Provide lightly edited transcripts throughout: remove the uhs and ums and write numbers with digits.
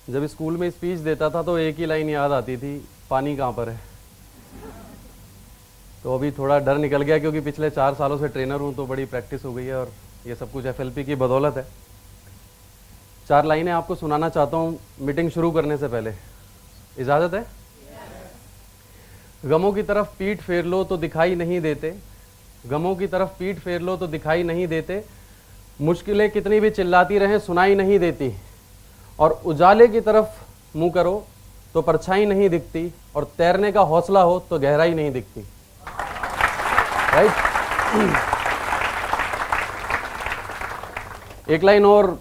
जब स्कूल में स्पीच देता था तो एक ही लाइन याद आती थी, पानी कहाँ पर है। तो अभी थोड़ा डर निकल गया क्योंकि पिछले 4 सालों से ट्रेनर हूँ, तो बड़ी प्रैक्टिस हो गई है और ये सब कुछ FLP की बदौलत है। 4 लाइनें आपको सुनाना चाहता हूँ मीटिंग शुरू करने से पहले, इजाज़त है? गमों की तरफ पीठ फेर लो तो दिखाई नहीं देते, गमों की तरफ पीठ फेर लो तो दिखाई नहीं देते, मुश्किलें कितनी भी चिल्लाती रहें सुनाई नहीं देती, और उजाले की तरफ मुंह करो तो परछाई नहीं दिखती, और तैरने का हौसला हो तो गहराई नहीं दिखती। राइट? एक लाइन और,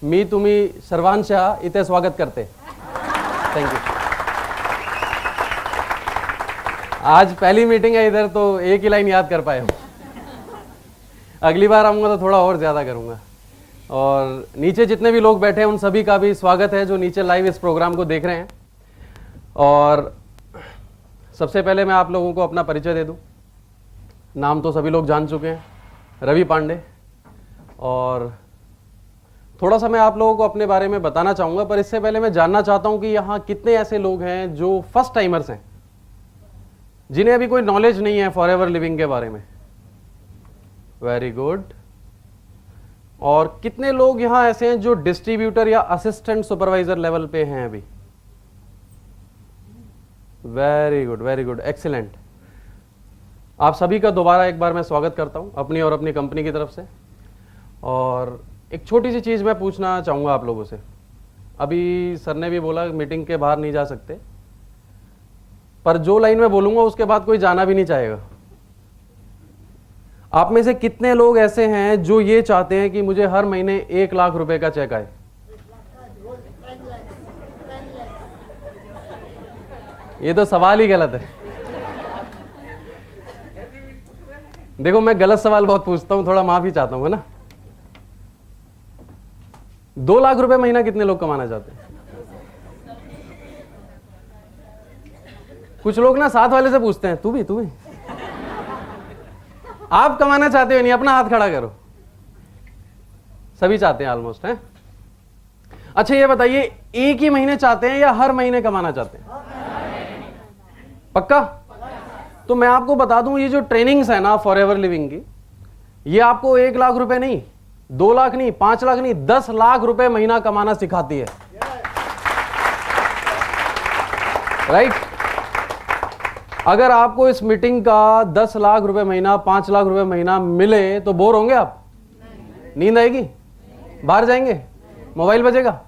मी तुम्ही सर्वांशः इथे स्वागत करते। Thank you. आज पहली मीटिंग है इधर, तो एक ही लाइन याद कर पाए हूँ। अगली बार आऊँगा तो थोड़ा और ज़्यादा करूँगा। और नीचे जितने भी लोग बैठे हैं उन सभी का भी स्वागत है जो नीचे लाइव इस प्रोग्राम को देख रहे हैं। और सबसे पहले मैं आप लोगों को अपना परिचय दे दूँ। नाम तो सभी लोग जान चुके हैं, रवि पांडे। और थोड़ा सा मैं आप लोगों को अपने बारे में बताना चाहूँगा, पर इससे पहले मैं जानना चाहता हूँ कि यहाँ कितने ऐसे लोग हैं जो फर्स्ट टाइमर्स हैं, जिन्हें अभी कोई नॉलेज नहीं है फॉरएवर लिविंग के बारे में। Very good. और कितने लोग यहाँ ऐसे हैं जो डिस्ट्रीब्यूटर या असिस्टेंट सुपरवाइजर लेवल पे हैं अभी? Very good, very good, excellent. आप सभी का दोबारा एक बार मैं स्वागत करता हूं अपनी और अपनी कंपनी की तरफ से। और एक छोटी सी चीज़ मैं पूछना चाहूँगा आप लोगों से। अभी सर ने भी बोला मीटिंग के बाहर नहीं जा सकते, पर जो लाइन मैं बोलूँगा उसके बाद कोई जाना भी नहीं चाहेगा। आप में से कितने लोग ऐसे हैं जो ये चाहते हैं कि मुझे हर महीने 1 लाख रुपए का चेक आए? ये तो सवाल ही गलत है। देखो, मैं गलत सवाल बहुत पूछता हूं, थोड़ा माफी चाहता हूं, है ना। 2 लाख रुपए महीना कितने लोग कमाना चाहते हैं? कुछ लोग ना साथ वाले से पूछते हैं, तू भी आप कमाना चाहते हो? नहीं, अपना हाथ खड़ा करो। सभी चाहते हैं ऑलमोस्ट, हैं? अच्छा ये बताइए, एक ही महीने चाहते हैं या हर महीने कमाना चाहते हैं? पक्का? तो मैं आपको बता दूं, ये जो ट्रेनिंग्स है ना फॉरएवर लिविंग की, ये आपको 1 लाख रुपए नहीं, 2 लाख नहीं, 5 लाख नहीं, 10 लाख रुपए महीना कमाना सिखाती है। राइट? अगर आपको इस मीटिंग का 10 लाख रुपए महीना, 5 लाख रुपए महीना मिले तो बोर होंगे आप? नींद आएगी? बाहर जाएंगे? मोबाइल बजेगा?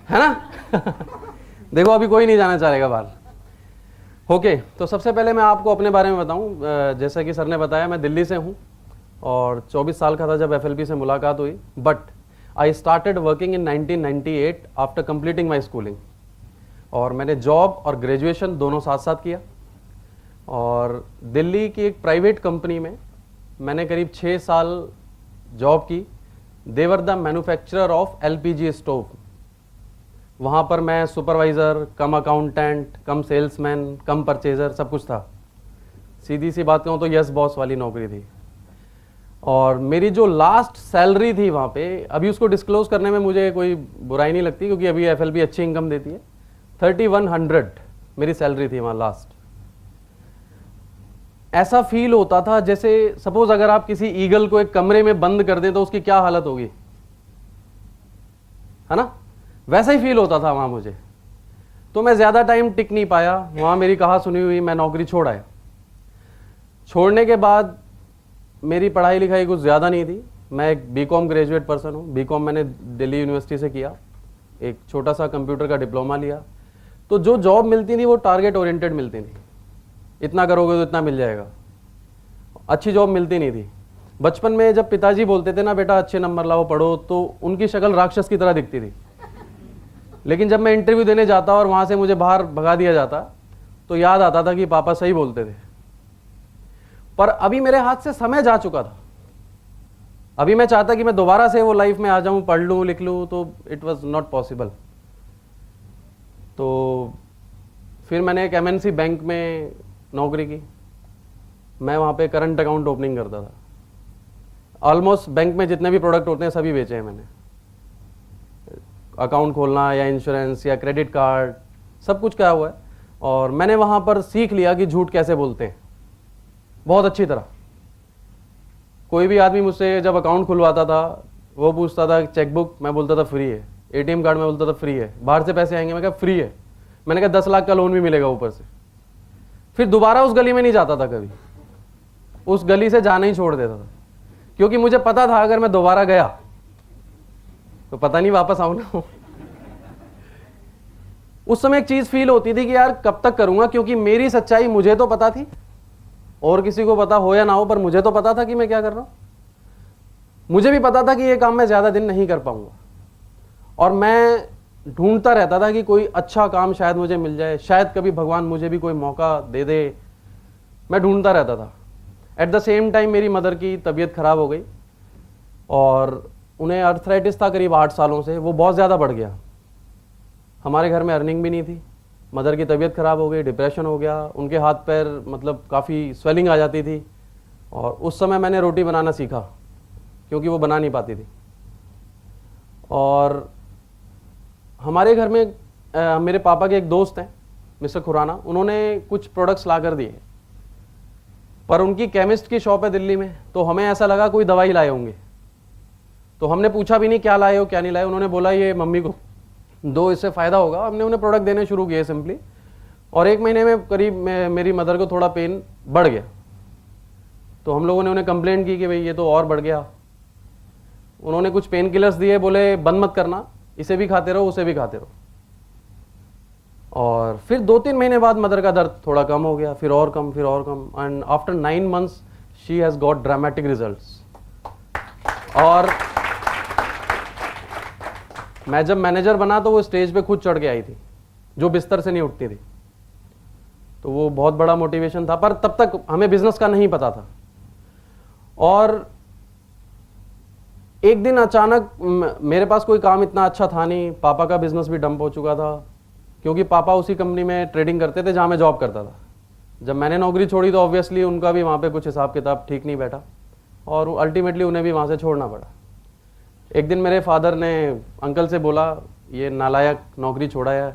है ना? देखो, अभी कोई नहीं जाना चाहेगा बाहर। ओके, तो सबसे पहले मैं आपको अपने बारे में बताऊं। जैसा कि सर ने बताया, मैं दिल्ली से हूं और 24 साल का था जब FLP से मुलाकात हुई। But I started working in 1998 after completing my schooling. और मैंने जॉब और ग्रेजुएशन दोनों साथ साथ किया। और दिल्ली की एक प्राइवेट कंपनी में मैंने करीब 6 साल जॉब की। They were the manufacturer of LPG stove. वहाँ पर मैं supervisor cum accountant cum salesman cum purchaser सब कुछ था। सीधी सी बात कहूँ तो यस बॉस वाली नौकरी थी। और मेरी जो लास्ट सैलरी थी वहाँ पे, अभी उसको डिस्क्लोज करने में मुझे कोई बुराई नहीं लगती क्योंकि अभी FLP अच्छी इनकम देती है। 3100 मेरी सैलरी थी वहाँ लास्ट। ऐसा फील होता था जैसे सपोज अगर आप किसी ईगल को एक कमरे में बंद कर दें तो उसकी क्या हालत होगी, है ना? वैसा ही फील होता था वहाँ मुझे। तो मैं ज़्यादा टाइम टिक नहीं पाया वहाँ, मेरी कहा सुनी हुई मैं नौकरी छोड़ आया। छोड़ने के बाद मेरी पढ़ाई लिखाई कुछ ज़्यादा नहीं थी। मैं एक BCom ग्रेजुएट पर्सन हूँ। BCom मैंने दिल्ली यूनिवर्सिटी से किया। एक छोटा सा कंप्यूटर का डिप्लोमा लिया। तो जो जॉब मिलती थी वो टारगेट ओरिएंटेड मिलती थी, इतना करोगे तो इतना मिल जाएगा। अच्छी जॉब मिलती नहीं थी। बचपन में जब पिताजी बोलते थे ना, बेटा अच्छे नंबर लाओ पढ़ो, तो उनकी शक्ल राक्षस की तरह दिखती थी। लेकिन जब मैं इंटरव्यू देने जाता और वहाँ से मुझे बाहर भगा दिया जाता तो याद आता था कि पापा सही बोलते थे। पर अभी मेरे हाथ से समय जा चुका था। अभी मैं चाहता कि मैं दोबारा से वो लाइफ में आ जाऊँ, पढ़ लूँ, लिख लूँ, तो इट वॉज नॉट पॉसिबल। तो फिर मैंने एक MNC बैंक में नौकरी की। मैं वहाँ पे करंट अकाउंट ओपनिंग करता था। ऑलमोस्ट बैंक में जितने भी प्रोडक्ट होते हैं सभी बेचे हैं मैंने। अकाउंट खोलना या इंश्योरेंस या क्रेडिट कार्ड, सब कुछ किया हुआ है। और मैंने वहाँ पर सीख लिया कि झूठ कैसे बोलते हैं बहुत अच्छी तरह। कोई भी आदमी मुझसे जब अकाउंट खुलवाता था, वो पूछता था चेकबुक, मैं बोलता था फ्री है। एटीएम कार्ड में बोलता था फ्री है। बाहर से पैसे आएंगे, मैं कहा फ्री है। मैंने कहा 10 लाख का लोन भी मिलेगा ऊपर से। फिर दोबारा उस गली में नहीं जाता था कभी, उस गली से जाना ही छोड़ देता था, क्योंकि मुझे पता था अगर मैं दोबारा गया तो पता नहीं वापस आऊँ ना। उस समय एक चीज फील होती थी कि यार कब तक करूंगा, क्योंकि मेरी सच्चाई मुझे तो पता थी, और किसी को पता हो या ना हो, पर मुझे तो पता था कि मैं क्या कर रहा हूं। मुझे भी पता था कि ये काम मैं ज्यादा दिन नहीं कर पाऊंगा, और मैं ढूंढता रहता था कि कोई अच्छा काम शायद मुझे मिल जाए, शायद कभी भगवान मुझे भी कोई मौका दे दे। मैं ढूंढता रहता था। एट द सेम टाइम मेरी मदर की तबीयत खराब हो गई, और उन्हें अर्थराइटिस था करीब 8 सालों से, वो बहुत ज़्यादा बढ़ गया। हमारे घर में अर्निंग भी नहीं थी, मदर की तबीयत खराब हो गई, डिप्रेशन हो गया, उनके हाथ पैर मतलब काफ़ी स्वेलिंग आ जाती थी। और उस समय मैंने रोटी बनाना सीखा, क्योंकि वो बना नहीं पाती थी। और हमारे घर में मेरे पापा के एक दोस्त हैं मिस्टर खुराना, उन्होंने कुछ प्रोडक्ट्स ला कर दिए, पर उनकी केमिस्ट की शॉप है दिल्ली में, तो हमें ऐसा लगा कोई दवाई लाए होंगे। तो हमने पूछा भी नहीं क्या लाए हो क्या नहीं लाए, उन्होंने बोला ये मम्मी को दो, इससे फ़ायदा होगा। हमने उन्हें प्रोडक्ट देने शुरू किए सिंपली, और 1 महीने में करीब मेरी मदर को थोड़ा पेन बढ़ गया। तो हम लोगों ने उन्हें कंप्लेंट की कि भाई ये तो और बढ़ गया। उन्होंने कुछ पेन किलर्स दिए, बोले बंद मत करना, इसे भी खाते रहो उसे भी खाते रहो। और फिर 2-3 महीने बाद मदर का दर्द थोड़ा कम हो गया, फिर और कम, फिर और कम, and after 9 months she has got dramatic results. और मैं जब मैनेजर बना तो वो स्टेज पे खुद चढ़ के आई थी, जो बिस्तर से नहीं उठती थी। तो वो बहुत बड़ा मोटिवेशन था, पर तब तक हमें बिजनेस का नहीं पता था। और एक दिन अचानक मेरे पास कोई काम इतना अच्छा था नहीं, पापा का बिजनेस भी डंप हो चुका था, क्योंकि पापा उसी कंपनी में ट्रेडिंग करते थे जहां मैं जॉब करता था। जब मैंने नौकरी छोड़ी तो ऑब्वियसली उनका भी वहां पे कुछ हिसाब किताब ठीक नहीं बैठा, और अल्टीमेटली उन्हें भी वहां से छोड़ना पड़ा। एक दिन मेरे फादर ने अंकल से बोला, ये नालायक नौकरी छोड़ा है,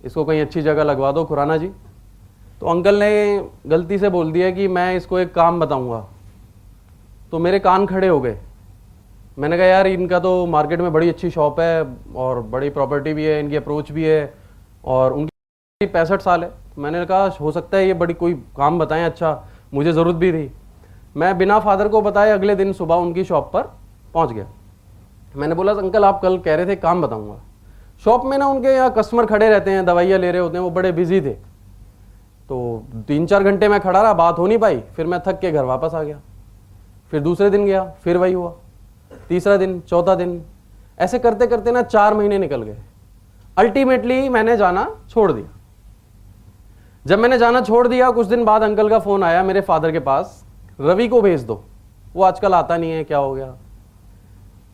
इसको कहीं अच्छी जगह लगवा दो खुराना जी। तो अंकल ने गलती से बोल दिया कि मैं इसको एक काम बताऊंगा। तो मेरे कान खड़े हो गए। मैंने कहा यार इनका तो मार्केट में बड़ी अच्छी शॉप है, और बड़ी प्रॉपर्टी भी है, इनकी अप्रोच भी है, और उनकी 65 साल है। मैंने कहा हो सकता है ये बड़ी कोई काम बताएं अच्छा, मुझे ज़रूरत भी थी। मैं बिना फादर को बताए अगले दिन सुबह उनकी शॉप पर पहुंच गया। मैंने बोला अंकल आप कल कह रहे थे काम बताऊंगा। शॉप में ना उनके यहाँ कस्टमर खड़े रहते हैं, दवाइयाँ ले रहे होते हैं, वो बड़े बिजी थे। तो 3-4 घंटे मैं खड़ा रहा, बात हो नहीं पाई। फिर मैं थक के घर वापस आ गया। फिर दूसरे दिन गया, फिर वही हुआ। तीसरा दिन, चौथा दिन, ऐसे करते करते ना 4 महीने निकल गए। अल्टीमेटली मैंने जाना छोड़ दिया। जब मैंने जाना छोड़ दिया, कुछ दिन बाद अंकल का फोन आया मेरे फादर के पास, रवि को भेज दो, वो आजकल आता नहीं है, क्या हो गया।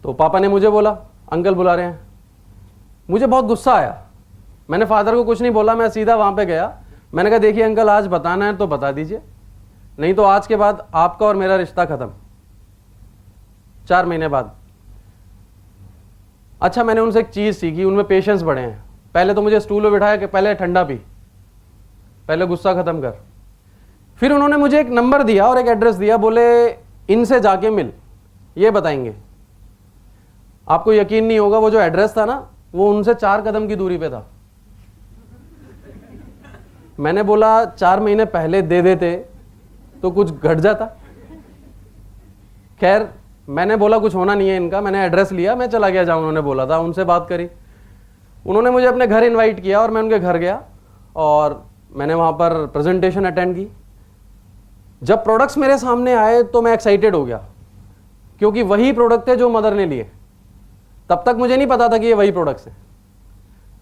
तो पापा ने मुझे बोला अंकल बुला रहे हैं। मुझे बहुत गुस्सा आया। मैंने फादर को कुछ नहीं बोला, मैं सीधा वहां पे गया। मैंने कहा देखिए अंकल आज बताना है तो बता दीजिए, नहीं तो आज के बाद आपका और मेरा रिश्ता खत्म। 4 महीने बाद। अच्छा मैंने उनसे एक चीज सीखी, उनमें पेशेंस बढ़े हैं। पहले तो मुझे स्टूल में बिठाया कि पहले ठंडा पी, पहले गुस्सा खत्म कर। फिर उन्होंने मुझे एक नंबर दिया और एक एड्रेस दिया, बोले इनसे जाके मिल, ये बताएंगे। आपको यकीन नहीं होगा, वो जो एड्रेस था ना वो उनसे 4 कदम की दूरी पे था। मैंने बोला 4 महीने पहले दे देते तो कुछ घट जाता। खैर मैंने बोला कुछ होना नहीं है इनका, मैंने एड्रेस लिया, मैं चला गया जहां उन्होंने बोला था, उनसे बात करी। उन्होंने मुझे अपने घर इनवाइट किया और मैं उनके घर गया और मैंने वहां पर प्रेजेंटेशन अटेंड की। जब प्रोडक्ट्स मेरे सामने आए तो मैं एक्साइटेड हो गया, क्योंकि वही प्रोडक्ट थे जो मदर ने लिए। तब तक मुझे नहीं पता था कि ये वही प्रोडक्ट्स हैं।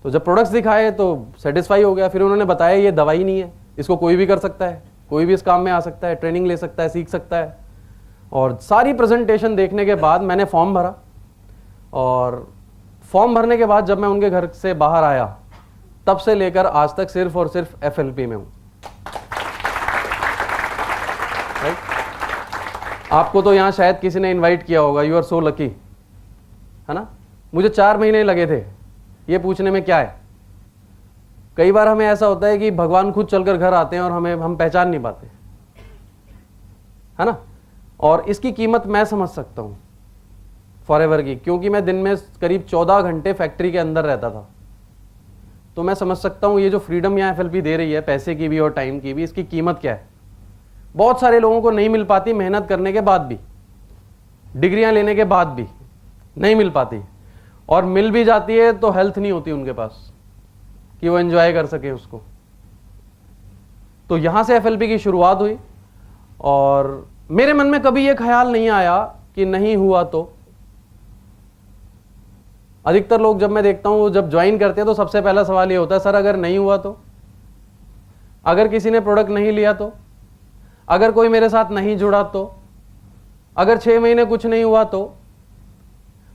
तो जब प्रोडक्ट्स दिखाए तो सेटिस्फाई हो गया। फिर उन्होंने बताया ये दवाई नहीं है, इसको कोई भी कर सकता है, कोई भी इस काम में आ सकता है, ट्रेनिंग ले सकता है, सीख सकता है। और सारी प्रेजेंटेशन देखने के बाद मैंने फॉर्म भरा, और फॉर्म भरने के बाद जब मैं उनके घर से बाहर आया, तब से लेकर आज तक सिर्फ और सिर्फ FLP में हूं। आपको तो यहां शायद किसी ने इनवाइट किया होगा, यू आर सो लकी, है ना। मुझे 4 महीने लगे थे ये पूछने में क्या है? कई बार हमें ऐसा होता है कि भगवान खुद चलकर घर आते हैं और हम पहचान नहीं पाते, है ना। और इसकी कीमत मैं समझ सकता हूं फॉरएवर की, क्योंकि मैं दिन में करीब 14 घंटे फैक्ट्री के अंदर रहता था। तो मैं समझ सकता हूं ये जो फ्रीडम यहाँ एफएलपी दे रही है, पैसे की भी और टाइम की भी, इसकी कीमत क्या है। बहुत सारे लोगों को नहीं मिल पाती, मेहनत करने के बाद भी, डिग्रियां लेने के बाद भी नहीं मिल पाती, और मिल भी जाती है तो हेल्थ नहीं होती उनके पास कि वो एंजॉय कर सके उसको। तो यहां से एफएलपी की शुरुआत हुई, और मेरे मन में कभी ये ख्याल नहीं आया कि नहीं हुआ तो। अधिकतर लोग जब मैं देखता हूं जब ज्वाइन करते हैं तो सबसे पहला सवाल ये होता है, सर अगर नहीं हुआ तो, अगर किसी ने प्रोडक्ट नहीं लिया तो, अगर कोई मेरे साथ नहीं जुड़ा तो, अगर 6 महीने कुछ नहीं हुआ तो।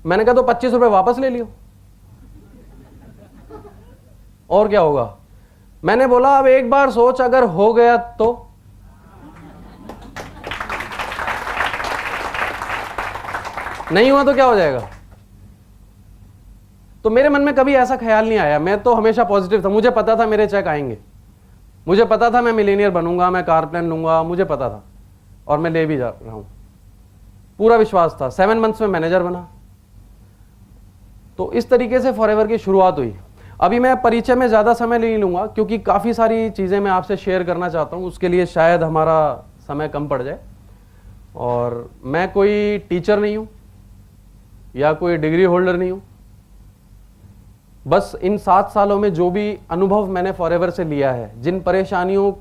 मैंने कहा तो 25 रुपए वापस ले लियो, और क्या होगा। मैंने बोला अब एक बार सोच, अगर हो गया तो। नहीं हुआ तो क्या हो जाएगा। तो मेरे मन में कभी ऐसा ख्याल नहीं आया, मैं तो हमेशा पॉजिटिव था। मुझे पता था मेरे चेक आएंगे, मुझे पता था मैं मिलीनियर बनूंगा, मैं कार प्लान लूंगा, मुझे पता था, और मैं ले भी जा रहा हूं, पूरा विश्वास था। 7 मंथ्स में मैनेजर बना। तो इस तरीके से फॉरएवर की शुरुआत हुई। अभी मैं परिचय में ज़्यादा समय नहीं लूँगा, क्योंकि काफ़ी सारी चीज़ें मैं आपसे शेयर करना चाहता हूँ, उसके लिए शायद हमारा समय कम पड़ जाए। और मैं कोई टीचर नहीं हूँ या कोई डिग्री होल्डर नहीं हूँ, बस इन 7 सालों में जो भी अनुभव मैंने फॉरएवर से लिया है, जिन परेशानियों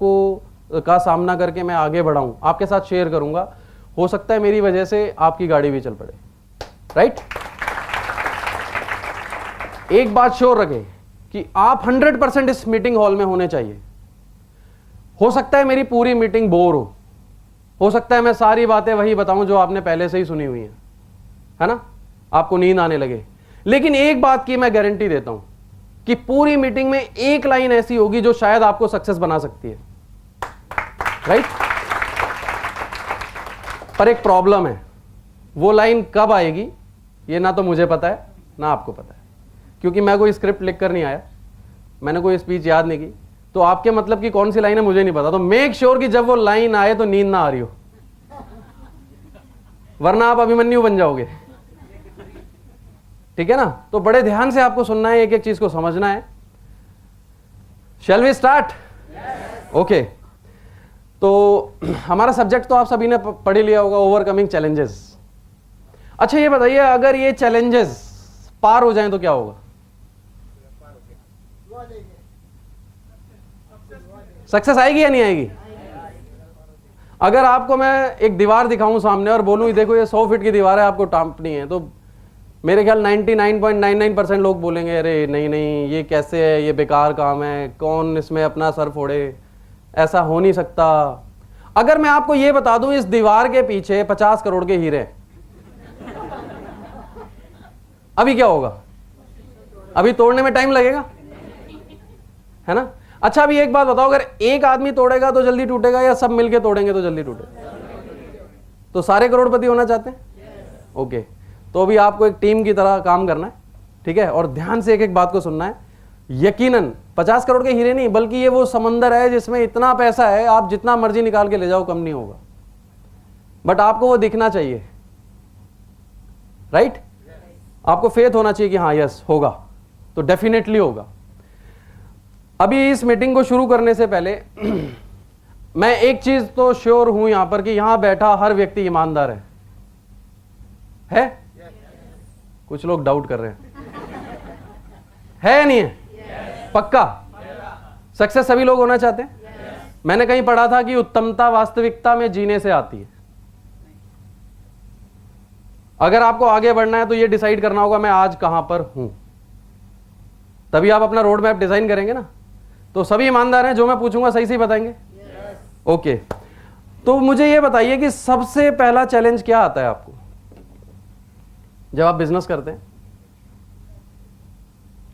का सामना करके मैं आगे बढ़ा हूँ, आपके साथ शेयर करूँगा। हो सकता है मेरी वजह से आपकी गाड़ी भी चल पड़े, राइट। एक बात श्योर रखें कि आप 100% इस मीटिंग हॉल में होने चाहिए। हो सकता है मेरी पूरी मीटिंग बोर हो सकता है मैं सारी बातें वही बताऊं जो आपने पहले से ही सुनी हुई हैं, है ना, आपको नींद आने लगे। लेकिन एक बात की मैं गारंटी देता हूं कि पूरी मीटिंग में एक लाइन ऐसी होगी जो शायद आपको सक्सेस बना सकती है, राइट। पर एक प्रॉब्लम है, वो लाइन कब आएगी ये ना तो मुझे पता है ना आपको पता है, क्योंकि मैं कोई स्क्रिप्ट लिख कर नहीं आया, मैंने कोई स्पीच याद नहीं की। तो आपके मतलब की कौन सी लाइन है मुझे नहीं पता। तो मेक श्योर कि जब वो लाइन आए तो नींद ना आ रही हो, वरना आप अभिमन्यु बन जाओगे, ठीक है ना। तो बड़े ध्यान से आपको सुनना है, एक एक चीज को समझना है। Shall we start? ओके। तो हमारा सब्जेक्ट तो आप सभी ने पढ़ ही लिया होगा, ओवरकमिंग चैलेंजेस। अच्छा ये बताइए, अगर ये चैलेंजेस पार हो जाएं तो क्या होगा? सक्सेस आएगी या नहीं आएगी? अगर आपको मैं एक दीवार दिखाऊं सामने और बोलूं देखो ये 100 फीट की दीवार है, आपको टांपनी है, तो मेरे ख्याल 99.99% लोग बोलेंगे अरे नहीं नहीं ये कैसे है, ये बेकार काम है, कौन इसमें अपना सर फोड़े, ऐसा हो नहीं सकता। अगर मैं आपको ये बता दूं इस दीवार के पीछे 50 करोड़ के हीरे, अभी क्या होगा? अभी तोड़ने में टाइम लगेगा, है ना। अच्छा अभी एक बात बताओ, अगर एक आदमी तोड़ेगा तो जल्दी टूटेगा या सब मिलके तोड़ेंगे तो जल्दी टूटेगा? तो सारे करोड़पति होना चाहते हैं? ओके। तो अभी आपको एक टीम की तरह काम करना है, ठीक है, और ध्यान से एक एक बात को सुनना है। यकीनन 50 करोड़ के हीरे नहीं, बल्कि ये वो समंदर है जिसमें इतना पैसा है आप जितना मर्जी निकाल के ले जाओ कम नहीं होगा, बट आपको वो दिखना चाहिए, राइट। आपको फेथ होना चाहिए कि हाँ यस होगा, तो डेफिनेटली होगा। अभी इस मीटिंग को शुरू करने से पहले मैं एक चीज तो श्योर हूं यहां पर कि यहां बैठा हर व्यक्ति ईमानदार है? कुछ लोग डाउट कर रहे हैं, है नहीं है? पक्का सक्सेस सभी लोग होना चाहते हैं? मैंने कहीं पढ़ा था कि उत्तमता वास्तविकता में जीने से आती है। अगर आपको आगे बढ़ना है तो ये डिसाइड करना होगा मैं आज कहां पर हूं, तभी आप अपना रोड मैप डिजाइन करेंगे ना। तो सभी ईमानदार हैं, जो मैं पूछूंगा सही सही बताएंगे? ओके। तो मुझे ये बताइए कि सबसे पहला चैलेंज क्या आता है आपको जब आप बिजनेस करते हैं?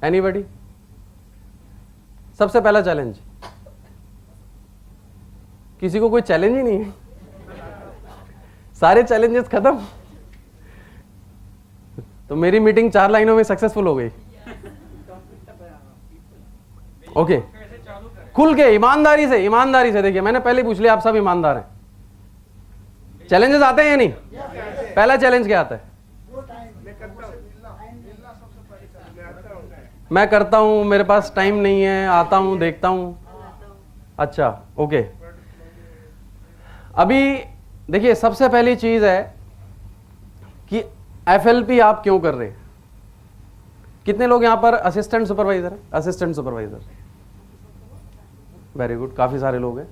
एनीबॉडी? सबसे पहला चैलेंज? किसी को कोई चैलेंज ही नहीं है, सारे चैलेंजेस खत्म। तो मेरी मीटिंग 4 लाइनों में सक्सेसफुल हो गई। ओके, खुल के ईमानदारी से देखिए, मैंने पहले पूछ लिया, आप सब ईमानदार हैं। चैलेंजेस आते हैं या नहीं? पहला चैलेंज क्या आता है? मैं करता हूं, मेरे पास टाइम नहीं है, आता हूं, देखता हूं। अच्छा, ओके। अभी देखिए, सबसे पहली चीज है कि एफएलपी आप क्यों कर रहे हैं? कितने लोग यहां पर असिस्टेंट सुपरवाइजर है? असिस्टेंट सुपरवाइजर, वेरी गुड, काफी सारे लोग हैं।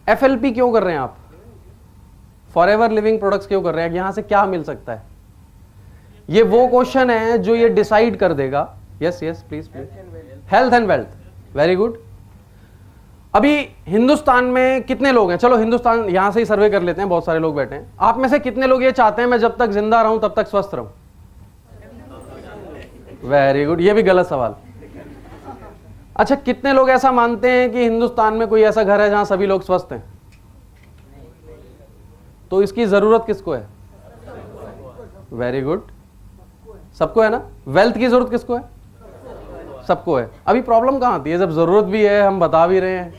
एफएलपी क्यों कर रहे हैं आप? फॉरएवर लिविंग प्रोडक्ट्स क्यों कर रहे हैं? यहां से क्या मिल सकता है? ये वो क्वेश्चन है जो ये डिसाइड कर देगा। Yes yes, please please. Health and wealth, very good. अभी हिंदुस्तान में कितने लोग हैं? चलो हिंदुस्तान यहां से ही सर्वे कर लेते हैं, बहुत सारे लोग बैठे हैं। आप में से कितने लोग ये चाहते हैं मैं जब तक जिंदा रहूं तब तक स्वस्थ रहूं? वेरी गुड, ये भी गलत सवाल। अच्छा, कितने लोग ऐसा मानते हैं कि हिंदुस्तान में कोई ऐसा घर है जहां सभी लोग स्वस्थ हैं? तो इसकी जरूरत किसको है? वेरी गुड, सबको है ना। वेल्थ की जरूरत किसको है? सबको है। अभी प्रॉब्लम कहां आती है? जब जरूरत भी है, हम बता भी रहे हैं,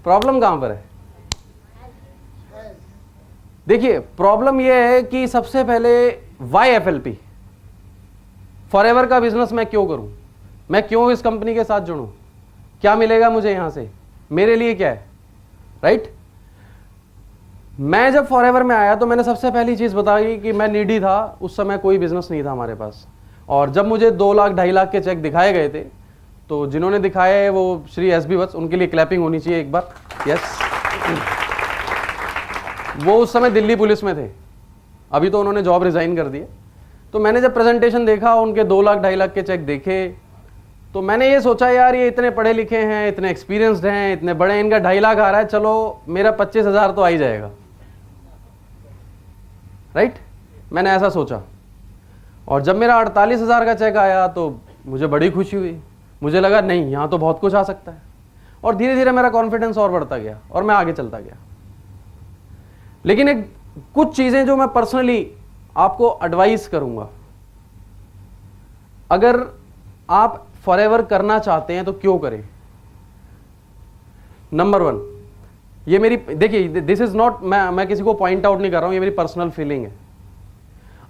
प्रॉब्लम कहां पर है? देखिए, प्रॉब्लम यह है कि सबसे पहले वाई एफएलपी, फॉरएवर का बिजनेस मैं क्यों करूं? मैं क्यों इस कंपनी के साथ जुड़ूं? क्या मिलेगा मुझे यहां से? मेरे लिए क्या है? राइट? मैं जब फॉरएवर में आया तो मैंने सबसे पहली चीज बताई कि मैं नीडी था, उस समय कोई बिजनेस नहीं था हमारे पास। और जब मुझे 2 लाख 2.5 लाख के चेक दिखाए गए थे, तो जिन्होंने दिखाए वो श्री एसबी वत्स, उनके लिए क्लैपिंग होनी चाहिए एक बार। यस, वो उस समय दिल्ली पुलिस में थे, अभी तो उन्होंने जॉब रिजाइन कर दी है। तो मैंने जब प्रेजेंटेशन देखा, उनके 2 लाख 2.5 लाख के चेक देखे, तो मैंने ये सोचा यार ये इतने पढ़े लिखे हैं, इतने एक्सपीरियंस्ड हैं, इतने बड़े, इनका 2.5 लाख आ रहा है, चलो मेरा 25,000 तो आ ही जाएगा। राइट? मैंने ऐसा सोचा। और जब मेरा 48,000 का चेक आया तो मुझे बड़ी खुशी हुई। मुझे लगा नहीं, यहाँ तो बहुत कुछ आ सकता है। और धीरे धीरे मेरा कॉन्फिडेंस और बढ़ता गया और मैं आगे चलता गया। लेकिन एक कुछ चीजें जो मैं पर्सनली आपको एडवाइस करूंगा, अगर आप फॉरएवर करना चाहते हैं तो क्यों करें? नंबर 1, ये मेरी, देखिए दिस इज नॉट, मैं किसी को पॉइंट आउट नहीं कर रहा हूं, ये मेरी पर्सनल फीलिंग है।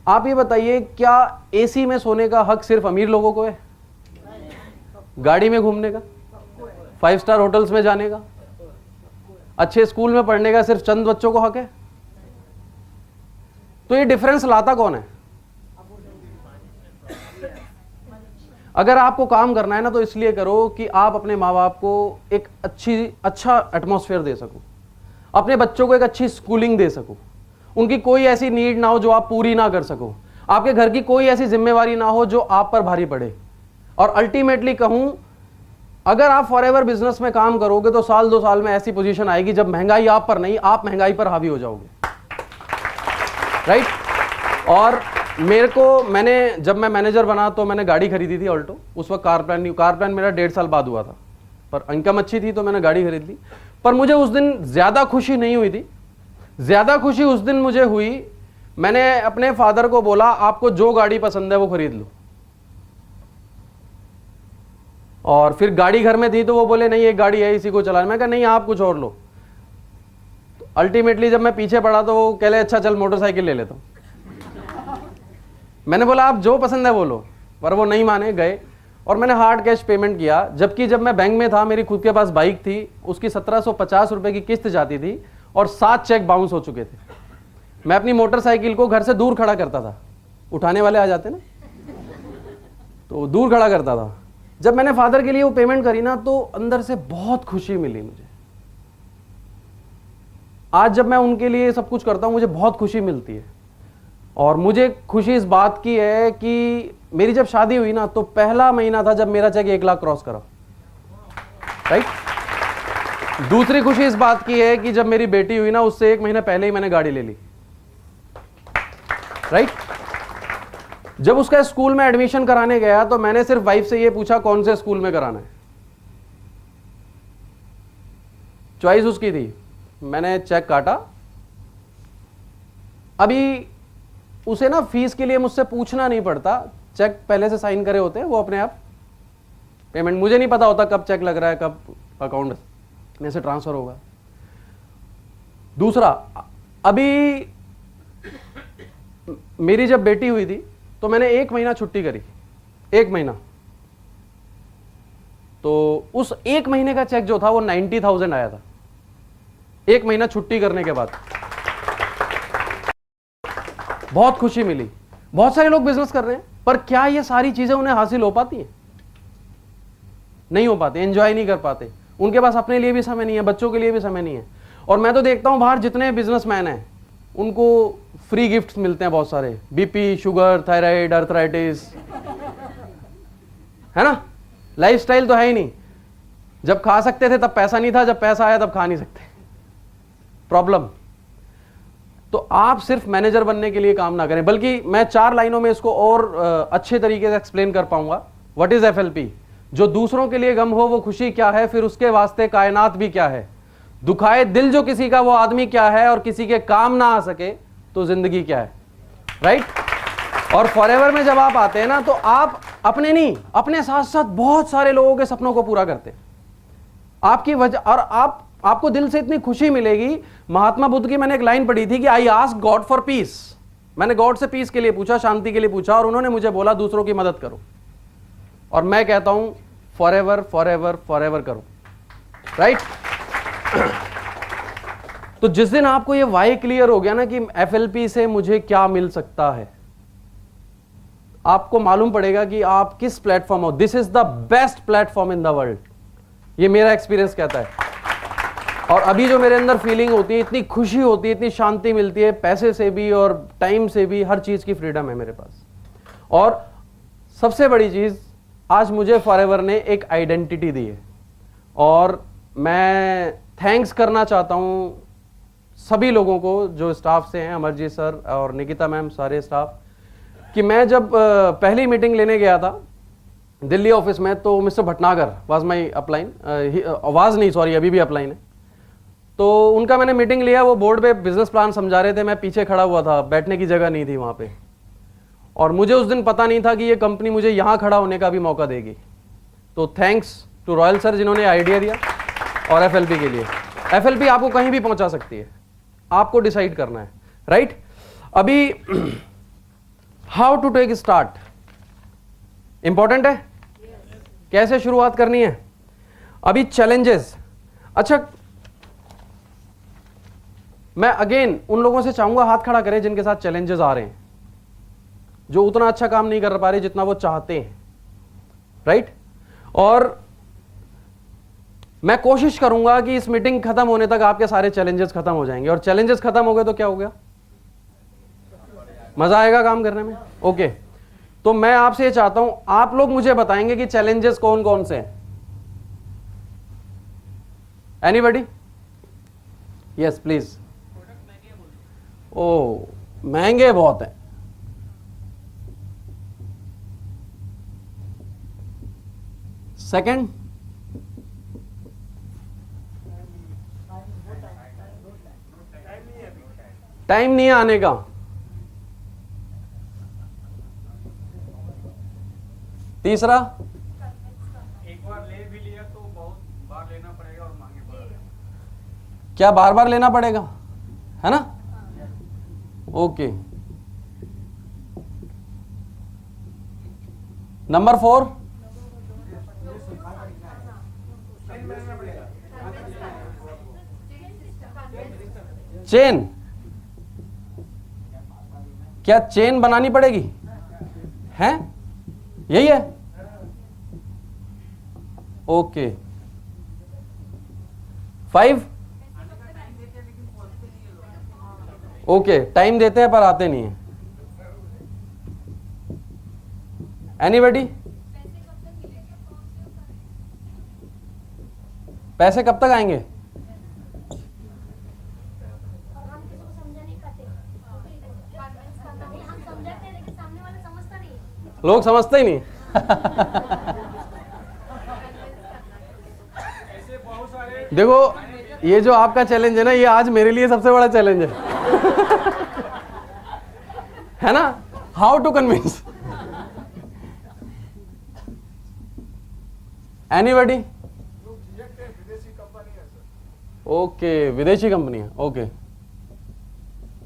आप ये बताइए, क्या एसी में सोने का हक सिर्फ अमीर लोगों को है? गाड़ी में घूमने का, 5 स्टार होटल्स में जाने का, अच्छे स्कूल में पढ़ने का सिर्फ चंद बच्चों को हक है? तो ये डिफरेंस लाता कौन है? अगर आपको काम करना है ना, तो इसलिए करो कि आप अपने माँ बाप को एक अच्छा एटमॉस्फेयर दे सको, अपने बच्चों को एक अच्छी स्कूलिंग दे सको, उनकी कोई ऐसी नीड ना हो जो आप पूरी ना कर सको, आपके घर की कोई ऐसी जिम्मेवारी ना हो जो आप पर भारी पड़े। और अल्टीमेटली कहूं, अगर आप फॉरएवर बिजनेस में काम करोगे तो साल 2 साल में ऐसी पोजीशन आएगी जब महंगाई आप पर नहीं, आप महंगाई पर हावी हो जाओगे। राइट? और जब मैं मैनेजर बना तो मैंने गाड़ी खरीदी थी ऑल्टो। उस वक्त कार प्लान मेरा 1.5 साल बाद हुआ था, पर इनकम अच्छी थी तो मैंने गाड़ी खरीद ली। पर मुझे उस दिन ज्यादा खुशी नहीं हुई थी। ज्यादा खुशी उस दिन मुझे हुई, मैंने अपने फादर को बोला आपको जो गाड़ी पसंद है वो खरीद लो। और फिर गाड़ी घर में थी तो वो बोले नहीं एक गाड़ी है इसी को चलाना। मैं कहा नहीं आप कुछ और लो। अल्टीमेटली जब मैं पीछे पड़ा तो वो कह ले अच्छा चल मोटरसाइकिल ले लेता हूं। मैंने बोला आप जो पसंद है वो लो, पर वो नहीं माने, गए। और मैंने हार्ड कैश पेमेंट किया, जबकि जब मैं बैंक में था मेरी खुद के पास बाइक थी, उसकी 1750 रुपए की किस्त जाती थी और 7 चेक बाउंस हो चुके थे। मैं अपनी मोटरसाइकिल को घर से दूर खड़ा करता था, उठाने वाले आ जाते ना, तो दूर खड़ा करता था। जब मैंने फादर के लिए वो पेमेंट करी ना, तो अंदर से बहुत खुशी मिली मुझे। आज जब मैं उनके लिए सब कुछ करता हूं मुझे बहुत खुशी मिलती है। और मुझे खुशी इस बात की है कि मेरी जब शादी हुई ना, तो पहला महीना था जब मेरा चेक 1 लाख क्रॉस करा। राइट? दूसरी खुशी इस बात की है कि जब मेरी बेटी हुई ना, उससे 1 महीना पहले ही मैंने गाड़ी ले ली। राइट? जब उसका स्कूल में एडमिशन कराने गया तो मैंने सिर्फ वाइफ से ये पूछा कौन से स्कूल में कराना है। चॉइस उसकी थी, मैंने चेक काटा। अभी उसे ना फीस के लिए मुझसे पूछना नहीं पड़ता, चेक पहले से साइन करे होते हैं, वो अपने आप पेमेंट मुझे नहीं पता होता कब चेक लग रहा है, कब अकाउंट में से ट्रांसफर होगा। दूसरा, अभी मेरी जब बेटी हुई थी तो मैंने 1 महीना छुट्टी करी, 1 महीना, तो उस 1 महीने का चेक जो था वो 90,000 आया था, 1 महीना छुट्टी करने के बाद। बहुत खुशी मिली। बहुत सारे लोग बिजनेस कर रहे हैं, पर क्या ये सारी चीजें उन्हें हासिल हो पाती हैं? नहीं हो पाती, एंजॉय नहीं कर पाते, उनके पास अपने लिए भी समय नहीं है, बच्चों के लिए भी समय नहीं है। और मैं तो देखता हूं बाहर जितने बिजनेसमैन हैं उनको फ्री गिफ्ट्स मिलते हैं बहुत सारे, बीपी, शुगर, थायराइड, अर्थराइटिस, है ना। लाइफस्टाइल तो है ही नहीं, जब खा सकते थे तब पैसा नहीं था, जब पैसा आया तब खा नहीं सकते। प्रॉब्लम। तो आप सिर्फ मैनेजर बनने के लिए काम ना करें, बल्कि मैं 4 लाइनों में इसको और अच्छे तरीके से एक्सप्लेन कर पाऊंगा। What is FLP? जो दूसरों के लिए गम हो वो खुशी क्या है, फिर उसके वास्ते कायनात भी क्या है, दुखाए दिल जो किसी का वो आदमी क्या है, और किसी के काम ना आ सके तो जिंदगी क्या है, राइट। और फॉरएवर में जब आप आते हैं ना, तो आप अपने नहीं, अपने साथ साथ बहुत सारे लोगों के सपनों को पूरा करते हैं। आपकी वजह, और आपको दिल से इतनी खुशी मिलेगी। महात्मा बुद्ध की मैंने एक लाइन पढ़ी थी कि I ask God for piece. मैंने गॉड से पीस के लिए पूछा, शांति के लिए पूछा, और उन्होंने मुझे बोला दूसरों की मदद करो। और मैं कहता हूं फॉरएवर फॉरएवर फॉरएवर करो, राइट। तो जिस दिन आपको ये वाई क्लियर हो गया ना कि FLP से मुझे क्या मिल सकता है, आपको मालूम पड़ेगा कि आप किस प्लेटफॉर्म हो। This is the best platform in the world, ये मेरा एक्सपीरियंस कहता है। और अभी जो मेरे अंदर फीलिंग होती है, इतनी खुशी होती है, इतनी शांति मिलती है, पैसे से भी और टाइम से भी, हर चीज की फ्रीडम है मेरे पास। और सबसे बड़ी चीज, आज मुझे फॉरएवर ने एक आइडेंटिटी दी है, और मैं थैंक्स करना चाहता हूं सभी लोगों को जो स्टाफ से हैं, अमरजीत सर और निकिता मैम, सारे स्टाफ, कि मैं जब पहली मीटिंग लेने गया था दिल्ली ऑफिस में, तो mister Bhatnagar was my upline, आवाज नहीं, सॉरी, अभी भी अपलाइन है। तो उनका मैंने मीटिंग लिया, वो बोर्ड पे बिजनेस प्लान समझा रहे थे, मैं पीछे खड़ा हुआ था, बैठने की जगह नहीं थी वहाँ पे। और मुझे उस दिन पता नहीं था कि ये कंपनी मुझे यहाँ खड़ा होने का भी मौका देगी। तो थैंक्स टू रॉयल सर जिन्होंने आइडिया दिया, और FLP के लिए। FLP आपको कहीं भी पहुंचा सकती है, आपको डिसाइड करना है, राइट। अभी how to take start important है, कैसे शुरुआत करनी है। अभी चैलेंजेस, अच्छा, मैं अगेन उन लोगों से चाहूंगा हाथ खड़ा करें जिनके साथ चैलेंजेस आ रहे हैं, जो उतना अच्छा काम नहीं कर पा रहे जितना वो चाहते हैं, राइट। और मैं कोशिश करूंगा कि इस मीटिंग खत्म होने तक आपके सारे चैलेंजेस खत्म हो जाएंगे। और चैलेंजेस खत्म हो गए तो क्या हो गया, मजा आएगा काम करने में। ओके, तो मैं आपसे ये चाहता हूं, आप लोग मुझे बताएंगे कि चैलेंजेस कौन कौन से हैं। एनीबॉडी? Yes please. ओ, महंगे बहुत हैं। सेकंड, टाइम नहीं है आने का। तीसरा, एक बार ले भी लिया तो बहुत बार लेना पड़ेगा और महंगे पड़ेगा। क्या बार बार लेना पड़ेगा, है ना। Okay, number 4, chain. क्या चेन बनानी पड़ेगी, हैं? यही है। ओके, 5, ओके, टाइम देते हैं पर आते नहीं है। एनीबॉडी? पैसे कब तक आएंगे? लोग समझते ही नहीं। देखो, ये जो आपका चैलेंज है ना, ये आज मेरे लिए सबसे बड़ा चैलेंज है ना, हाउ टू कन्विंस। एनीबडी? विदेशी कंपनी है सर। ओके, विदेशी कंपनी है। ओके,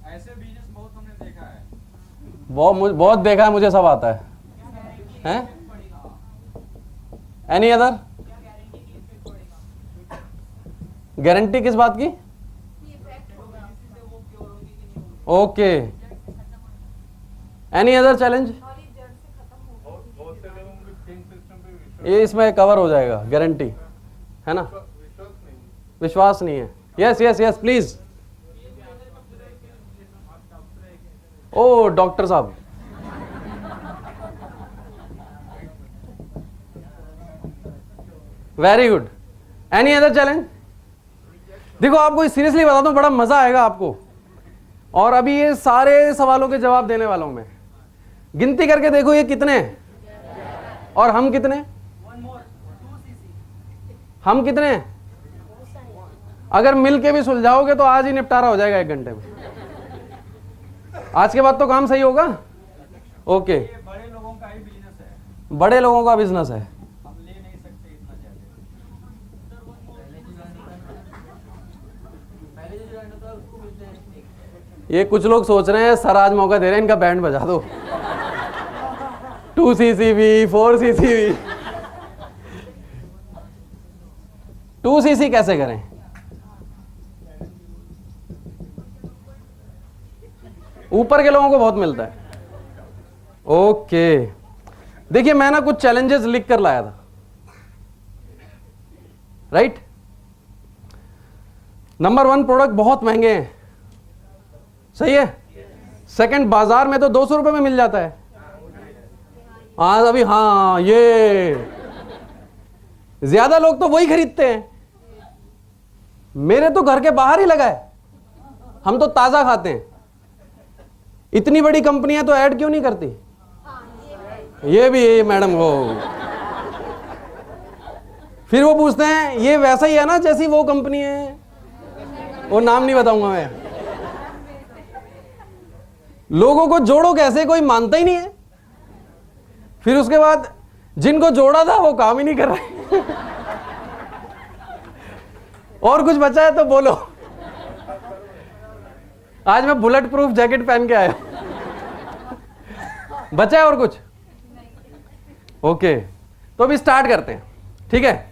ऐसे बिजनेस बहुत हमने देखा है। बहुत देखा है, मुझे सब आता है। हैं? Any other? गारंटी किस बात की? Okay, any other challenge? बहुत से लोगों को पिंक सिस्टम पे ये इसमें कवर हो जाएगा, गारंटी है ना? विश्वास नहीं। विश्वास नहीं है। Yes yes yes please. ओ डॉक्टर साहब, very good. Any other challenge? देखो आपको सीरियसली बताता हूं, बड़ा मजा आएगा आपको। और अभी ये सारे सवालों के जवाब देने वाला हूं मैं। गिनती करके देखो ये कितने हैं और हम कितने? हम कितने हैं? अगर मिल के भी सुलझाओगे तो आज ही निपटारा हो जाएगा 1 घंटे में। आज के बाद तो काम सही होगा। ओके, ये बड़े लोगों का ही बिजनेस है, बड़े लोगों का बिजनेस है। हम ले नहीं सकते इतना ज्यादा। ये कुछ लोग सोच रहे हैं सर आज मौका दे रहे हैं, इनका बैंड बजा दो। 2cc 4cc 2cc कैसे करें? ऊपर के लोगों को बहुत मिलता है। ओके, देखिए मैं ना कुछ चैलेंजेस लिख कर लाया था, राइट? नंबर 1, प्रोडक्ट बहुत महंगे हैं, सही है। सेकंड, बाजार में तो 200 रुपए में मिल जाता है। आज अभी हाँ, ये ज्यादा लोग तो वही खरीदते हैं। मेरे तो घर के बाहर ही लगा है, हम तो ताजा खाते हैं। इतनी बड़ी कंपनियां तो ऐड क्यों नहीं करती? ये भी है मैडम वो। फिर वो पूछते हैं ये वैसा ही है ना जैसी वो कंपनी है, वो नाम नहीं बताऊंगा मैं। लोगों को जोड़ो कैसे, कोई मानता ही नहीं है। फिर उसके बाद जिनको जोड़ा था वो काम ही नहीं कर रहे। और कुछ बचा है तो बोलो। आज मैं बुलेट प्रूफ जैकेट पहन के आया। बचा है और कुछ? ओके, तो अभी स्टार्ट करते हैं, ठीक है।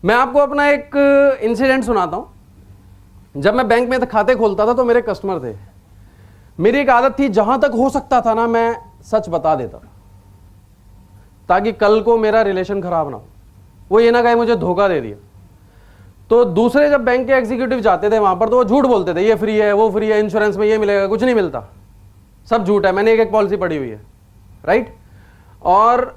मैं आपको अपना एक इंसिडेंट सुनाता हूं। जब मैं बैंक में खाते खोलता था तो मेरे कस्टमर थे। मेरी एक आदत थी, जहां तक हो सकता था ना मैं सच बता देता ताकि कल को मेरा रिलेशन खराब ना हो, वो ये ना कहे मुझे धोखा दे दिया। तो दूसरे जब बैंक के एग्जीक्यूटिव जाते थे वहां पर तो वो झूठ बोलते थे, ये फ्री है, वो फ्री है, इंश्योरेंस में ये मिलेगा, कुछ नहीं मिलता, सब झूठ है। मैंने एक पॉलिसी पढ़ी हुई है, राइट। और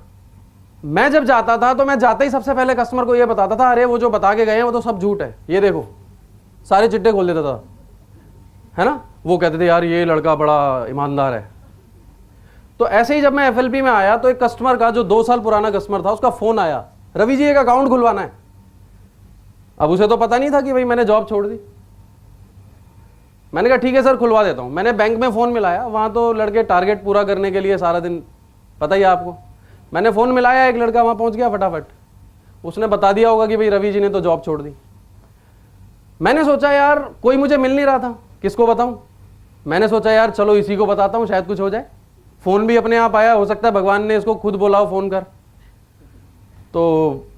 मैं जब जाता था तो मैं जाते ही सबसे पहले कस्टमर को ये बताता था, अरे वो जो बता के गए हैं वो तो सब झूठ है, ये देखो, सारे चिट्टे खोल देता था, है ना। वो कहते थे यार ये लड़का बड़ा ईमानदार है। तो ऐसे ही जब मैं एफएलपी में आया तो एक कस्टमर का, जो 2 साल पुराना कस्टमर था, उसका फोन आया, रवि जी एक अकाउंट खुलवाना है। अब उसे तो पता नहीं था कि भाई मैंने जॉब छोड़ दी। मैंने कहा ठीक है सर खुलवा देता हूं। मैंने बैंक में फोन मिलाया, वहां तो लड़के टारगेट पूरा करने के लिए सारा दिन, पता ही है आपको। मैंने फोन मिलाया, एक लड़का वहां पहुंच गया फटाफट, उसने बता दिया होगा कि भाई रवि जी ने तो जॉब छोड़ दी। मैंने सोचा यार कोई मुझे मिल नहीं रहा था, किसको बताऊं। मैंने सोचा यार चलो इसी को बताता हूं, शायद कुछ हो जाए। फोन भी अपने आप आया, हो सकता है भगवान ने इसको खुद बोला हो फोन कर। तो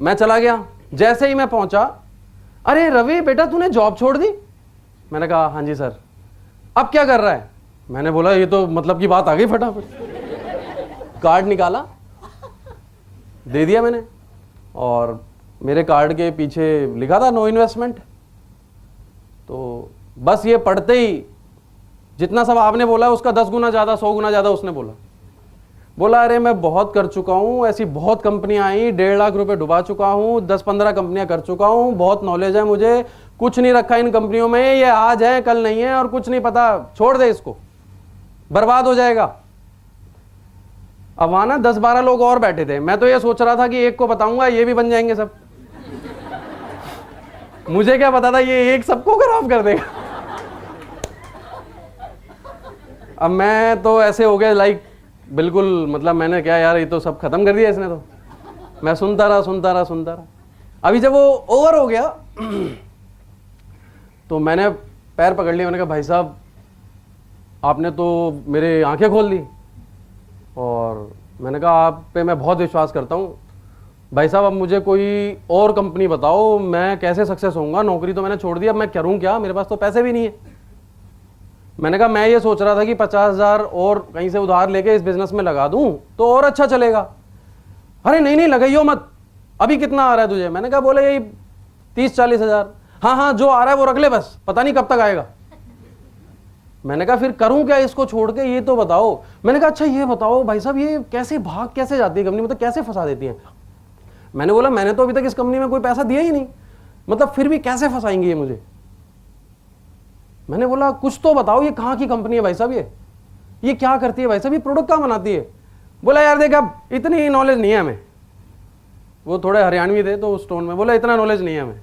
मैं चला गया। जैसे ही मैं पहुंचा, अरे रवि बेटा तूने जॉब छोड़ दी? मैंने कहा हाँ जी सर। अब क्या कर रहा है? मैंने बोला ये तो मतलब की बात आ गई। फटाफट कार्ड निकाला, दे दिया मैंने, और मेरे कार्ड के पीछे लिखा था नो इन्वेस्टमेंट। तो बस ये पढ़ते ही जितना सब आपने बोला उसका 10 गुना ज़्यादा, 100 गुना ज़्यादा उसने बोला अरे मैं बहुत कर चुका हूँ, ऐसी बहुत कंपनियां आई, 1.5 लाख रुपए डुबा चुका हूँ, 10-15 कंपनियां कर चुका हूँ, बहुत नॉलेज है मुझे, कुछ नहीं रखा इन कंपनियों में, ये आज है कल नहीं है और कुछ नहीं पता, छोड़ दे इसको, बर्बाद हो जाएगा। अब वहां ना 10-12 लोग और बैठे थे। मैं तो ये सोच रहा था कि एक को बताऊंगा ये भी बन जाएंगे सब। मुझे क्या पता था ये एक सबको खराब कर देगा। अब मैं तो ऐसे हो गया लाइक बिल्कुल, मतलब मैंने क्या यार ये तो सब खत्म कर दिया इसने तो। मैं सुनता रहा। अभी जब वो ओवर हो गया तो मैंने पैर पकड़ लिया, मैंने कहा भाई साहब आपने तो मेरे आंखें खोल दी, और मैंने कहा आप पे मैं बहुत विश्वास करता हूँ भाई साहब, अब मुझे कोई और कंपनी बताओ, मैं कैसे सक्सेस होऊंगा, नौकरी तो मैंने छोड़ दी, अब मैं करूँ क्या, मेरे पास तो पैसे भी नहीं है। मैंने कहा मैं ये सोच रहा था कि 50,000 और कहीं से उधार लेके इस बिजनेस में लगा दूं तो और अच्छा चलेगा। अरे नहीं नहीं लगाइयो मत, अभी कितना आ रहा है तुझे? मैंने कहा बोले यही 30-40 हज़ार। हाँ हाँ जो आ रहा है वो रख ले, बस पता नहीं कब तक आएगा। मैंने कहा फिर करूं क्या इसको छोड़ के, ये तो बताओ। मैंने कहा अच्छा ये बताओ भाई साहब ये कैसे भाग कैसे जाती है कंपनी, मतलब कैसे फंसा देती है? मैंने बोला मैंने तो अभी तक इस कंपनी में कोई पैसा दिया ही नहीं, मतलब फिर भी कैसे फंसाएंगे ये मुझे? मैंने बोला कुछ तो बताओ, ये कहाँ की कंपनी है भाई साहब, ये क्या करती है भाई साहब, ये प्रोडक्ट कहाँ बनाती है? बोला यार देख अब इतनी नॉलेज नहीं है हमें। वो थोड़े हरियाणवी थे तो उस टोन में बोला इतना नॉलेज नहीं है हमें।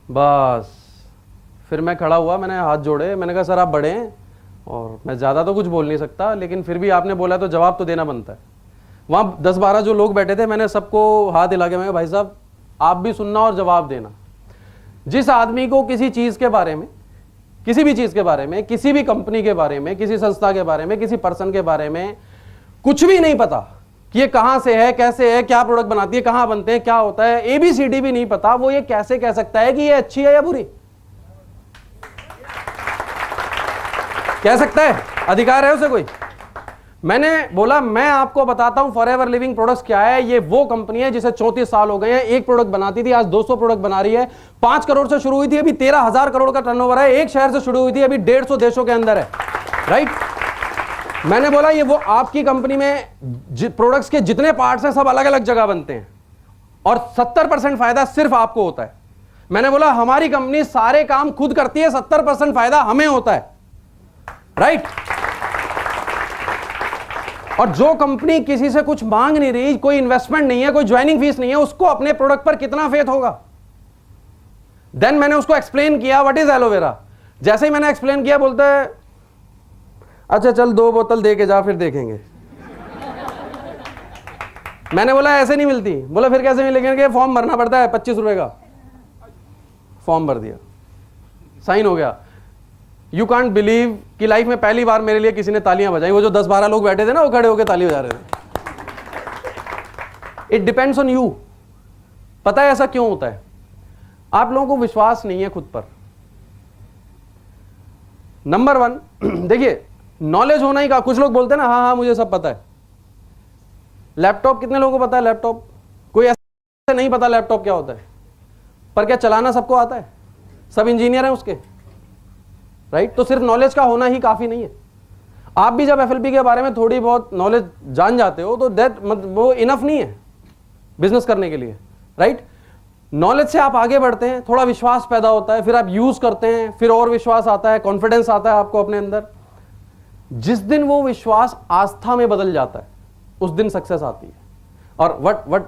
बस फिर मैं खड़ा हुआ, मैंने हाथ जोड़े, मैंने कहा सर आप बड़े हैं और मैं ज़्यादा तो कुछ बोल नहीं सकता, लेकिन फिर भी आपने बोला तो जवाब तो देना बनता है। वहाँ 10-12 जो लोग बैठे थे, मैंने सबको हाथ हिला के मैं कहा भाई साहब आप भी सुनना और जवाब देना। जिस आदमी को किसी चीज़ के बारे में, किसी भी चीज़ के बारे में, किसी भी कंपनी के बारे में, किसी संस्था के बारे में, किसी पर्सन के बारे में कुछ भी नहीं पता कि ये कहाँ से है, कैसे है, क्या प्रोडक्ट बनाती है, कहाँ बनते हैं, क्या होता है, ABCD भी नहीं पता, वो ये कैसे कह सकता है कि ये अच्छी है या बुरी? कह सकता है? अधिकार है उसे कोई? मैंने बोला मैं आपको बताता हूं फॉरएवर लिविंग प्रोडक्ट्स क्या है। ये वो कंपनी है जिसे 34 साल हो गए हैं, एक प्रोडक्ट बनाती थी आज 200 प्रोडक्ट बना रही है। 5 करोड़ से शुरू हुई थी, अभी 13,000 करोड़ का टर्नओवर है। एक शहर से शुरू हुई थी, अभी 150 देशों के अंदर है। राइट? मैंने बोला ये वो आपकी कंपनी में प्रोडक्ट्स के जितने पार्ट्स हैं सब अलग अलग जगह बनते हैं और 70% फायदा सिर्फ आपको होता है। मैंने बोला हमारी कंपनी सारे काम खुद करती है, 70% फायदा हमें होता है। राइट? और जो कंपनी किसी से कुछ मांग नहीं रही, कोई इन्वेस्टमेंट नहीं है, कोई ज्वाइनिंग फीस नहीं है, उसको अपने प्रोडक्ट पर कितना फेथ होगा? देन मैंने उसको एक्सप्लेन किया व्हाट इज एलोवेरा। जैसे ही मैंने एक्सप्लेन किया बोलते हैं अच्छा चल 2 बोतल दे के जा फिर देखेंगे। मैंने बोला ऐसे नहीं मिलती। बोला फिर कैसे मिलेंगे? फॉर्म भरना पड़ता है 25 रुपए का। फॉर्म भर दिया, साइन हो गया। यू कांट बिलीव कि लाइफ में पहली बार मेरे लिए किसी ने तालियां बजाई। वो जो 10-12 लोग बैठे थे ना, वो खड़े होकर ताली बजा रहे थे। It depends on you. पता है ऐसा क्यों होता है? आप लोगों को विश्वास नहीं है खुद पर। नंबर 1 देखिए नॉलेज होना ही का, कुछ लोग बोलते हैं ना हाँ हाँ मुझे सब पता है। लैपटॉप कितने लोगों को पता है? लैपटॉप कोई ऐसा नहीं पता लैपटॉप क्या होता है, पर क्या चलाना सबको आता है? सब इंजीनियर हैं उसके। राइट? तो सिर्फ नॉलेज का होना ही काफी नहीं है। आप भी जब FLP के बारे में थोड़ी बहुत नॉलेज जान जाते हो तो दैट वो इनफ नहीं है बिजनेस करने के लिए। राइट? नॉलेज से आप आगे बढ़ते हैं, थोड़ा विश्वास पैदा होता है, फिर आप यूज करते हैं, फिर और विश्वास आता है, कॉन्फिडेंस आता है आपको अपने अंदर। जिस दिन वो विश्वास आस्था में बदल जाता है उस दिन सक्सेस आती है। और वट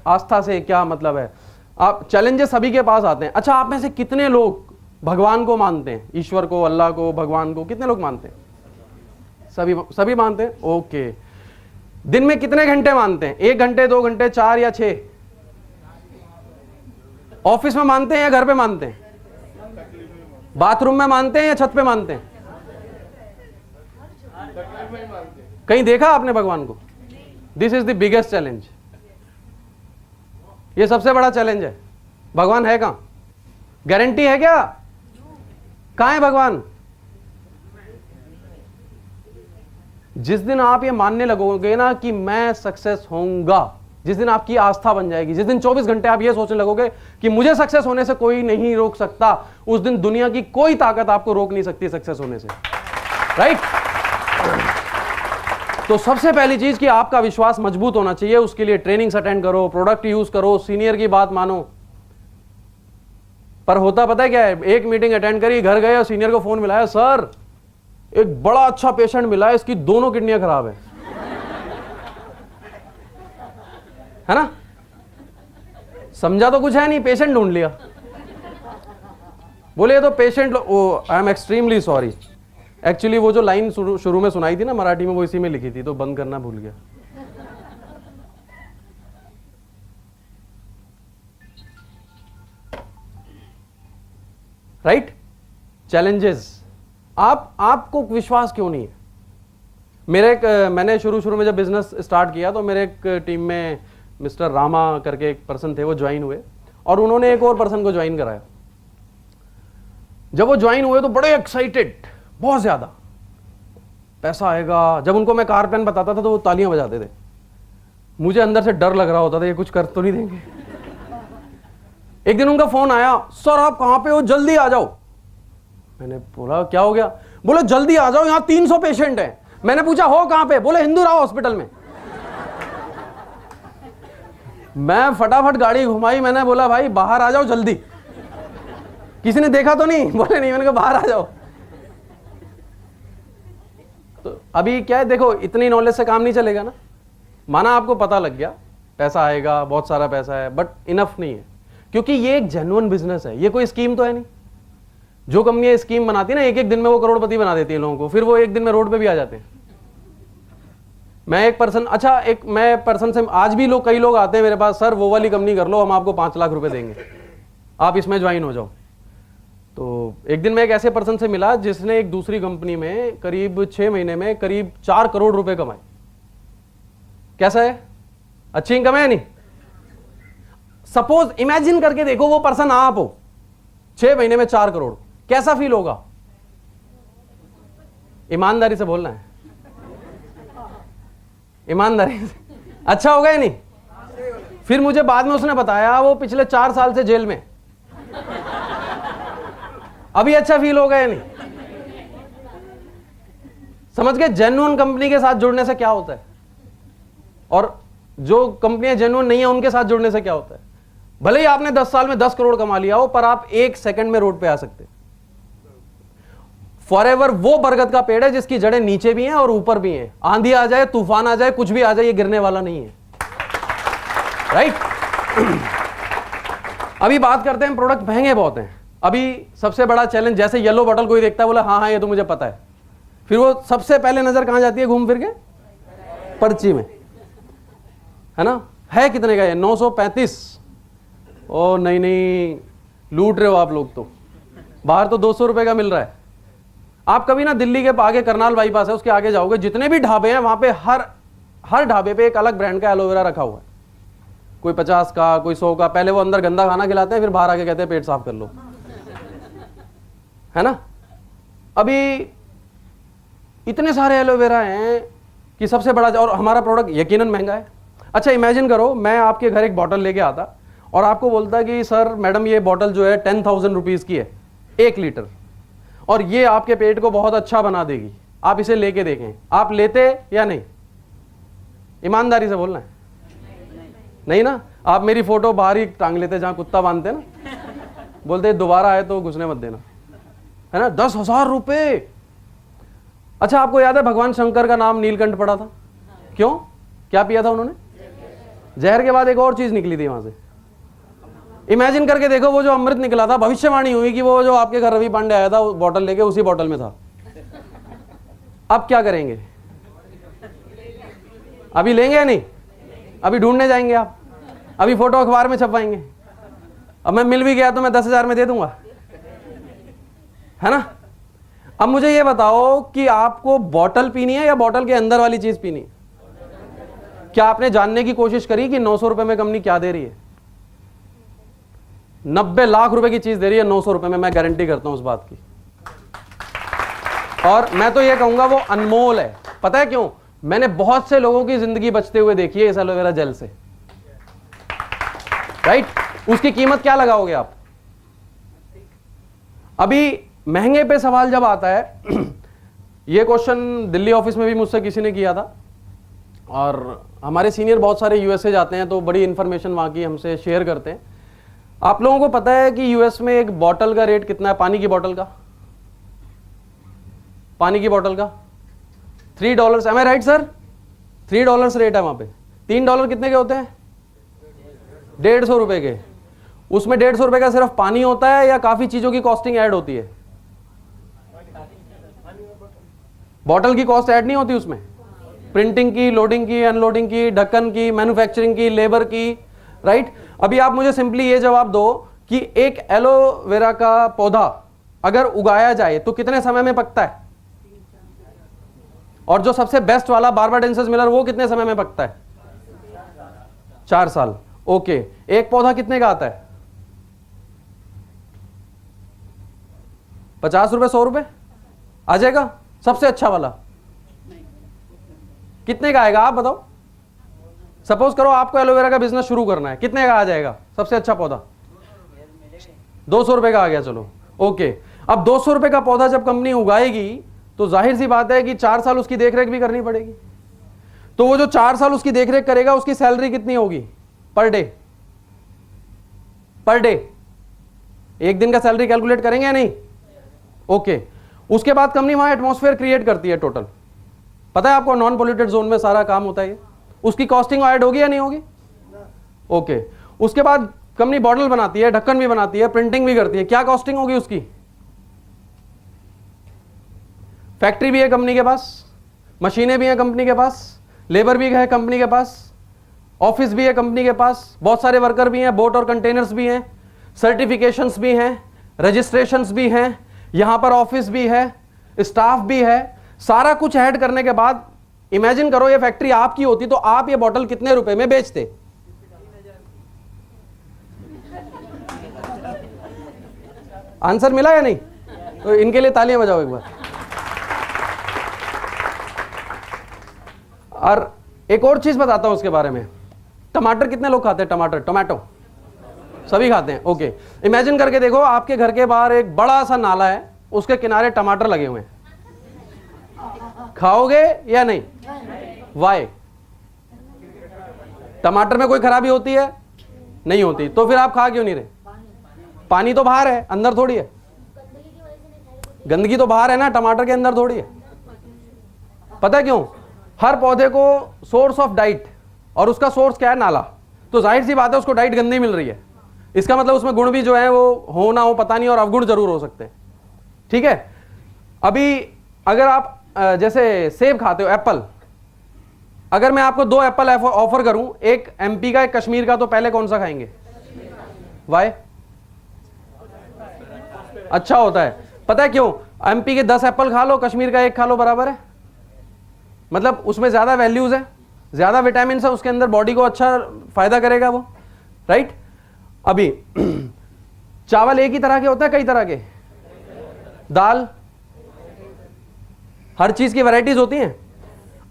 आस्था से क्या मतलब है? आप चैलेंजेस सभी के पास आते हैं। अच्छा आप में से कितने लोग भगवान को मानते हैं? ईश्वर को, अल्लाह को, भगवान को कितने लोग मानते हैं? सभी मानते हैं। ओके। दिन में कितने घंटे मानते हैं? 1 घंटे, 2 घंटे, 4 या 6? ऑफिस में मानते हैं या घर पे मानते हैं? बाथरूम में मानते हैं या छत पे मानते हैं? कहीं देखा आपने भगवान को? This is the biggest challenge. ये सबसे बड़ा चैलेंज है। भगवान है कहां? गारंटी है क्या? कहां है भगवान? जिस दिन आप ये मानने लगोगे ना कि मैं सक्सेस होऊंगा, जिस दिन आपकी आस्था बन जाएगी, जिस दिन 24 घंटे आप ये सोचने लगोगे कि मुझे सक्सेस होने से कोई नहीं रोक सकता, उस दिन दुनिया की कोई ताकत आपको रोक नहीं सकती सक्सेस होने से। राइट? तो सबसे पहली चीज कि आपका विश्वास मजबूत होना चाहिए। उसके लिए ट्रेनिंग्स अटेंड करो, प्रोडक्ट यूज करो, सीनियर की बात मानो। पर होता पता है क्या है? एक मीटिंग अटेंड करी, घर गए और सीनियर को फोन मिलाया, सर एक बड़ा अच्छा पेशेंट मिला है, इसकी दोनों किडनियां खराब है ना? समझा तो कुछ है नहीं, पेशेंट ढूंढ लिया। बोले तो patient, I am extremely sorry. Actually वो जो लाइन शुरू में सुनाई थी ना मराठी में, वो इसी में लिखी थी, तो बंद करना भूल गया। राइट? चैलेंजेस, आपको विश्वास क्यों नहीं है? मैंने शुरू में जब बिजनेस स्टार्ट किया तो मेरे एक टीम में मिस्टर रामा करके एक पर्सन थे, वो ज्वाइन हुए और उन्होंने एक और पर्सन को ज्वाइन कराया। जब वो ज्वाइन हुए तो बड़े एक्साइटेड, बहुत ज्यादा पैसा आएगा। जब उनको मैं कार प्लान बताता था तो वो तालियां बजाते थे। मुझे अंदर से डर लग रहा होता था ये कुछ कर तो नहीं देंगे। एक दिन उनका फोन आया, सर आप कहां पे हो, जल्दी आ जाओ। मैंने बोला क्या हो गया? बोले जल्दी आ जाओ, यहां 300 पेशेंट हैं। मैंने पूछा हो कहां पे? बोले हिंदू राव हॉस्पिटल में। मैं फटाफट गाड़ी घुमाई, मैंने बोला भाई बाहर आ जाओ जल्दी। किसी ने देखा तो नहीं? बोले नहीं। मैंने कहा बाहर आ जाओ। तो अभी क्या है, देखो इतनी नॉलेज से काम नहीं चलेगा ना। माना आपको पता लग गया पैसा आएगा, बहुत सारा पैसा है, बट इनफ नहीं है, क्योंकि ये एक जेन्युइन बिजनेस है, ये कोई स्कीम तो है नहीं। जो कंपनियां स्कीम बनाती है ना, एक दिन में वो करोड़पति बना देती है लोगों को, फिर वो एक दिन में रोड पे भी आ जाते हैं। मैं एक पर्सन से आज भी कई लोग आते हैं मेरे पास, सर वो वाली कंपनी कर लो, हम आपको 5 लाख रुपए देंगे, आप इसमें ज्वाइन हो जाओ। तो एक दिन मैं एक ऐसे पर्सन से मिला जिसने एक दूसरी कंपनी में करीब 6 महीने में करीब 4 करोड़ रुपए कमाए। कैसा है? अच्छी इनकम है नहीं? सपोज इमेजिन करके देखो वो पर्सन आप हो, 6 महीने में 4 करोड़, कैसा फील होगा? ईमानदारी से बोलना है, ईमानदारी से। अच्छा होगा या नहीं? फिर मुझे बाद में उसने बताया वो पिछले 4 साल से जेल में। अभी अच्छा फील होगा या नहीं? समझ गए? जेन्युइन कंपनी के साथ जुड़ने से क्या होता है और जो कंपनियां जेन्युइन नहीं है उनके साथ जुड़ने से क्या होता है। भले ही आपने 10 साल में 10 करोड़ कमा लिया हो, पर आप 1 सेकंड में रोड पे आ सकते। फॉरएवर वो बरगद का पेड़ है जिसकी जड़ें नीचे भी हैं और ऊपर भी हैं। आंधी आ जाए, तूफान आ जाए, कुछ भी आ जाए, ये गिरने वाला नहीं है। राइट? अभी बात करते हैं, प्रोडक्ट महंगे बहुत हैं। अभी सबसे बड़ा चैलेंज, जैसे येलो बॉटल कोई देखता है बोला हाँ ये तो मुझे पता है, फिर वो सबसे पहले नजर कहां जाती है घूम फिर के? पर्ची में, है ना? है कितने का ये? 935। ओ नहीं, लूट रहे हो आप लोग तो। बाहर तो 200 रुपए का मिल रहा है। आप कभी ना दिल्ली के आगे करनाल बाईपास है, उसके आगे जाओगे, जितने भी ढाबे हैं वहां पे हर ढाबे पे एक अलग ब्रांड का एलोवेरा रखा हुआ है। कोई 50 का, कोई 100 का। पहले वो अंदर गंदा खाना खिलाते हैं, फिर बाहर आके कहते हैं पेट साफ कर लो, है ना? अभी इतने सारे एलोवेरा हैं कि सबसे बड़ा, और हमारा प्रोडक्ट यकीनन महंगा है। अच्छा इमेजिन करो मैं आपके घर एक बॉटल लेके आता और आपको बोलता कि सर मैडम ये बॉटल जो है 10,000 रुपीज की है, 1 लीटर, और ये आपके पेट को बहुत अच्छा बना देगी, आप इसे लेके देखें। आप लेते या नहीं? ईमानदारी से बोलना है। नहीं ना? आप मेरी फोटो बाहर ही टांग लेते जहां कुत्ता बांधते ना, बोलते दोबारा आए तो घुसने मत देना, है ना? 10,000 रुपए। अच्छा आपको याद है भगवान शंकर का नाम नीलकंठ पड़ा था? क्यों? क्या पिया था उन्होंने? जहर के बाद एक और चीज निकली थी वहां से। इमेजिन करके देखो, वो जो अमृत निकला था, भविष्यवाणी हुई कि वो जो आपके घर रवि पांडे आया था बॉटल लेके, उसी बॉटल में था। अब क्या करेंगे? अभी लेंगे या नहीं? अभी ढूंढने जाएंगे आप? अभी फोटो अखबार में छपवाएंगे? अब मैं मिल भी गया तो मैं 10,000 में दे दूंगा, है ना? अब मुझे ये बताओ कि आपको बॉटल पीनी है या बॉटल के अंदर वाली चीज पीनी है? क्या आपने जानने की कोशिश करी कि 900 रुपए में कंपनी क्या दे रही है? 90 लाख रुपए की चीज दे रही है 900 रुपए में, मैं गारंटी करता हूं उस बात की। और मैं तो ये कहूंगा वो अनमोल है। पता है क्यों? मैंने बहुत से लोगों की जिंदगी बचते हुए देखी है इस एलोवेरा जेल से। राइट? उसकी कीमत क्या लगाओगे आप? अभी महंगे पे सवाल जब आता है ये क्वेश्चन दिल्ली ऑफिस में भी मुझसे किसी ने किया था, और हमारे सीनियर बहुत सारे यूएसए जाते हैं तो बड़ी इंफॉर्मेशन वहां की हमसे शेयर करते हैं। आप लोगों को पता है कि यूएस में एक बॉटल का रेट कितना है? पानी की बॉटल का, पानी की बॉटल का $3। एम आई राइट सर? $3 रेट है वहां पे। $3 कितने के होते हैं? 150 रुपए के। उसमें 150 रुपए का सिर्फ पानी होता है या काफी चीजों की कॉस्टिंग ऐड होती है? बॉटल की कॉस्ट ऐड नहीं होती उसमें? प्रिंटिंग की, लोडिंग की, अनलोडिंग की, ढक्कन की, मैन्युफैक्चरिंग की, लेबर की। राइट? अभी आप मुझे सिंपली ये जवाब दो कि एक एलोवेरा का पौधा अगर उगाया जाए तो कितने समय में पकता है? और जो सबसे बेस्ट वाला बार्बाडेंसिस मिलर वो कितने समय में पकता है? 4 साल। ओके, एक पौधा कितने का आता है? 50 रुपए 100 रुपए आ जाएगा? सबसे अच्छा वाला कितने का आएगा आप बताओ? सपोज करो आपको एलोवेरा का बिजनेस शुरू करना है, कितने का आ जाएगा सबसे अच्छा पौधा? 200 रुपए का आ गया। चलो ओके, अब 200 रुपए का पौधा जब कंपनी उगाएगी तो जाहिर सी बात है कि 4 साल उसकी देखरेख भी करनी पड़ेगी। तो वो जो 4 साल उसकी देखरेख करेगा उसकी सैलरी कितनी होगी पर डे? पर डे एक दिन का सैलरी कैलकुलेट करेंगे या नहीं? ओके, उसके बाद कंपनी वहां एटमॉस्फेयर क्रिएट करती है टोटल, पता है आपको, नॉन पोल्यूटेड जोन में सारा काम होता है। उसकी कॉस्टिंग ऐड होगी या नहीं होगी? ओके, उसके बाद कंपनी बॉटल बनाती है, ढक्कन भी बनाती है, प्रिंटिंग भी करती है, क्या कॉस्टिंग होगी उसकी? फैक्ट्री भी है कंपनी के पास, मशीनें भी हैं कंपनी के पास, लेबर भी है कंपनी के पास, ऑफिस भी है कंपनी के पास, बहुत सारे वर्कर भी हैं, बोट और कंटेनर्स भी हैं, सर्टिफिकेशंस भी हैं, रजिस्ट्रेशंस भी हैं, यहां पर ऑफिस भी है, स्टाफ भी है, सारा कुछ ऐड करने के बाद इमेजिन करो ये फैक्ट्री आपकी होती तो आप ये बॉटल कितने रुपए में बेचते? आंसर मिला या नहीं? तो इनके लिए तालियां बजाओ एक बार। और एक और चीज बताता हूं उसके बारे में, टमाटर कितने लोग खाते हैं? टमाटर, टोमेटो सभी खाते हैं। ओके, इमेजिन करके देखो आपके घर के बाहर एक बड़ा सा नाला है, उसके किनारे टमाटर लगे हुए हैं, खाओगे या नहीं? वाई? टमाटर में कोई खराबी होती है? नहीं होती, तो फिर आप खा क्यों नहीं रहे? पानी तो बाहर है, अंदर थोड़ी है। गंदगी तो बाहर है ना, टमाटर के अंदर थोड़ी है। पता है क्यों? हर पौधे को सोर्स ऑफ डाइट, और उसका सोर्स क्या है? नाला। तो जाहिर सी बात है उसको डाइट गंदी मिल रही है, इसका मतलब उसमें गुण भी जो है वो हो ना हो पता नहीं, और अवगुण जरूर हो सकते हैं। ठीक है, अभी अगर आप जैसे सेब खाते हो, एप्पल, अगर मैं आपको 2 एप्पल ऑफर करूं, एक एमपी का एक कश्मीर का, तो पहले कौन सा खाएंगे? वाई? अच्छा होता है। पता है क्यों? एमपी के 10 एप्पल खा लो, कश्मीर का 1 खा लो, बराबर है। मतलब उसमें ज्यादा वैल्यूज है, ज्यादा विटामिन है उसके अंदर, बॉडी को अच्छा फायदा करेगा वो, राइट? अभी चावल एक ही तरह के होते हैं, कई तरह के? दाल, हर चीज की वैरायटीज होती हैं।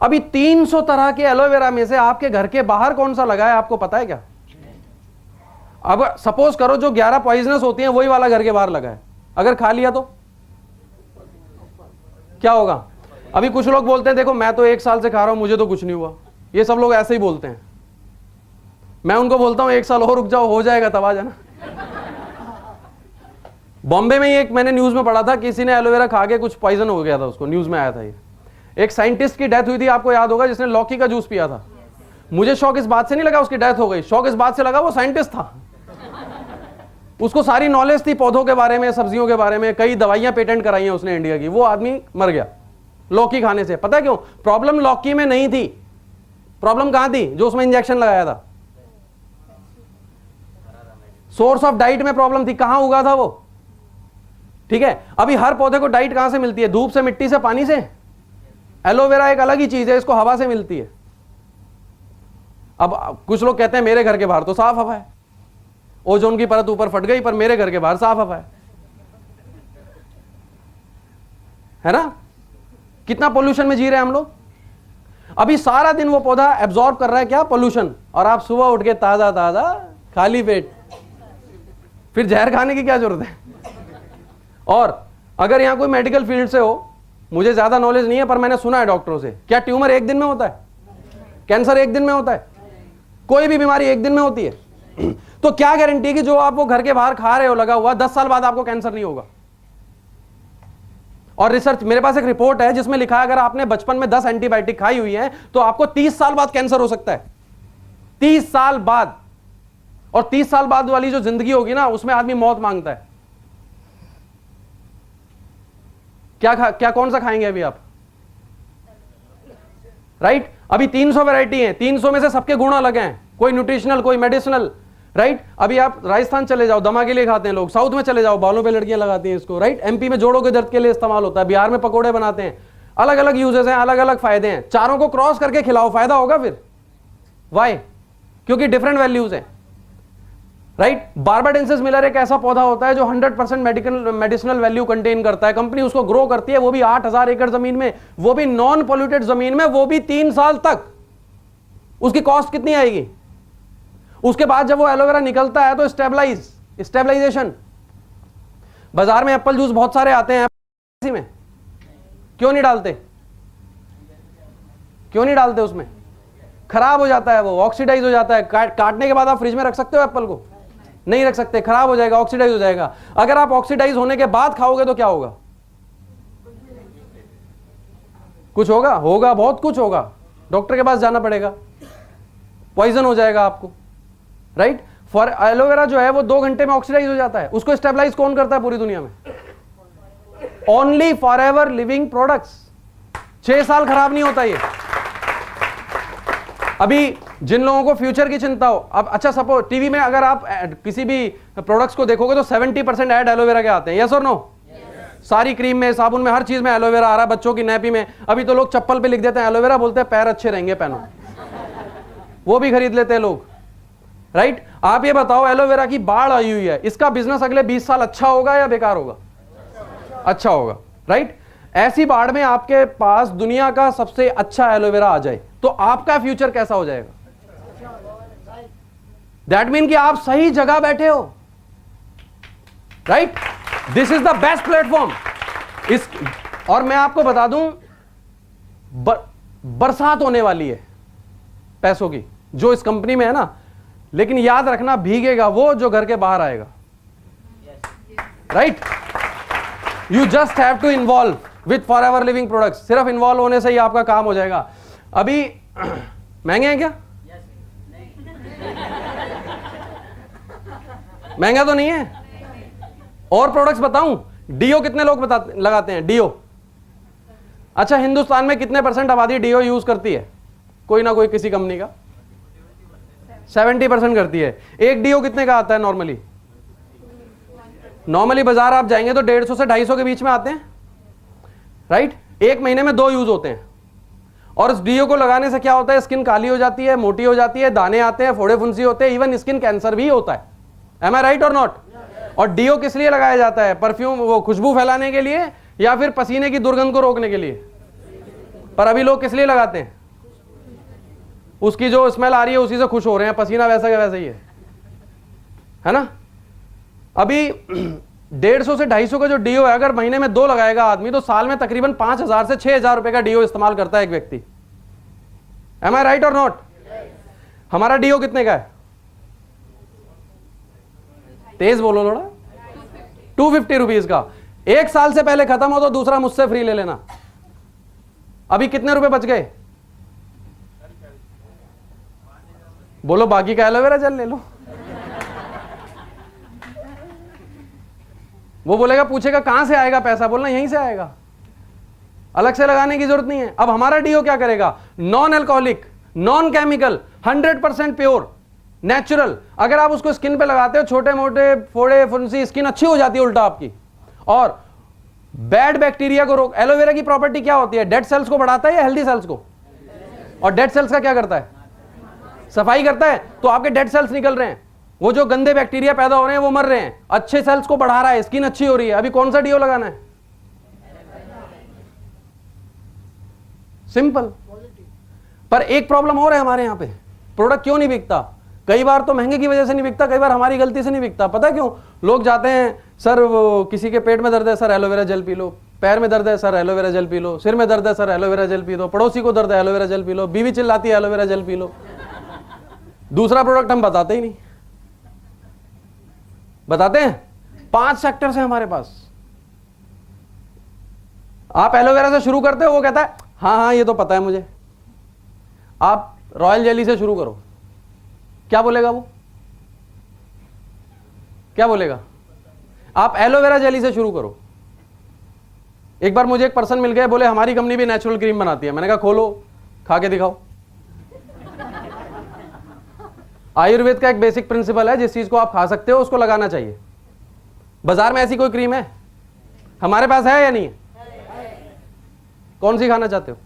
अभी 300 तरह के एलोवेरा में से आपके घर के बाहर कौन सा लगा है आपको पता है क्या? अब सपोज करो जो 11 पॉइजनस होती हैं वही वाला घर के बाहर लगा है, अगर खा लिया तो क्या होगा? अभी कुछ लोग बोलते हैं देखो मैं तो 1 साल से खा रहा हूं, मुझे तो कुछ नहीं हुआ। ये सब लोग ऐसे ही बोलते हैं। मैं उनको बोलता हूं 1 साल और रुक जाओ, हो जाएगा, तब आ जाना। बॉम्बे में ही एक मैंने न्यूज में पढ़ा था, किसी ने एलोवेरा खा के कुछ पॉइजन हो गया था उसको, न्यूज में आया था ये। एक साइंटिस्ट की डेथ हुई थी, आपको याद होगा, जिसने लौकी का जूस पिया था। मुझे शौक इस बात से नहीं लगा उसकी डेथ हो गई, शौक इस बात से लगा वो साइंटिस्ट था, उसको सारी नॉलेज थी पौधों के बारे में, सब्जियों के बारे में, कई दवाइयां पेटेंट कराई हैं उसने इंडिया की। वो आदमी मर गया लौकी खाने से। पता है क्यों? प्रॉब्लम लौकी में नहीं थी, प्रॉब्लम कहां थी? जो उसमें इंजेक्शन लगाया था। सोर्स ऑफ डाइट में प्रॉब्लम थी, कहां उगा था वो। ठीक है, अभी हर पौधे को डाइट कहां से मिलती है? धूप से, मिट्टी से, पानी से। एलोवेरा एक अलग ही चीज है, इसको हवा से मिलती है। अब कुछ लोग कहते हैं मेरे घर के बाहर तो साफ हवा है, ओजोन की परत ऊपर फट गई, पर मेरे घर के बाहर साफ हवा है ना? कितना पोल्यूशन में जी रहे हैं हम लोग। अभी सारा दिन वो पौधा एब्जॉर्ब कर रहा है क्या? पोल्यूशन। और आप सुबह उठ के ताजा ताजा खाली पेट, फिर जहर खाने की क्या जरूरत है? और अगर यहां कोई मेडिकल फील्ड से हो, मुझे ज्यादा नॉलेज नहीं है पर मैंने सुना है डॉक्टरों से, क्या ट्यूमर 1 दिन में होता है? कैंसर 1 दिन में होता है? कोई भी बीमारी 1 दिन में होती है? तो क्या गारंटी है कि जो आप वो घर के बाहर खा रहे हो लगा हुआ, 10 साल बाद आपको कैंसर नहीं होगा? और रिसर्च, मेरे पास एक रिपोर्ट है जिसमें लिखा है अगर आपने बचपन में 10 एंटीबायोटिक खाई हुई है तो आपको 30 साल बाद कैंसर हो सकता है। 30 साल बाद। और 30 साल बाद वाली जो जिंदगी होगी ना, उसमें आदमी मौत मांगता है। क्या कौन सा खाएंगे अभी आप? राइट? अभी 300 वैरायटी है, 300 में से सबके गुण अलग हैं, कोई न्यूट्रिशनल, कोई मेडिसिनल, राइट। अभी आप राजस्थान चले जाओ, दमा के लिए खाते हैं लोग। साउथ में चले जाओ, बालों पे लड़कियां लगाती हैं इसको, राइट। एमपी में जोड़ों के दर्द के लिए इस्तेमाल होता है, बिहार में पकोड़े बनाते हैं। अलग अलग यूजेस हैं, अलग अलग फायदे हैं। चारों को क्रॉस करके खिलाओ, फायदा होगा फिर। वाई? क्योंकि डिफरेंट वैल्यूज हैं, राइट। बारबाडेंसिस मिलर एक ऐसा पौधा होता है जो 100% मेडिसिनल वैल्यू कंटेन करता है। कंपनी उसको ग्रो करती है, वो भी 8000 एकड़ जमीन में, वो भी नॉन पोल्यूटेड जमीन में, वो भी 3 साल तक। उसकी कॉस्ट कितनी आएगी? उसके बाद जब वो एलोवेरा निकलता है तो स्टेबलाइजेशन। बाजार में एप्पल जूस बहुत सारे आते हैं, इसी में क्यों नहीं डालते? क्यों नहीं डालते? उसमें खराब हो जाता है, वो ऑक्सीडाइज हो जाता है। काटने के बाद आप फ्रिज में रख सकते हो एप्पल को? नहीं रख सकते, खराब हो जाएगा, ऑक्सीडाइज हो जाएगा। अगर आप ऑक्सीडाइज होने के बाद खाओगे तो क्या होगा? कुछ होगा? होगा, बहुत कुछ होगा। डॉक्टर के पास जाना पड़ेगा, पॉइजन हो जाएगा आपको, राइट। फॉर एलोवेरा जो है वो 2 घंटे में ऑक्सीडाइज हो जाता है। उसको स्टेबलाइज कौन करता है पूरी दुनिया में? Only forever living products. 6 साल खराब नहीं होता ये। अभी जिन लोगों को फ्यूचर की चिंता हो, अब अच्छा सपोज टीवी में अगर आप किसी भी प्रोडक्ट्स को देखोगे तो 70% ऐड एलोवेरा के आते हैं, यस और नो? सारी क्रीम में, साबुन में, हर चीज में एलोवेरा आ रहा है, बच्चों की नैपी में। अभी तो लोग चप्पल पे लिख देते हैं एलोवेरा, बोलते हैं पैर अच्छे रहेंगे, पहनो। वो भी खरीद लेते हैं लोग, राइट। आप ये बताओ, एलोवेरा की बाढ़ आई हुई है, इसका बिजनेस अगले 20 साल अच्छा होगा या बेकार होगा? अच्छा होगा, राइट। ऐसी बाढ़ में आपके पास दुनिया का सबसे अच्छा एलोवेरा आ जाए तो आपका फ्यूचर कैसा हो जाएगा? दैट मीन कि आप सही जगह बैठे हो, right. This is the best platform. इस और मैं आपको बता दूं, बरसात होने वाली है पैसों की जो इस कंपनी में है ना, लेकिन याद रखना, भीगेगा वो जो घर के बाहर आएगा, right. You just have to involve with forever living products. सिर्फ इन्वॉल्व होने से ही आपका काम हो जाएगा। अभी महंगे हैं क्या? महंगा तो नहीं है। और प्रोडक्ट्स बताऊं? डीओ कितने लोग लगाते हैं? डीओ, अच्छा हिंदुस्तान में कितने % आबादी डीओ यूज करती है? कोई ना कोई किसी कंपनी का 70% करती है। एक डीओ कितने का आता है नॉर्मली? नॉर्मली बाजार आप जाएंगे तो 150 से 250 के बीच में आते हैं, राइट। 1 महीने में 2 यूज होते हैं। और इस डीओ को लगाने से क्या होता है? स्किन काली हो जाती है, मोटी हो जाती है, दाने आते हैं, फोड़े फुंसी होते हैं, इवन स्किन कैंसर भी होता है। एम आई राइट और नॉट? और डीओ किस लिए लगाया जाता है? परफ्यूम, वो खुशबू फैलाने के लिए या फिर पसीने की दुर्गंध को रोकने के लिए? पर अभी लोग किस लिए लगाते हैं? उसकी जो स्मेल आ रही है उसी से खुश हो रहे हैं, पसीना वैसा का वैसा ही है ना। अभी 150 से 250 का जो डीओ है, अगर महीने में 2 लगाएगा आदमी तो साल में तकरीबन 5000 से 6000 रुपए का डीओ इस्तेमाल करता है एक व्यक्ति। एम आई राइट और नॉट? हमारा डीओ कितने का है? तेज बोलो थोड़ा। 250 रुपीज का। 1 साल से पहले खत्म हो तो दूसरा मुझसे फ्री ले लेना। अभी कितने रुपए बच गए? बोलो, बाकी का एलोवेरा जेल ले लो। वो बोलेगा, पूछेगा कहां से आएगा पैसा, बोलना यहीं से आएगा, अलग से लगाने की जरूरत नहीं है। अब हमारा डीओ क्या करेगा? Non alcoholic, non chemical, 100% pure, natural. अगर आप उसको स्किन पे लगाते हो, छोटे मोटे फोड़े फुंसी, स्किन अच्छी हो जाती है उल्टा आपकी, और बैड बैक्टीरिया को रोक। एलोवेरा की प्रॉपर्टी क्या होती है? डेड सेल्स को बढ़ाता है या हेल्दी सेल्स को? और डेड सेल्स का क्या करता है? सफाई करता है। तो आपके डेड सेल्स निकल रहे हैं, वो जो गंदे बैक्टीरिया पैदा हो रहे हैं वो मर रहे हैं, अच्छे सेल्स को बढ़ा रहा है, स्किन अच्छी हो रही है। अभी कौन सा डीओ लगाना है? सिंपल। पर एक प्रॉब्लम और है हमारे यहां पे, प्रोडक्ट क्यों नहीं बिकता? कई बार तो महंगे की वजह से नहीं बिकता, कई बार हमारी गलती से नहीं बिकता। पता क्यों? लोग जाते हैं, सर वो किसी के पेट में दर्द है, sir aloe vera gel P low. पैर में दर्द है, sir aloe vera gel P low. सिर में दर्द है, sir aloe vera gel P low. पड़ोसी को दर्द है, एलोवेरा जेल पी लो। बीवी चिल्लाती है, एलोवेरा जेल पी लो। दूसरा प्रोडक्ट हम बताते ही नहीं। बताते हैं 5 सेक्टर्स हैं हमारे पास। आप एलोवेरा से शुरू करते हो, वो कहता है हाँ हाँ ये तो पता है मुझे। आप रॉयल जेली से शुरू करो, क्या बोलेगा वो? क्या बोलेगा? आप एलोवेरा जेली से शुरू करो। एक बार मुझे एक पर्सन मिल गए, बोले हमारी कंपनी भी नेचुरल क्रीम बनाती है। मैंने कहा खोलो, खा के दिखाओ। आयुर्वेद का एक बेसिक प्रिंसिपल है, जिस चीज को आप खा सकते हो उसको लगाना चाहिए। बाजार में ऐसी कोई क्रीम है? हमारे पास है या नहीं है? कौन सी खाना चाहते हो?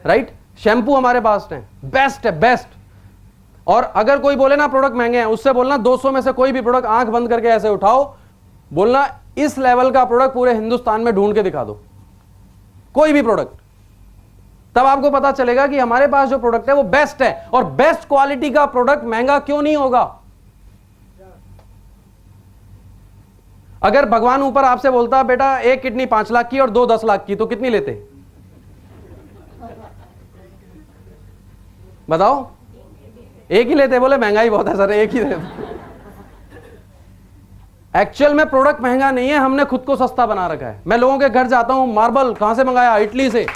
राइट, शैम्पू हमारे पास है, बेस्ट है, बेस्ट। और अगर कोई बोले ना प्रोडक्ट महंगे हैं, उससे बोलना 200 में से कोई भी प्रोडक्ट आंख बंद करके ऐसे उठाओ, बोलना इस लेवल का प्रोडक्ट पूरे हिंदुस्तान में ढूंढ के दिखा दो, कोई भी प्रोडक्ट। तब आपको पता चलेगा कि हमारे पास जो प्रोडक्ट है वो बेस्ट है। और बेस्ट क्वालिटी का प्रोडक्ट महंगा क्यों नहीं होगा? अगर भगवान ऊपर आपसे बोलता बेटा एक किडनी 5 लाख की और 2 10 लाख की, तो कितनी लेते? बताओ। एक ही लेते? बोले महंगाई बहुत है सर, एक ही लेते। एक्चुअल में प्रोडक्ट महंगा नहीं है, हमने खुद को सस्ता बना रखा है। मैं लोगों के घर जाता हूं, मार्बल कहां से मंगाया? इटली से,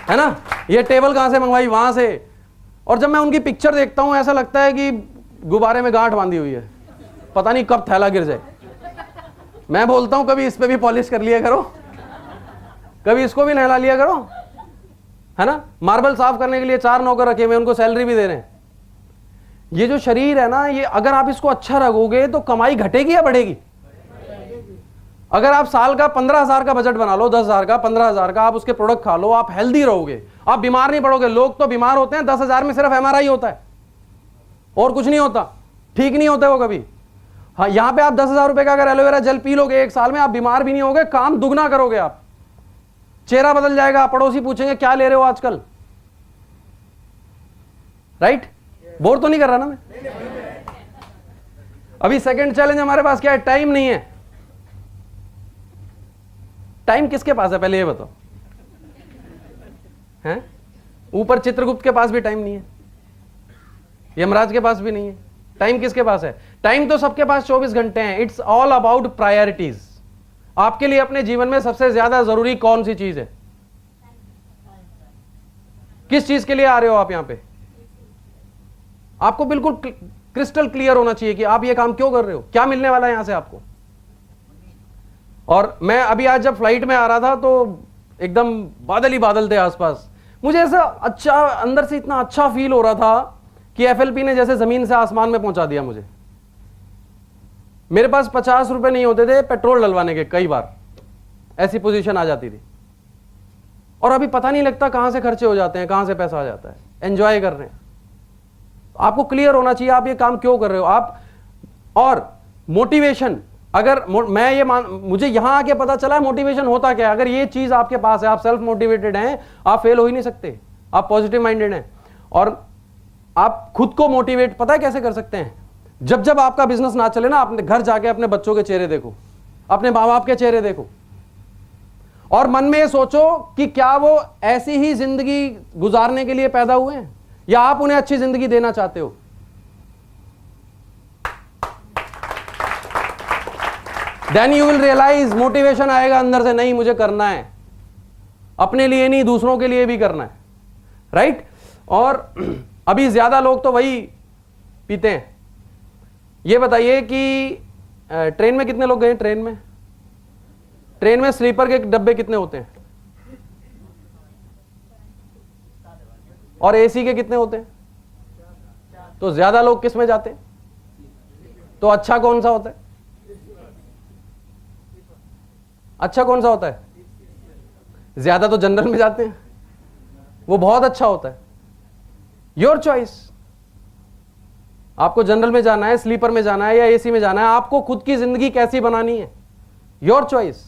है ना। ये टेबल कहां से मंगवाई? वहां से। और जब मैं उनकी पिक्चर देखता हूं ऐसा लगता है कि गुब्बारे में गांठ बांधी हुई है, पता नहीं कब थैला गिर जाए। मैं बोलता हूं कभी इस पे भी पॉलिश कर लिया करो, कभी इसको भी नहला लिया करो, है ना। मार्बल साफ करने के लिए 4 नौकर रखे हुए, उनको सैलरी भी दे रहे हैं। ये जो शरीर है ना, ये अगर आप इसको अच्छा रखोगे तो कमाई घटेगी या बढ़ेगी? अगर आप साल का 15,000 का बजट बना लो, 10,000 का, 15,000 का, आप उसके प्रोडक्ट खा लो, आप हेल्दी रहोगे, आप बीमार नहीं पड़ोगे। लोग तो बीमार होते हैं 10,000 में सिर्फ MRI होता है और कुछ नहीं होता, ठीक नहीं होता वो कभी। हाँ, यहां पे आप 10,000 रुपए का अगर एलोवेरा जेल पी लोगे 1 साल में, आप बीमार भी नहीं होगे, काम दुगना करोगे, आप चेहरा बदल जाएगा। पड़ोसी पूछेंगे क्या ले रहे हो आजकल? राइट? बोर तो नहीं कर रहा ना मैं? अभी सेकंड चैलेंज हमारे पास क्या है? टाइम नहीं है। टाइम किसके पास है पहले ये बताओ? हैं? ऊपर चित्रगुप्त के पास भी टाइम नहीं है, यमराज के पास भी नहीं है। टाइम किसके पास है? टाइम तो सबके पास 24 घंटे हैं। It's all about priorities. आपके लिए अपने जीवन में सबसे ज्यादा जरूरी कौन सी चीज है? किस चीज के लिए आ रहे हो आप यहां पे? आपको बिल्कुल क्रिस्टल क्लियर होना चाहिए कि आप ये काम क्यों कर रहे हो, क्या मिलने वाला है यहां से आपको। और मैं अभी आज जब फ्लाइट में आ रहा था तो एकदम बादल ही बादल थे आसपास। मुझे ऐसा अच्छा अंदर से इतना अच्छा फील हो रहा था कि FLP ने जैसे जमीन से आसमान में पहुंचा दिया मुझे। मेरे पास 50 रुपए नहीं होते थे पेट्रोल डलवाने के, कई बार ऐसी पोजीशन आ जाती थी। और अभी पता नहीं लगता कहां से खर्चे हो जाते हैं, कहां से पैसा आ जाता है। एंजॉय कर रहे हैं। आपको क्लियर होना चाहिए आप ये काम क्यों कर रहे हो आप। और मोटिवेशन, अगर मैं ये मुझे यहां आके पता चला है मोटिवेशन होता क्या है। अगर ये चीज आपके पास है, आप सेल्फ मोटिवेटेड हैं, आप फेल हो ही नहीं सकते। आप पॉजिटिव माइंडेड हैं और आप खुद को मोटिवेट पता है कैसे कर सकते हैं? जब जब आपका बिजनेस ना चले ना, अपने घर जाके अपने बच्चों के चेहरे देखो, अपने माँ बाप के चेहरे देखो और मन में ये सोचो कि क्या वो ऐसी ही जिंदगी गुजारने के लिए पैदा हुए हैं या आप उन्हें अच्छी जिंदगी देना चाहते हो। Then you will realise, motivation आएगा अंदर से, नहीं मुझे करना है, अपने लिए नहीं दूसरों के लिए भी करना है। राइट? और अभी ज्यादा लोग तो वही पीते हैं। ये बताइए कि ट्रेन में कितने लोग गए? ट्रेन में स्लीपर के डब्बे कितने होते हैं और AC के कितने होते हैं? तो ज्यादा लोग किस में जाते हैं? तो अच्छा कौन सा होता है? अच्छा कौन सा होता है? ज्यादा तो जनरल में जाते हैं, वो बहुत अच्छा होता है। Your choice. आपको जनरल में जाना है, स्लीपर में जाना है या AC में जाना है, आपको खुद की जिंदगी कैसी बनानी है, योर चॉइस।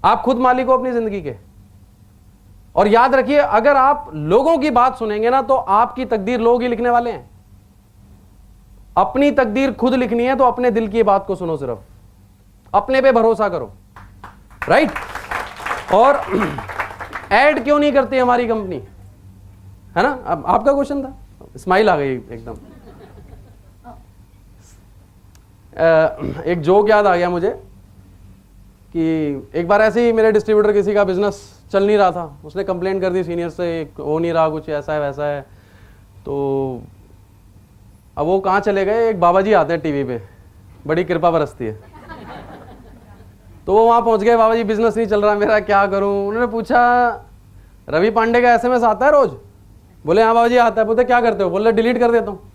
आप खुद मालिक हो अपनी जिंदगी के। और याद रखिए, अगर आप लोगों की बात सुनेंगे ना तो आपकी तकदीर लोग ही लिखने वाले हैं। अपनी तकदीर खुद लिखनी है तो अपने दिल की बात को सुनो, सिर्फ अपने पे भरोसा करो। राइट? और ऐड क्यों नहीं करती हमारी कंपनी, है ना? अब आपका क्वेश्चन था, स्माइल आ गई एकदम। एक जोक याद आ गया मुझे कि एक बार ऐसे ही मेरे डिस्ट्रीब्यूटर किसी का बिजनेस चल नहीं रहा था, उसने कंप्लेंट कर दी सीनियर से, हो नहीं रहा, कुछ ऐसा है वैसा है। तो अब वो कहाँ चले गए, एक बाबा जी आते हैं टीवी पे, बड़ी कृपा बरसती है, तो वो वहाँ पहुँच गए। बाबा जी बिजनेस नहीं चल रहा मेरा, क्या करूँ? उन्होंने पूछा रवि पांडे का SMS आता है रोज? बोले हाँ बाबा जी आता है। बोलते क्या करते हो? बोले डिलीट कर देता हूँ।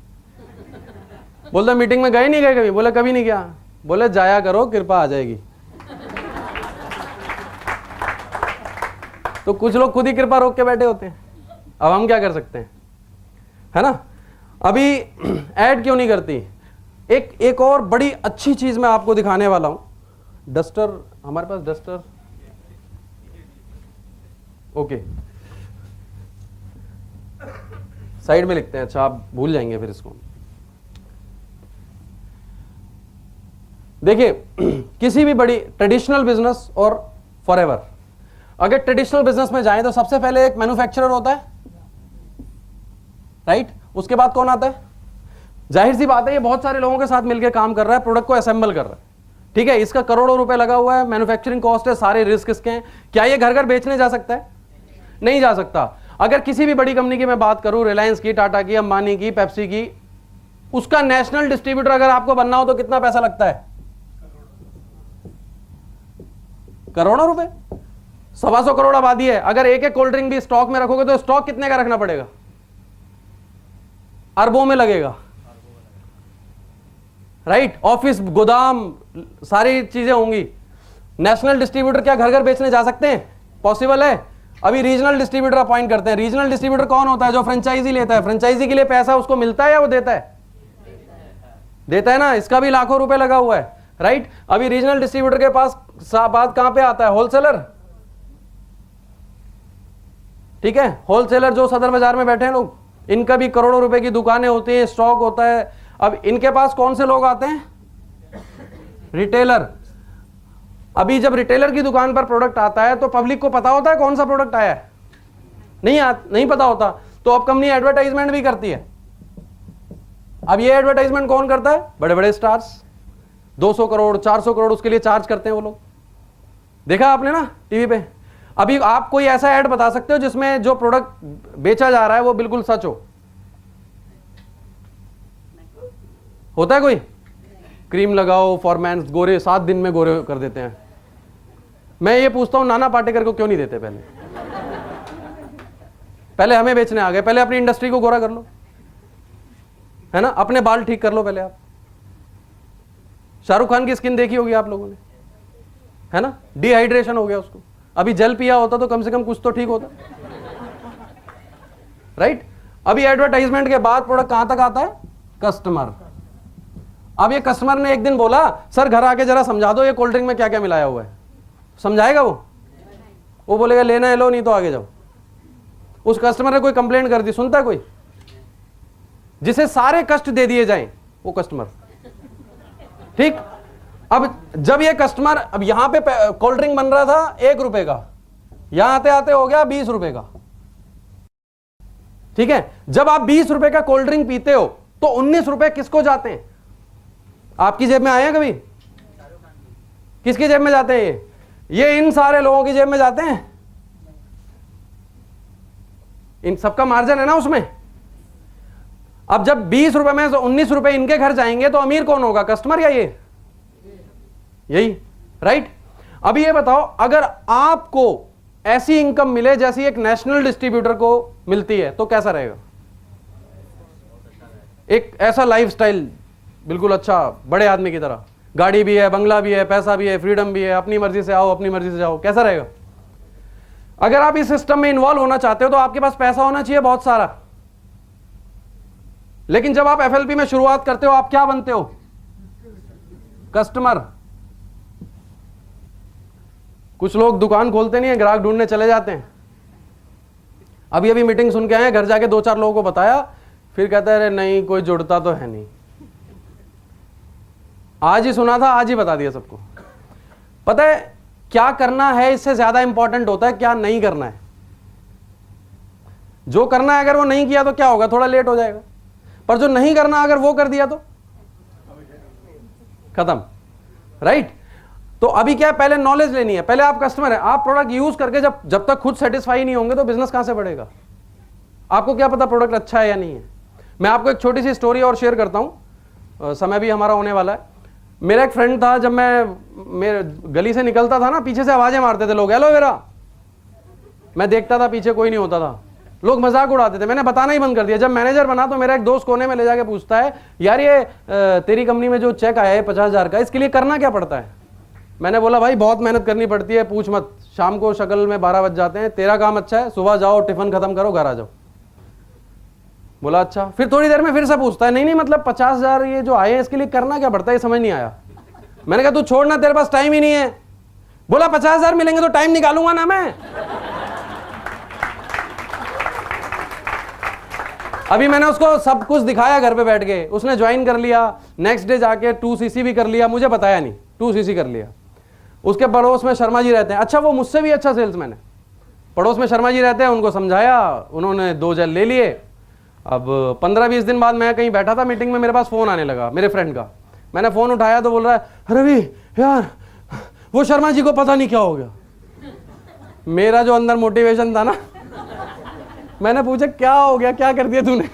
बोलते मीटिंग में गए नहीं गए कभी? बोले कभी नहीं गया। बोले जाया करो, कृपा आ जाएगी। तो कुछ लोग खुद ही कृपा रोक के बैठे होते हैं। अब हम क्या कर सकते हैं, है ना। अभी ऐड क्यों नहीं करती? एक और बड़ी अच्छी चीज मैं आपको दिखाने वाला हूं। डस्टर, हमारे पास डस्टर, ओके, साइड में लिखते हैं। अच्छा आप भूल जाएंगे फिर इसको। देखिए किसी भी बड़ी ट्रेडिशनल बिजनेस और फॉरएवर, अगर ट्रेडिशनल बिजनेस में जाएं तो सबसे पहले एक मैन्युफैक्चरर होता है, राइट। उसके बाद कौन आता है? जाहिर सी बात है ये बहुत सारे लोगों के साथ मिलकर काम कर रहा है, प्रोडक्ट को असेंबल कर रहा है, ठीक है। इसका करोड़ों रुपए लगा हुआ है, मैन्युफैक्चरिंग कॉस्ट है, सारे रिस्क इसके हैं। क्या ये घर घर बेचने जा सकता है? नहीं जा सकता। अगर किसी भी बड़ी कंपनी की मैं बात करूं, रिलायंस की, टाटा की, अंबानी की, पेप्सी की, उसका नेशनल डिस्ट्रीब्यूटर अगर आपको बनना हो तो कितना पैसा लगता है? करोड़ों रुपए। 125 करोड़ आबादी है। अगर एक एक कोल्ड ड्रिंक भी स्टॉक में रखोगे तो स्टॉक कितने का रखना पड़ेगा? अरबों में लगेगा, राइट। ऑफिस, गोदाम, सारी चीजें होंगी। नेशनल डिस्ट्रीब्यूटर क्या घर घर बेचने जा सकते हैं? पॉसिबल है। अभी रीजनल डिस्ट्रीब्यूटर अपॉइंट करते हैं। रीजनल डिस्ट्रीब्यूटर कौन होता है? जो फ्रेंचाइजी लेता है। फ्रेंचाइजी के लिए पैसा उसको मिलता है या वो देता है? देता है ना। इसका भी लाखों रुपए लगा हुआ है, राइट। अभी रीजनल डिस्ट्रीब्यूटर के पास बात कहां पे आता है? होलसेलर, ठीक है। होलसेलर जो सदर बाजार में बैठे हैं लोग, इनका भी करोड़ों रुपए की दुकानें होती हैं, स्टॉक होता है। अब इनके पास कौन से लोग आते हैं? रिटेलर। अभी जब रिटेलर की दुकान पर प्रोडक्ट आता है तो पब्लिक को पता होता है कौन सा प्रोडक्ट आया है? नहीं पता होता। तो अब कंपनी एडवर्टाइजमेंट भी करती है। अब ये एडवर्टाइजमेंट कौन करता है? बड़े बड़े स्टार्स। 200 करोड़ 400 करोड़ उसके लिए चार्ज करते हैं वो लोग। देखा आपने ना टीवी पे। अभी आप कोई ऐसा ऐड बता सकते हो जिसमें जो प्रोडक्ट बेचा जा रहा है वो बिल्कुल सच हो? होता है कोई? क्रीम लगाओ, फॉरमैन्स, गोरे, 7 दिन में गोरे कर देते हैं। मैं ये पूछता हूं नाना पाटेकर को क्यों नहीं देते? पहले हमें बेचने आ गए। पहले अपनी इंडस्ट्री को गोरा कर लो, है ना। अपने बाल ठीक कर लो पहले आप। शाहरुख खान की स्किन देखी होगी आप लोगों ने, है ना। डिहाइड्रेशन हो गया उसको। अभी जल पिया होता तो कम से कम कुछ तो ठीक होता, राइट। अभी एडवर्टाइजमेंट के बाद प्रोडक्ट कहां तक आता है? कस्टमर। अब ये कस्टमर ने एक दिन बोला सर घर आके जरा समझा दो ये कोल्ड ड्रिंक में क्या क्या मिलाया हुआ है। समझाएगा वो बोलेगा लेना है लो, नहीं तो आगे जाओ। उस कस्टमर ने कोई कंप्लेंट कर दी, सुनता है कोई? जिसे सारे कष्ट दे दिए जाएं वो कस्टमर, ठीक। अब जब ये कस्टमर, अब यहां पे कोल्ड ड्रिंक बन रहा था 1 रुपए का, यहां आते आते हो गया 20 रुपए का, ठीक है। जब आप 20 रुपए का कोल्ड ड्रिंक पीते हो तो 19 रुपए किसको जाते हैं? आपकी जेब में आए हैं कभी? किसकी जेब में जाते हैं? ये इन सारे लोगों की जेब में जाते हैं। इन सबका मार्जिन है ना उसमें। अब जब 20 रुपए में 19 रुपए इनके घर जाएंगे तो अमीर कौन होगा? कस्टमर या ये? यही, राइट। अभी ये बताओ अगर आपको ऐसी इनकम मिले जैसी एक नेशनल डिस्ट्रीब्यूटर को मिलती है तो कैसा रहेगा? एक ऐसा लाइफस्टाइल बिल्कुल अच्छा, बड़े आदमी की तरह, गाड़ी भी है, बंगला भी है, पैसा भी है, फ्रीडम भी है, अपनी मर्जी से आओ अपनी मर्जी से जाओ, कैसा रहेगा? अगर आप इस सिस्टम में इन्वॉल्व होना चाहते हो तो आपके पास पैसा होना चाहिए बहुत सारा। लेकिन जब आप एफएलपी में शुरुआत करते हो आप क्या बनते हो? कस्टमर। कुछ लोग दुकान खोलते नहीं है, ग्राहक ढूंढने चले जाते हैं। अभी मीटिंग सुन के आए, घर जाके 2-4 लोगों को बताया, फिर कहते हैं अरे नहीं कोई जुड़ता तो है नहीं। आज ही सुना था, आज ही बता दिया सबको। पता है क्या करना है इससे ज्यादा इंपॉर्टेंट होता है क्या नहीं करना है। जो करना है अगर वो नहीं किया तो क्या होगा? थोड़ा लेट हो जाएगा। पर जो नहीं करना अगर वो कर दिया तो खत्म, राइट। तो अभी क्या है, पहले नॉलेज लेनी है। पहले आप कस्टमर है, आप प्रोडक्ट यूज करके जब तक खुद सेटिस्फाई नहीं होंगे तो बिजनेस कहां से बढ़ेगा? आपको क्या पता प्रोडक्ट अच्छा है या नहीं है। मैं आपको एक छोटी सी स्टोरी और शेयर करता हूं, समय भी हमारा होने वाला है। मेरा एक फ्रेंड था, जब मेरे गली से निकलता था ना, पीछे से आवाजें मारते थे लोग, एलोवेरा। मैं देखता था पीछे कोई नहीं होता था, लोग मजाक उड़ाते थे, मैंने बताना ही बंद कर दिया। जब मैनेजर बना तो मेरा एक दोस्त कोने में ले जाके पूछता है, यार ये तेरी कंपनी में जो चेक आया है 50,000 का, इसके लिए करना क्या पड़ता है? मैंने बोला भाई बहुत मेहनत करनी पड़ती है, पूछ मत, शाम को शक्ल में 12 बज जाते हैं, तेरा काम अच्छा है, सुबह जाओ टिफिन खत्म करो घर आ जाओ। बोला अच्छा। फिर थोड़ी देर में फिर से पूछता है, नहीं नहीं मतलब 50,000 ये जो आए हैं इसके लिए करना क्या पड़ता है, ये समझ नहीं आया। मैंने कहा तू छोड़ना, तेरे पास टाइम ही नहीं है। बोला 50,000 मिलेंगे तो टाइम निकालूंगा ना मैं। अभी मैंने उसको सब कुछ दिखाया घर पे बैठ के, उसने ज्वाइन कर लिया, नेक्स्ट डे जाके 2cc भी कर लिया, मुझे बताया नहीं, 2cc कर लिया। उसके पड़ोस में शर्मा जी रहते हैं, अच्छा वो मुझसे भी अच्छा सेल्समैन है, पड़ोस में शर्मा जी रहते हैं, उनको समझाया, उन्होंने 2 जेल ले लिए। अब 15-20 दिन बाद मैं कहीं बैठा था मीटिंग में, मेरे पास फोन आने लगा मेरे फ्रेंड का। मैंने फोन उठाया तो बोल रहा है, रवि यार वो शर्मा जी को पता नहीं क्या हो गया। मेरा जो अंदर मोटिवेशन था ना, मैंने पूछा क्या हो गया, क्या कर दिया तूने?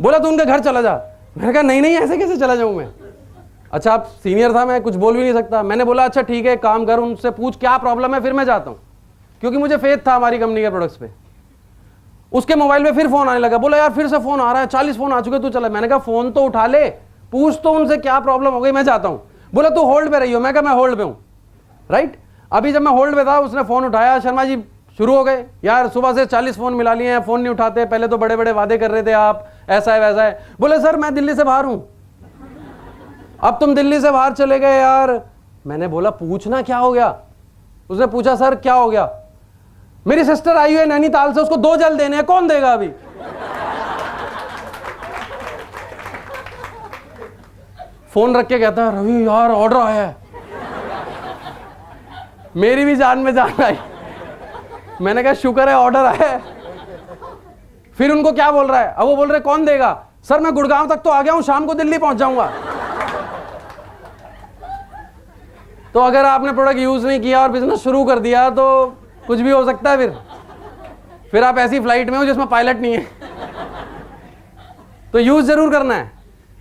बोला तू उनके घर चला जा। मैंने कहा नहीं नहीं ऐसे कैसे चला जाऊं मैं? अच्छा आप सीनियर था, मैं कुछ बोल भी नहीं सकता। मैंने बोला अच्छा ठीक है काम कर, उनसे पूछ क्या प्रॉब्लम है, फिर मैं जाता हूं, क्योंकि मुझे फेथ था हमारी कंपनी के प्रोडक्ट्स पे। उसके मोबाइल में फिर फोन आने लगा, बोला यार फिर से फोन आ रहा है, 40 फोन आ चुके, तू चला। मैंने कहा फोन तो उठा ले, पूछ तो उनसे क्या प्रॉब्लम हो गई, मैं जाता हूं। बोला तू होल्ड पे रही हो। मैं कहा मैं होल्ड पे हूं, राइट। अभी जब मैं होल्ड पे था उसने फोन उठाया, शर्मा जी शुरू हो गए, यार सुबह से 40 फोन मिला लिए हैं, फोन नहीं उठाते, पहले तो बड़े बड़े वादे कर रहे थे आप, ऐसा है वैसा है। बोले सर मैं दिल्ली से बाहर हूं, अब तुम दिल्ली से बाहर चले गए यार। मैंने बोला पूछना क्या हो गया? उसने पूछा सर क्या हो गया? मेरी सिस्टर आई हुई है नैनीताल से, उसको 2 जेल देने हैं, कौन देगा अभी? फोन रख के कहता है रवि यार ऑर्डर आया है। मेरी भी जान में जान आई। मैंने कहा शुक्र है ऑर्डर आया है। फिर उनको क्या बोल रहा है, अब वो बोल रहे कौन देगा? सर मैं गुड़गांव तक तो आ गया हूं, शाम को दिल्ली पहुंच जाऊंगा। तो अगर आपने प्रोडक्ट यूज नहीं किया और बिजनेस शुरू कर दिया तो कुछ भी हो सकता है। फिर आप ऐसी फ्लाइट में हो जिसमें पायलट नहीं है। तो यूज जरूर करना है।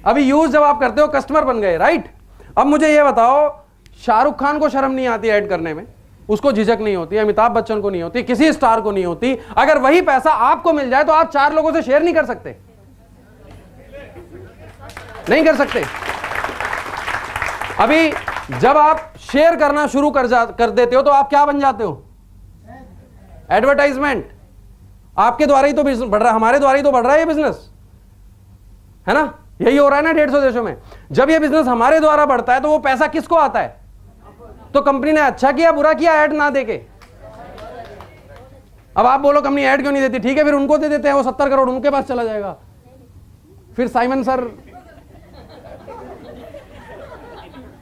अभी यूज जब आप करते हो कस्टमर बन गए, राइट। अब मुझे ये बताओ, शाहरुख खान को शर्म नहीं आती ऐड करने में, उसको झिझक नहीं होती, अमिताभ बच्चन को नहीं होती, किसी स्टार को नहीं होती। अगर वही पैसा आपको मिल जाए तो आप 4 लोगों से शेयर नहीं कर सकते? नहीं कर सकते। अभी जब आप शेयर करना शुरू कर देते हो तो आप क्या बन जाते हो? एडवर्टाइजमेंट। आपके द्वारा ही तो बिजनेस बढ़ रहा है, हमारे द्वारा ही तो बढ़ रहा है ये बिजनेस, है ना? यही हो रहा है ना 150 देशों में। जब ये बिजनेस हमारे द्वारा बढ़ता है तो वो पैसा किसको आता है? तो कंपनी ने अच्छा किया बुरा किया ऐड ना देके। अब आप बोलो कंपनी ऐड क्यों नहीं देती, ठीक है फिर उनको दे देते हैं, वो 70 करोड़ उनके पास चला जाएगा। फिर साइमन सर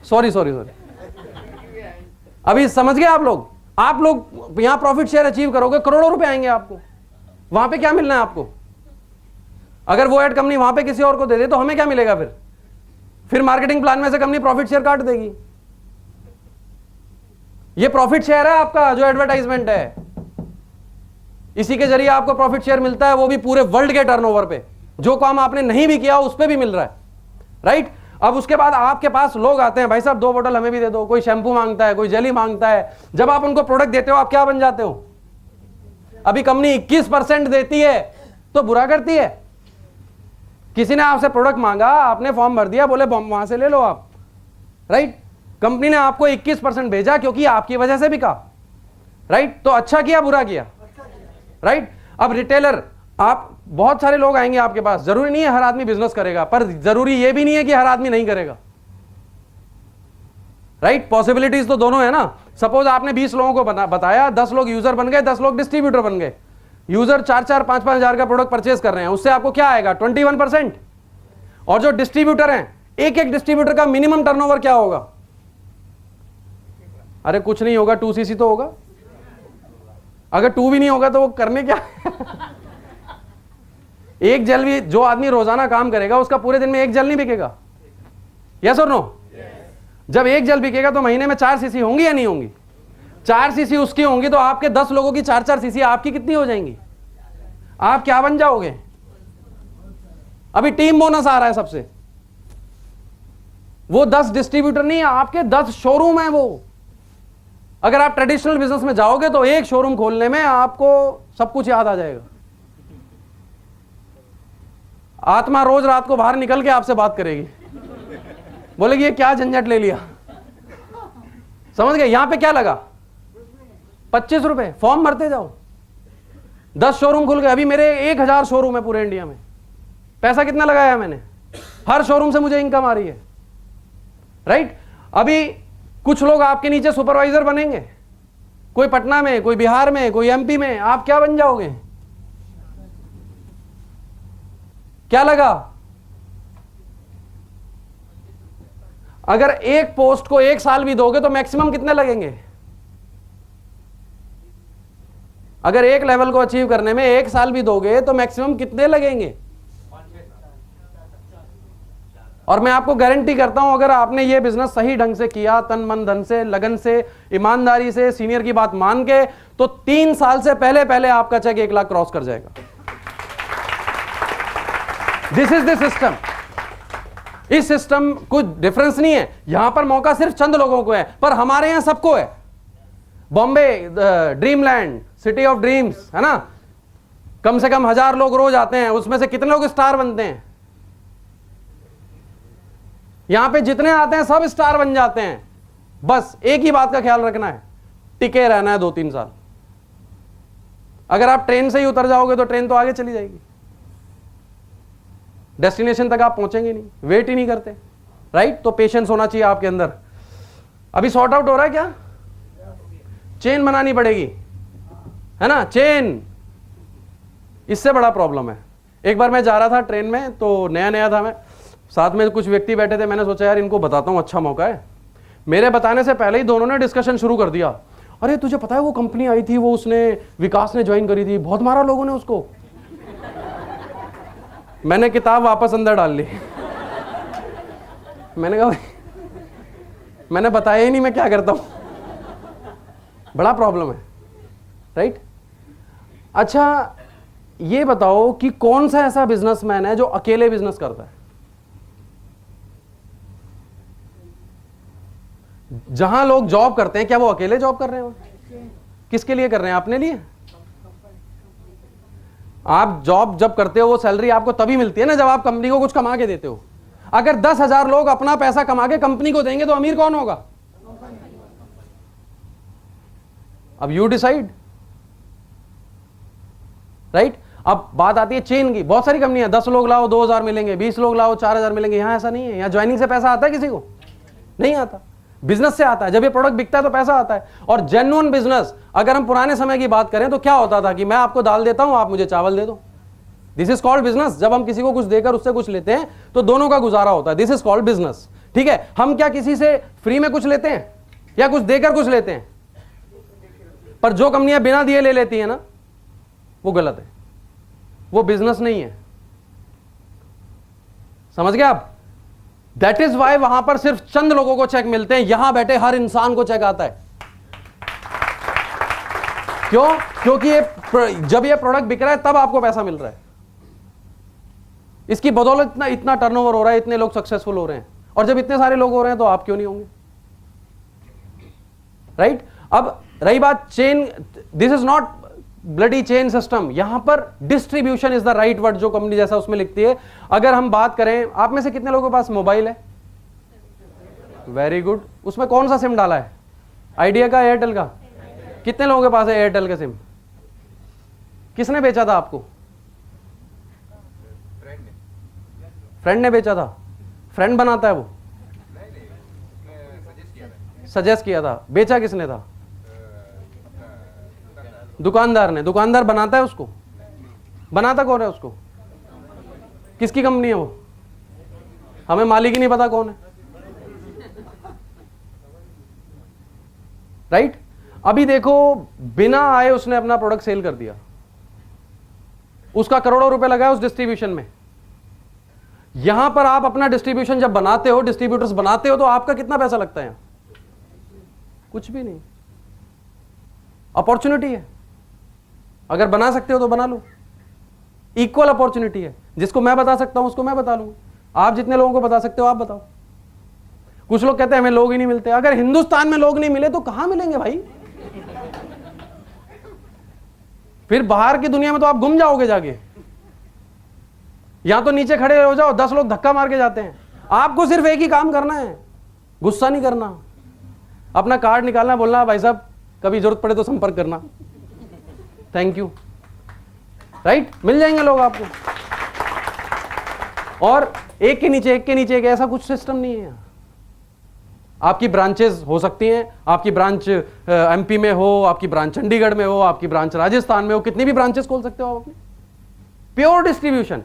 सॉरी अभी समझ गए आप लोग यहां प्रॉफिट शेयर अचीव करोगे, करोड़ों रुपए आएंगे आपको। वहां पे क्या मिलना है आपको? अगर वो ऐड कंपनी वहां पे किसी और को दे दे तो हमें क्या मिलेगा? फिर मार्केटिंग प्लान में से कंपनी प्रॉफिट शेयर काट देगी। ये प्रॉफिट शेयर है आपका, जो एडवर्टाइजमेंट है, इसी के जरिए आपको प्रॉफिट शेयर मिलता है, वो भी पूरे वर्ल्ड के टर्नओवर पे। जो काम आपने नहीं भी किया उस पे भी मिल रहा है, राइट। अब उसके बाद आपके पास लोग आते हैं, भाई साहब 2 बोतल हमें भी दे दो, कोई शैम्पू मांगता है, कोई जेली मांगता है। जब आप उनको प्रोडक्ट देते हो आप क्या बन जाते हो? अभी कंपनी 21% देती है तो बुरा करती है। किसी ने आपसे प्रोडक्ट मांगा, आपने फॉर्म भर दिया, बोले वहां से ले लो आप, राइट। कंपनी ने आपको 21% भेजा क्योंकि आपकी वजह से बिका, राइट। तो अच्छा किया बुरा किया, राइट। अब रिटेलर, आप बहुत सारे लोग आएंगे आपके पास, जरूरी नहीं है हर आदमी बिजनेस करेगा, पर जरूरी यह भी नहीं है कि हर आदमी नहीं करेगा, राइट। पॉसिबिलिटीज तो दोनों है ना। सपोज आपने 20 लोगों को बताया, 10 लोग यूजर बन गए, 10 लोग डिस्ट्रीब्यूटर बन गए। यूजर 4-4, 5-5 हजार का प्रोडक्ट परचेज कर रहे हैं, उससे आपको क्या आएगा? 21%। और जो डिस्ट्रीब्यूटर हैं, एक डिस्ट्रीब्यूटर का मिनिमम टर्नओवर क्या होगा? अरे कुछ नहीं होगा, 2cc तो होगा। अगर 2 भी नहीं होगा तो वो करने क्या? एक जेल भी, जो आदमी रोजाना काम करेगा उसका पूरे दिन में 1 जेल नहीं बिकेगा, यस और नो? जब 1 जेल बिकेगा तो महीने में 4 सीसी होंगी या नहीं होंगी? 4 सीसी उसकी होंगी तो आपके 10 लोगों की 4-4 सीसी आपकी कितनी हो जाएंगी? आप क्या बन जाओगे? अभी टीम बोनस आ रहा है सबसे। वो 10 डिस्ट्रीब्यूटर नहीं है, आपके 10 शोरूम है वो। अगर आप ट्रेडिशनल बिजनेस में जाओगे तो एक शोरूम खोलने में आपको सब कुछ याद आ जाएगा। आत्मा रोज रात को बाहर निकल के आपसे बात करेगी, बोलेगी ये क्या झंझट ले लिया। समझ गए? यहां पे क्या लगा? 25 रुपए, फॉर्म भरते जाओ। 10 शोरूम खुल गए, अभी मेरे 1000 शोरूम है पूरे इंडिया में। पैसा कितना लगाया मैंने? हर शोरूम से मुझे इनकम आ रही है, राइट? अभी कुछ लोग आपके नीचे सुपरवाइजर बनेंगे, कोई पटना में, कोई बिहार में, कोई एमपी में। आप क्या बन जाओगे? क्या लगा? अगर एक पोस्ट को 1 साल भी दोगे तो मैक्सिमम कितने लगेंगे? अगर एक लेवल को अचीव करने में 1 साल भी दोगे तो मैक्सिमम कितने लगेंगे? और मैं आपको गारंटी करता हूं, अगर आपने ये बिजनेस सही ढंग से किया, तन मन धन से, लगन से, ईमानदारी से, सीनियर की बात मान के, तो 3 साल से पहले पहले आपका चेक 1 लाख क्रॉस कर जाएगा। This is the system. इस सिस्टम कुछ डिफरेंस नहीं है। यहां पर मौका सिर्फ चंद लोगों को है, पर हमारे यहां सबको है। Bombay dreamland, city of dreams, है ना? कम से कम 1000 लोग रोज आते हैं, उसमें से कितने लोग स्टार बनते हैं? यहां पे जितने आते हैं सब स्टार बन जाते हैं। बस एक ही बात का ख्याल रखना है, टिके रहना है 2-3 साल। अगर आप ट्रेन से ही उतर जाओगे तो ट्रेन तो आगे चली जाएगी, डेस्टिनेशन तक आप पहुंचेंगे नहीं, वेट ही नहीं करते, राइट? तो पेशेंस होना चाहिए आपके अंदर। अभी सॉर्ट आउट हो रहा है क्या? चेन बनानी पड़ेगी, है ना? चेन, इससे बड़ा प्रॉब्लम है। एक बार मैं जा रहा था ट्रेन में, तो नया नया था, मैं साथ में कुछ व्यक्ति बैठे थे। मैंने सोचा यार इनको बताता हूं, अच्छा मौका है। मेरे बताने से पहले ही दोनों ने डिस्कशन शुरू कर दिया। अरे तुझे पता है वो कंपनी आई थी, वो उसने विकास ने ज्वाइन करी थी, बहुत मारा लोगों ने उसको। मैंने किताब वापस अंदर डाल ली। मैंने कहा मैंने बताया ही नहीं मैं क्या करता हूं। बड़ा प्रॉब्लम है, राइट? अच्छा ये बताओ कि कौन सा ऐसा बिजनेसमैन है जो अकेले बिजनेस करता है? जहां लोग जॉब करते हैं, क्या वो अकेले जॉब कर रहे हैं? किसके लिए कर रहे हैं? अपने लिए? आप जॉब जब करते हो वो सैलरी आपको तभी मिलती है ना जब आप कंपनी को कुछ कमा के देते हो। अगर 10,000 लोग अपना पैसा कमा के कंपनी को देंगे तो अमीर कौन होगा? अब यू डिसाइड, राइट? अब बात आती है चेन की। बहुत सारी कंपनियां, 10 लोग लाओ 2000 मिलेंगे, 20 लोग लाओ 4000 मिलेंगे। यहां ऐसा नहीं है। यहां ज्वाइनिंग से पैसा आता है किसी को? नहीं आता। बिजनेस से आता है। जब ये प्रोडक्ट बिकता है तो पैसा आता है। और जेन्युइन बिजनेस, अगर हम पुराने समय की बात करें तो क्या होता था कि मैं आपको दाल देता हूं, आप मुझे चावल दे दो। This is called business. जब हम किसी को कुछ देकर उससे कुछ लेते हैं तो दोनों का गुजारा होता है। दिस इज कॉल्ड बिजनेस, ठीक है? हम क्या किसी से फ्री में कुछ लेते हैं या कुछ देकर कुछ लेते हैं? पर जो कंपनियां बिना दिए ले लेती है ना, वो गलत है, वो बिजनेस नहीं है। समझ गए आप? दैट इज वाई वहां पर सिर्फ चंद लोगों को चेक मिलते हैं, यहां बैठे हर इंसान को चेक आता है। क्यों? क्योंकि जब ये प्रोडक्ट बिक रहा है तब आपको पैसा मिल रहा है। इसकी बदौलत इतना टर्नओवर हो रहा है, इतने लोग सक्सेसफुल हो रहे हैं। और जब इतने सारे लोग हो रहे हैं तो आप क्यों नहीं होंगे, राइट? अब रही बात chain, this is not bloody chain system. यहां पर distribution is the right word, जो कंपनी जैसा उसमें लिखती है। अगर हम बात करें, आप में से कितने लोगों के पास मोबाइल है? Very good. उसमें कौन सा सिम डाला है? आइडिया का, एयरटेल का? कितने लोगों के पास है एयरटेल का सिम? किसने बेचा था आपको? फ्रेंड ने बेचा था। फ्रेंड बनाता है वो? सजेस्ट किया था। बेचा किसने था? दुकानदार ने। दुकानदार बनाता है उसको? बनाता कौन है उसको? किसकी कंपनी है वो? हमें मालिक ही नहीं पता कौन है, राइट? अभी देखो, बिना आए उसने अपना प्रोडक्ट सेल कर दिया, उसका करोड़ों रुपए लगा है उस डिस्ट्रीब्यूशन में। यहां पर आप अपना डिस्ट्रीब्यूशन जब बनाते हो, डिस्ट्रीब्यूटर्स बनाते हो, तो आपका कितना पैसा लगता है यहां? कुछ भी नहीं। अपॉर्चुनिटी है, अगर बना सकते हो तो बना लो। इक्वल अपॉर्चुनिटी है। जिसको मैं बता सकता हूं उसको मैं बता लूंगा। आप जितने लोगों को बता सकते हो आप बताओ। कुछ लोग कहते हैं हमें लोग ही नहीं मिलते। अगर हिंदुस्तान में लोग नहीं मिले तो कहां मिलेंगे भाई? फिर बाहर की दुनिया में तो आप गुम जाओगे जाके। या तो नीचे खड़े हो जाओ, 10 लोग धक्का मार के जाते हैं। आपको सिर्फ एक ही काम करना है, गुस्सा नहीं करना, अपना कार्ड निकालना, बोलना भाई साहब कभी जरूरत पड़े तो संपर्क करना, थैंक यू, राइट? मिल जाएंगे लोग आपको। और एक के नीचे एक ऐसा कुछ सिस्टम नहीं है। आपकी ब्रांचेस हो सकती हैं, आपकी ब्रांच एमपी में हो, आपकी ब्रांच चंडीगढ़ में हो, आपकी ब्रांच राजस्थान में हो, कितनी भी ब्रांचेस खोल सकते हो आप अपने। Pure distribution.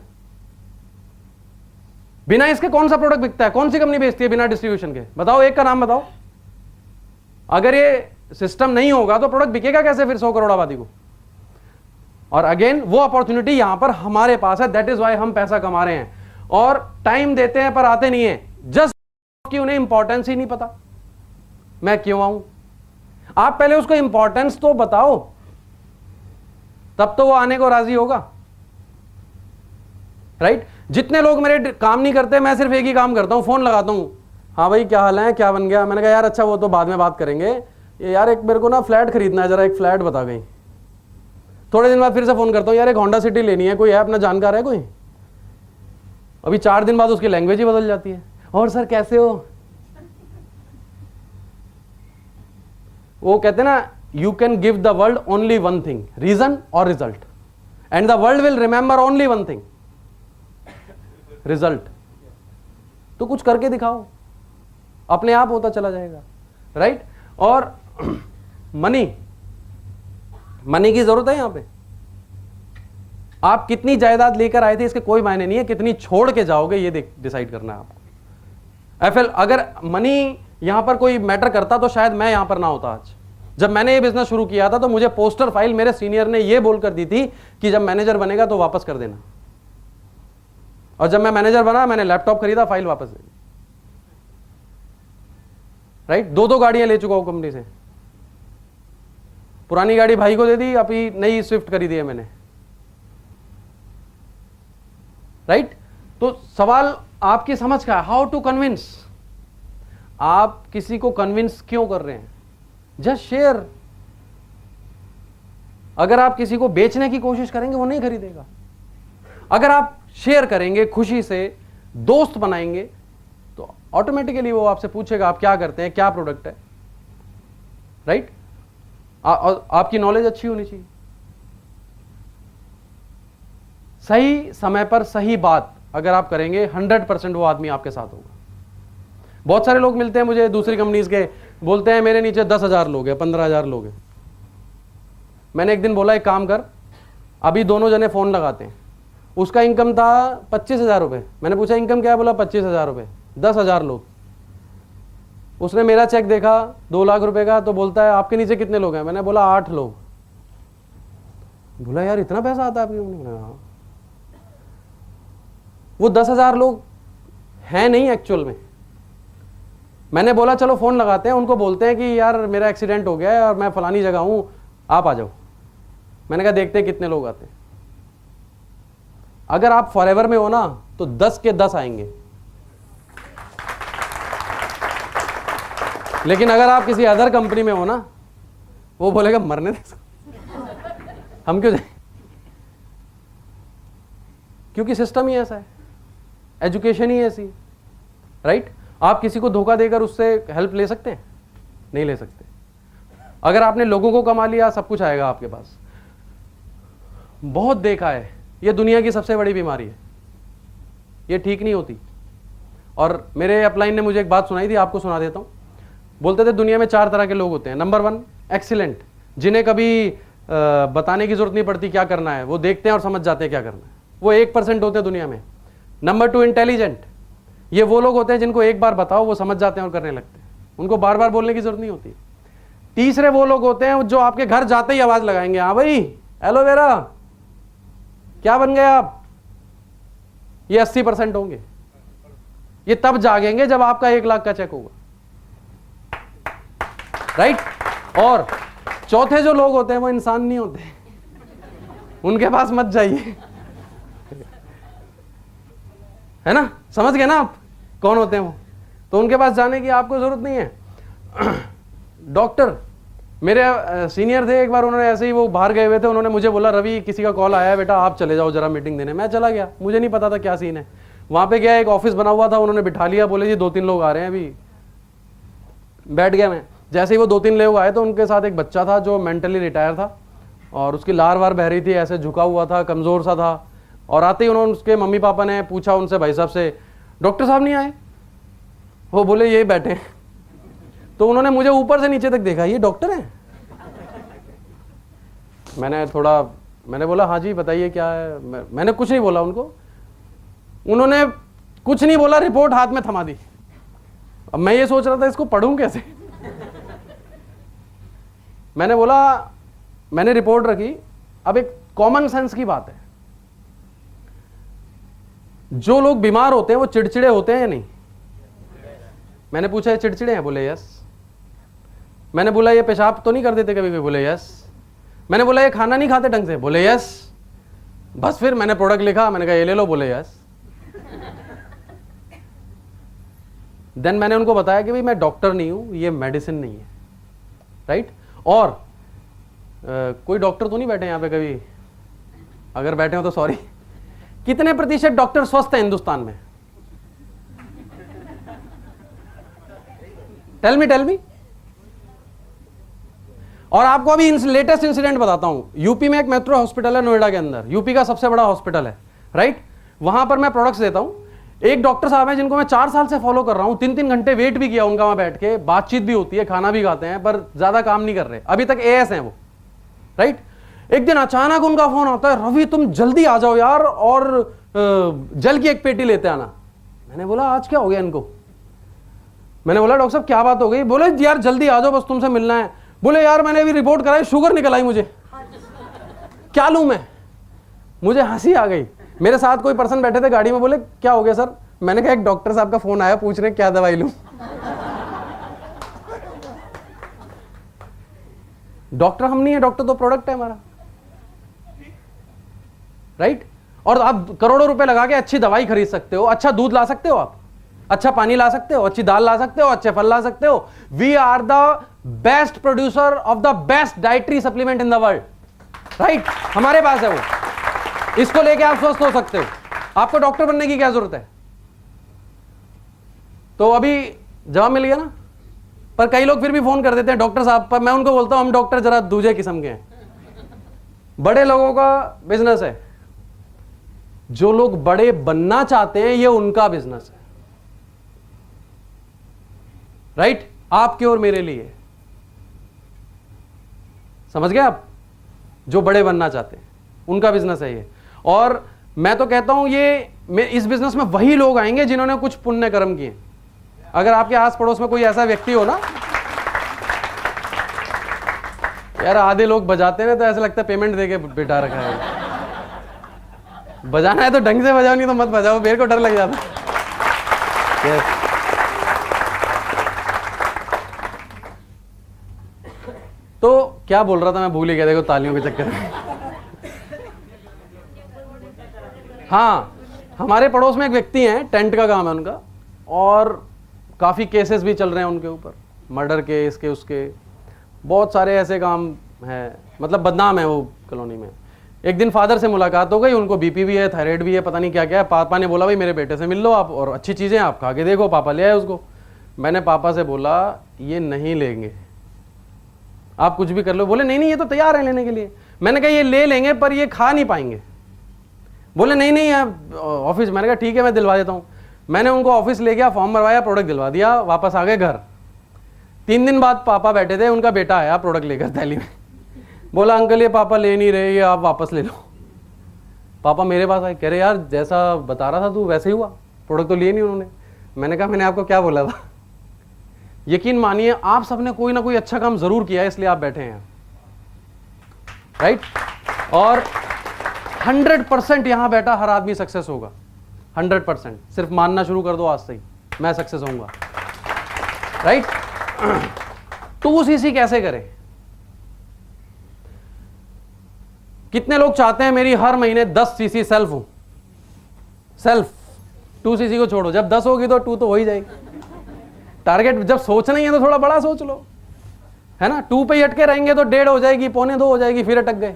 बिना इसके कौन सा प्रोडक्ट बिकता है? कौन सी कंपनी बेचती है बिना डिस्ट्रीब्यूशन के? बताओ, एक का नाम बताओ। अगर ये सिस्टम नहीं होगा तो प्रोडक्ट बिकेगा कैसे फिर 100 करोड़ आबादी को? और अगेन वो अपॉर्चुनिटी यहां पर हमारे पास है, दैट इज वाई हम पैसा कमा रहे हैं। और टाइम देते हैं पर आते नहीं है, जस्ट कि उन्हें इंपॉर्टेंस ही नहीं पता मैं क्यों आऊं। आप पहले उसको इंपॉर्टेंस तो बताओ, तब तो वो आने को राजी होगा, राइट? जितने लोग मेरे काम नहीं करते, मैं सिर्फ एक ही काम करता हूं, फोन लगाता हूं, हाँ भाई क्या हाल है, क्या बन गया? मैंने कहा यार अच्छा वो तो बाद में बात करेंगे, ये यार एक मेरे को ना फ्लैट खरीदना है, जरा एक फ्लैट बता गई। थोड़े दिन बाद फिर से फोन करता हूं, यार एक होंडा सिटी लेनी है, कोई है अपना जानकार है कोई? अभी 4 दिन बाद उसकी लैंग्वेज ही बदल जाती है, और सर कैसे हो? वो कहते हैं ना, you can give the world only one thing, reason और result, and the world will remember only one thing, result. तो कुछ करके दिखाओ, अपने आप होता चला जाएगा, राइट? और मनी की जरूरत है यहां पे। आप कितनी जायदाद लेकर आए थे इसके कोई मायने नहीं है, कितनी छोड़ के जाओगे ये डिसाइड करना है आपको। एफएल, अगर मनी यहां पर कोई मैटर करता तो शायद मैं यहां पर ना होता आज। जब मैंने ये बिजनेस शुरू किया था तो मुझे पोस्टर फाइल मेरे सीनियर ने ये बोलकर दी थी कि जब मैनेजर बनेगा तो वापस कर देना, और जब मैं मैनेजर बना मैंने लैपटॉप खरीदा, फाइल वापस दे दी, राइट? 2 गाड़ियां ले चुका हूं कंपनी से, पुरानी गाड़ी भाई को दे दी, अभी नई स्विफ्ट खरीदी है मैंने, राइट? तो सवाल आपकी समझ का है, हाउ टू कन्विंस। आप किसी को कन्विंस क्यों कर रहे हैं? Just share. अगर आप किसी को बेचने की कोशिश करेंगे वो नहीं खरीदेगा। अगर आप शेयर करेंगे, खुशी से दोस्त बनाएंगे, तो ऑटोमेटिकली वो आपसे पूछेगा आप क्या करते हैं, क्या प्रोडक्ट है, राइट? आपकी नॉलेज अच्छी होनी चाहिए। सही समय पर सही बात अगर आप करेंगे, 100% वो आदमी आपके साथ होगा। बहुत सारे लोग मिलते हैं मुझे दूसरी कंपनीज के, बोलते हैं मेरे नीचे 10,000 लोग हैं, 15,000 लोग हैं। मैंने एक दिन बोला एक काम कर, अभी दोनों जने फोन लगाते हैं। उसका इनकम था 25,000 रुपये। मैंने पूछा इनकम क्या है? बोला 25,000 रुपये, 10,000 लोग। उसने मेरा चेक देखा 2 लाख रुपए का, तो बोलता है आपके नीचे कितने लोग हैं? मैंने बोला 8 लोग। बोला यार इतना पैसा आता है आपके? हाँ। वो 10,000 लोग हैं नहीं एक्चुअल में। मैंने बोला चलो फोन लगाते हैं, उनको बोलते हैं कि यार मेरा एक्सीडेंट हो गया है और मैं फलानी जगह हूं, आप आ जाओ। मैंने कहा देखते हैं कितने लोग आते हैं। अगर आप फॉरएवर में हो ना तो 10 के 10 आएंगे, लेकिन अगर आप किसी अदर कंपनी में हो ना, वो बोलेगा मरने दे, हम क्यों जाए? क्योंकि सिस्टम ही ऐसा है, एजुकेशन ही ऐसी, राइट? आप किसी को धोखा देकर उससे हेल्प ले सकते हैं? नहीं ले सकते। अगर आपने लोगों को कमा लिया, सब कुछ आएगा आपके पास। बहुत देखा है, ये दुनिया की सबसे बड़ी बीमारी है, ये ठीक नहीं होती। और मेरे अपलाइन ने मुझे एक बात सुनाई थी, आपको सुना देता हूं। बोलते थे दुनिया में 4 तरह के लोग होते हैं। नंबर 1 एक्सीलेंट, जिन्हें कभी बताने की जरूरत नहीं पड़ती क्या करना है, वो देखते हैं और समझ जाते हैं क्या करना है, वो 1% होते हैं दुनिया में। नंबर 2 इंटेलिजेंट, ये वो लोग होते हैं जिनको एक बार बताओ वो समझ जाते हैं और करने लगते हैं, उनको बार बार बोलने की जरूरत नहीं होती। तीसरे वो लोग होते हैं जो आपके घर जाते ही आवाज लगाएंगे, हाँ भाई एलोवेरा क्या बन गए आप, ये 80% होंगे। ये तब जागेंगे जब आपका 1 लाख का चेक होगा, राइट? और चौथे जो लोग होते हैं वो इंसान नहीं होते, उनके पास मत जाइए, है ना? समझ गए ना आप कौन होते हैं वो? तो उनके पास जाने की आपको जरूरत नहीं है। डॉक्टर, मेरे सीनियर थे, एक बार उन्होंने ऐसे ही, वो बाहर गए हुए थे, उन्होंने मुझे बोला रवि किसी का कॉल आया है बेटा, आप चले जाओ जरा मीटिंग देने। मैं चला गया, मुझे नहीं पता था क्या सीन है। वहां पे गया, एक ऑफिस बना हुआ था, उन्होंने बिठा लिया, बोले जी 2-3 लोग आ रहे हैं अभी। बैठ गया मैं। जैसे ही वो 2-3 लोग आए तो उनके साथ एक बच्चा था जो मेंटली रिटायर था और उसकी लार वार बह रही थी, ऐसे झुका हुआ था, कमज़ोर सा था। और आते ही उन्होंने, उसके मम्मी पापा ने पूछा उनसे, भाई साहब से, डॉक्टर साहब नहीं आए? वो बोले ये बैठे हैं। तो उन्होंने मुझे ऊपर से नीचे तक देखा, ये डॉक्टर हैं? मैंने बोला हाँ जी बताइए क्या है। मैंने कुछ नहीं बोला उनको, उन्होंने कुछ नहीं बोला, रिपोर्ट हाथ में थमा दी। अब मैं ये सोच रहा था इसको पढ़ूं कैसे। मैंने बोला, मैंने रिपोर्ट रखी। अब एक कॉमन सेंस की बात है, जो लोग बीमार होते हैं वो चिड़चिड़े होते हैं या नहीं? मैंने पूछा ये चिड़चिड़े हैं? बोले यस। मैंने बोला ये पेशाब तो नहीं कर देते कभी कभी? बोले यस। मैंने बोला ये खाना नहीं खाते ढंग से? बोले यस। बस फिर मैंने प्रोडक्ट लिखा, मैंने कहा ये ले लो, बोले यस। देन मैंने उनको बताया कि भाई मैं डॉक्टर नहीं हूं, ये मेडिसिन नहीं है, राइट? और कोई डॉक्टर तो नहीं बैठे यहां पे कभी? अगर बैठे हो तो सॉरी। कितने प्रतिशत डॉक्टर स्वस्थ हैं हिंदुस्तान में? Tell me. और आपको अभी लेटेस्ट इंसिडेंट बताता हूं। यूपी में एक मेट्रो हॉस्पिटल है नोएडा के अंदर, यूपी का सबसे बड़ा हॉस्पिटल है, राइट? वहां पर मैं प्रोडक्ट्स देता हूं। एक डॉक्टर साहब हैं जिनको मैं 4 साल से फॉलो कर रहा हूं, 3-3 घंटे वेट भी किया उनका, वहां बैठ के बातचीत भी होती है, खाना भी खाते हैं, पर ज्यादा काम नहीं कर रहे अभी तक, एएस हैं वो, राइट? एक दिन अचानक उनका फोन आता है, रवि तुम जल्दी आ जाओ यार, और जल की एक पेटी लेते आना। मैंने बोला आज क्या हो गया इनको? मैंने बोला डॉक्टर साहब क्या बात हो गई? बोले यार जल्दी आ जाओ, बस तुमसे मिलना है। बोले यार मैंने अभी रिपोर्ट कराई, शुगर निकल आई मुझे, क्या लूं मैं? मुझे हंसी आ गई। मेरे साथ कोई पर्सन बैठे थे गाड़ी में, बोले क्या हो गया सर? मैंने कहा एक डॉक्टर साहब का फोन आया, पूछ रहे क्या दवाई लूं। डॉक्टर हम नहीं है, डॉक्टर तो प्रोडक्ट है हमारा, राइट? और आप करोड़ों रुपए लगा के अच्छी दवाई खरीद सकते हो, अच्छा दूध ला सकते हो, आप अच्छा पानी ला सकते हो, अच्छी दाल ला सकते हो, अच्छे फल ला सकते हो। We are the best producer of the best dietary supplement in the world, right? हमारे पास है वो, इसको लेके आप स्वस्थ हो सकते हो। आपको डॉक्टर बनने की क्या जरूरत है? तो अभी जवाब मिल गया ना? पर कई लोग फिर भी फोन कर देते हैं डॉक्टर साहब, पर मैं उनको बोलता हूं हम डॉक्टर जरा दूसरे किस्म के हैं। बड़े लोगों का बिजनेस है, जो लोग बड़े बनना चाहते हैं ये उनका बिजनेस है, राइट? आपके और मेरे लिए, समझ गए आप? जो बड़े बनना चाहते हैं उनका बिजनेस है ये। और मैं तो कहता हूं ये इस बिजनेस में वही लोग आएंगे जिन्होंने कुछ पुण्य कर्म किए। अगर आपके आस पड़ोस में कोई ऐसा व्यक्ति हो ना, यार आधे लोग बजाते हैं तो ऐसा लगता है पेमेंट देके बिठा रखा है। बजाना है तो ढंग से बजाओ, नहीं तो मत बजाओ, मेरे को डर लग जाता। yes. तो क्या बोल रहा था मैं, भूल ही गया, देखो तालियों के चक्कर में। हाँ, हमारे पड़ोस में एक व्यक्ति हैं, टेंट का काम है उनका, और काफ़ी केसेस भी चल रहे हैं उनके ऊपर, मर्डर के, इसके उसके, बहुत सारे ऐसे काम हैं, मतलब बदनाम है वो कॉलोनी में। एक दिन फादर से मुलाकात हो गई, उनको बीपी भी है, थायराइड भी है, पता नहीं क्या क्या है। पापा ने बोला भाई मेरे बेटे से मिल लो आप, और अच्छी चीज़ें आप खा के देखो। पापा ले आए उसको। मैंने पापा से बोला ये नहीं लेंगे, आप कुछ भी कर लो। बोले नहीं नहीं ये तो तैयार है लेने के लिए। मैंने कहा ये ले लेंगे पर ये खा नहीं पाएंगे। बोले नहीं नहीं आप ऑफिस। मैंने कहा ठीक है मैं दिलवा देता हूँ। मैंने उनको ऑफिस ले गया, फॉर्म भरवाया, प्रोडक्ट दिलवा दिया, वापस आ गए घर। 3 दिन बाद पापा बैठे थे, उनका बेटा आया प्रोडक्ट लेकर थैली में। बोला अंकल ये पापा ले नहीं रहे, ये आप वापस ले लो। पापा मेरे पास आए, कह रहे यार जैसा बता रहा था तू वैसे ही हुआ, प्रोडक्ट तो लिए नहीं उन्होंने। मैंने कहा मैंने आपको क्या बोला था? यकीन मानिए आप सबने कोई ना कोई अच्छा काम जरूर किया है, इसलिए आप बैठे हैं, राइट? और 100% यहां बैठा हर आदमी सक्सेस होगा, 100%। सिर्फ मानना शुरू कर दो आज से ही, मैं सक्सेस होऊंगा, राइट? 2cc कैसे करें? कितने लोग चाहते हैं मेरी हर महीने 10cc सेल्फ हो? सेल्फ 2cc को छोड़ो, जब 10 होगी तो 2 तो हो ही जाएगी। टारगेट जब सोचना ही है तो थोड़ा बड़ा सोच लो, है ना, 2 पे ही अटके रहेंगे तो 1.5 हो जाएगी, 1.25 हो जाएगी, फिर अटक गए।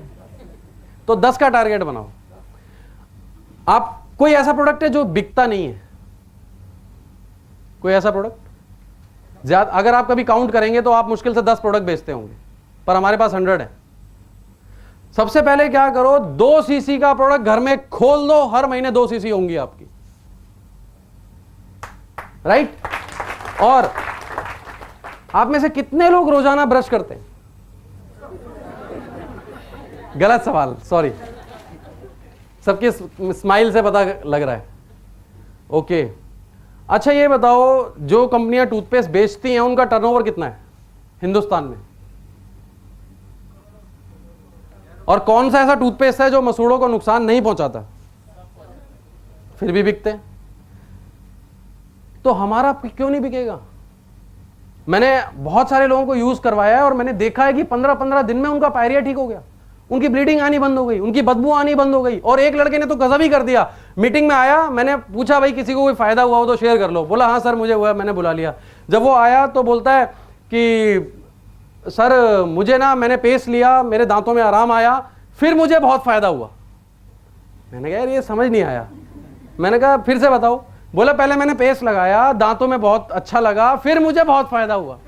तो 10 का टारगेट बनाओ। आप कोई ऐसा प्रोडक्ट है जो बिकता नहीं है, कोई ऐसा प्रोडक्ट ज्यादा, अगर आप कभी काउंट करेंगे तो आप मुश्किल से 10 प्रोडक्ट बेचते होंगे, पर हमारे पास 100 है। सबसे पहले क्या करो, 2 सीसी का प्रोडक्ट घर में खोल दो, हर महीने 2 सीसी होंगी आपकी, राइट? और आप में से कितने लोग रोजाना ब्रश करते हैं? गलत सवाल, सॉरी, सबकी स्माइल से पता लग रहा है। ओके, अच्छा ये बताओ, जो कंपनियां टूथपेस्ट बेचती हैं उनका टर्नओवर कितना है हिंदुस्तान में? और कौन सा ऐसा टूथपेस्ट है जो मसूड़ों को नुकसान नहीं पहुंचाता, फिर भी बिकते हैं? तो हमारा क्यों नहीं बिकेगा? मैंने बहुत सारे लोगों को यूज करवाया है और मैंने देखा है कि 15-15 दिन में उनका पायरिया ठीक हो गया, उनकी ब्लीडिंग आनी बंद हो गई, उनकी बदबू आनी बंद हो गई। और एक लड़के ने तो गजब ही कर दिया, मीटिंग में आया, मैंने पूछा भाई किसी को कोई फायदा हुआ हो तो शेयर कर लो, बोला हाँ सर मुझे हुआ, मैंने बुला लिया। जब वो आया तो बोलता है कि सर मुझे ना, मैंने पेस्ट लिया, मेरे दांतों में आराम आया, फिर मुझे बहुत फायदा हुआ। मैंने कहा यार ये समझ नहीं आया। मैंने कहा फिर से बताओ। बोला पहले मैंने पेस्ट लगाया, दांतों में बहुत अच्छा लगा, फिर मुझे बहुत फायदा हुआ।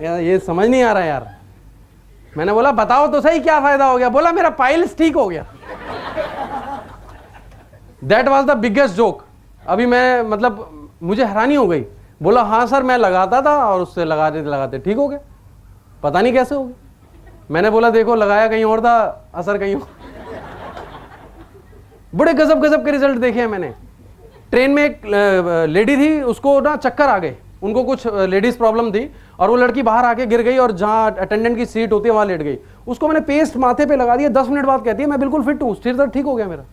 यार ये समझ नहीं आ रहा यार। मैंने बोला बताओ तो सही क्या फायदा हो गया? बोला मेरा पाइल्स ठीक हो गया। That was the biggest joke. अभी मैं मतलब मुझे हैरानी हो गई। बोला हाँ सर मैं लगाता था और उससे लगाते लगाते ठीक हो गया, पता नहीं कैसे हो गया। मैंने बोला देखो लगाया कहीं और था, असर कहीं और। बड़े गजब गजब के रिजल्ट देखे हैं मैंने। ट्रेन में एक लेडी थी, उसको ना चक्कर आ गए, उनको कुछ लेडीज प्रॉब्लम थी और वो लड़की बाहर आके गिर गई और जहां अटेंडेंट की सीट होती है वहां लेट गई। उसको मैंने पेस्ट माथे पे लगा दिया, 10 मिनट बाद कहती है मैं बिल्कुल फिट हूं, सिर दर्द ठीक हो गया मेरा।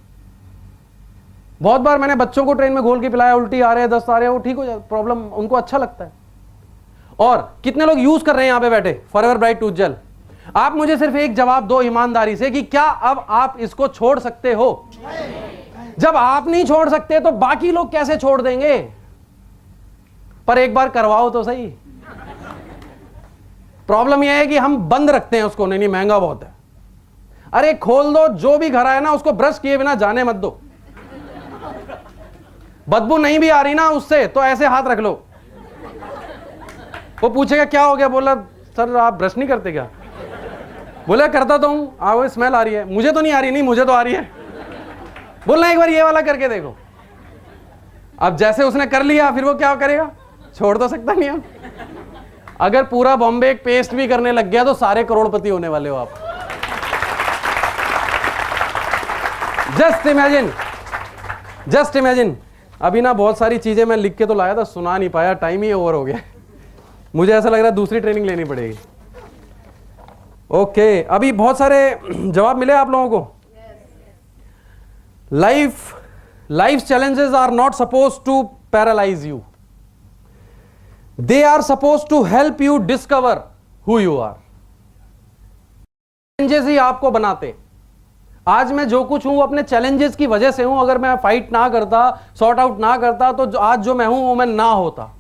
बहुत बार मैंने बच्चों को ट्रेन में घोल के पिलाया, उल्टी आ रहे हैं, दस्त आ रहे हैं, वो ठीक हो जाए, प्रॉब्लम उनको अच्छा लगता है। और कितने लोग यूज कर रहे हैं यहां पे बैठे फॉरएवर ब्राइट टूथ जेल? आप मुझे सिर्फ एक जवाब दो ईमानदारी से कि क्या अब आप इसको छोड़ सकते हो? जब आप नहीं छोड़ सकते तो बाकी लोग कैसे छोड़ देंगे? पर एक बार करवाओ तो सही। प्रॉब्लम यह है कि हम बंद रखते हैं उसको, नहीं महंगा बहुत है। अरे खोल दो, जो भी घर आए ना उसको ब्रश किए बिना जाने मत दो। बदबू नहीं भी आ रही ना उससे तो ऐसे हाथ रख लो। वो पूछेगा क्या हो गया? बोला सर आप ब्रश नहीं करते क्या? बोला करता तो हूं, वो स्मेल आ रही है, मुझे तो नहीं आ रही। नहीं मुझे तो आ रही है। बोलना एक बार ये वाला करके देखो। अब जैसे उसने कर लिया फिर वो क्या करेगा? छोड़ तो सकता नहीं है। अगर पूरा बॉम्बे एक पेस्ट भी करने लग गया तो सारे करोड़पति होने वाले हो आप। Just imagine. अभी ना बहुत सारी चीजें मैं लिख के तो लाया था, सुना नहीं पाया, टाइम ही ओवर हो गया। मुझे ऐसा लग रहा है दूसरी ट्रेनिंग लेनी पड़ेगी। ओके, अभी बहुत सारे जवाब मिले आप लोगों को। Life's challenges are not supposed to paralyze you. They are supposed to help you discover who you are. Challenges ही आपको बनाते। आज मैं जो कुछ हूं वो अपने चैलेंजेस की वजह से हूं। अगर मैं फाइट ना करता, सॉर्ट आउट ना करता तो आज जो मैं हूं वो मैं ना होता।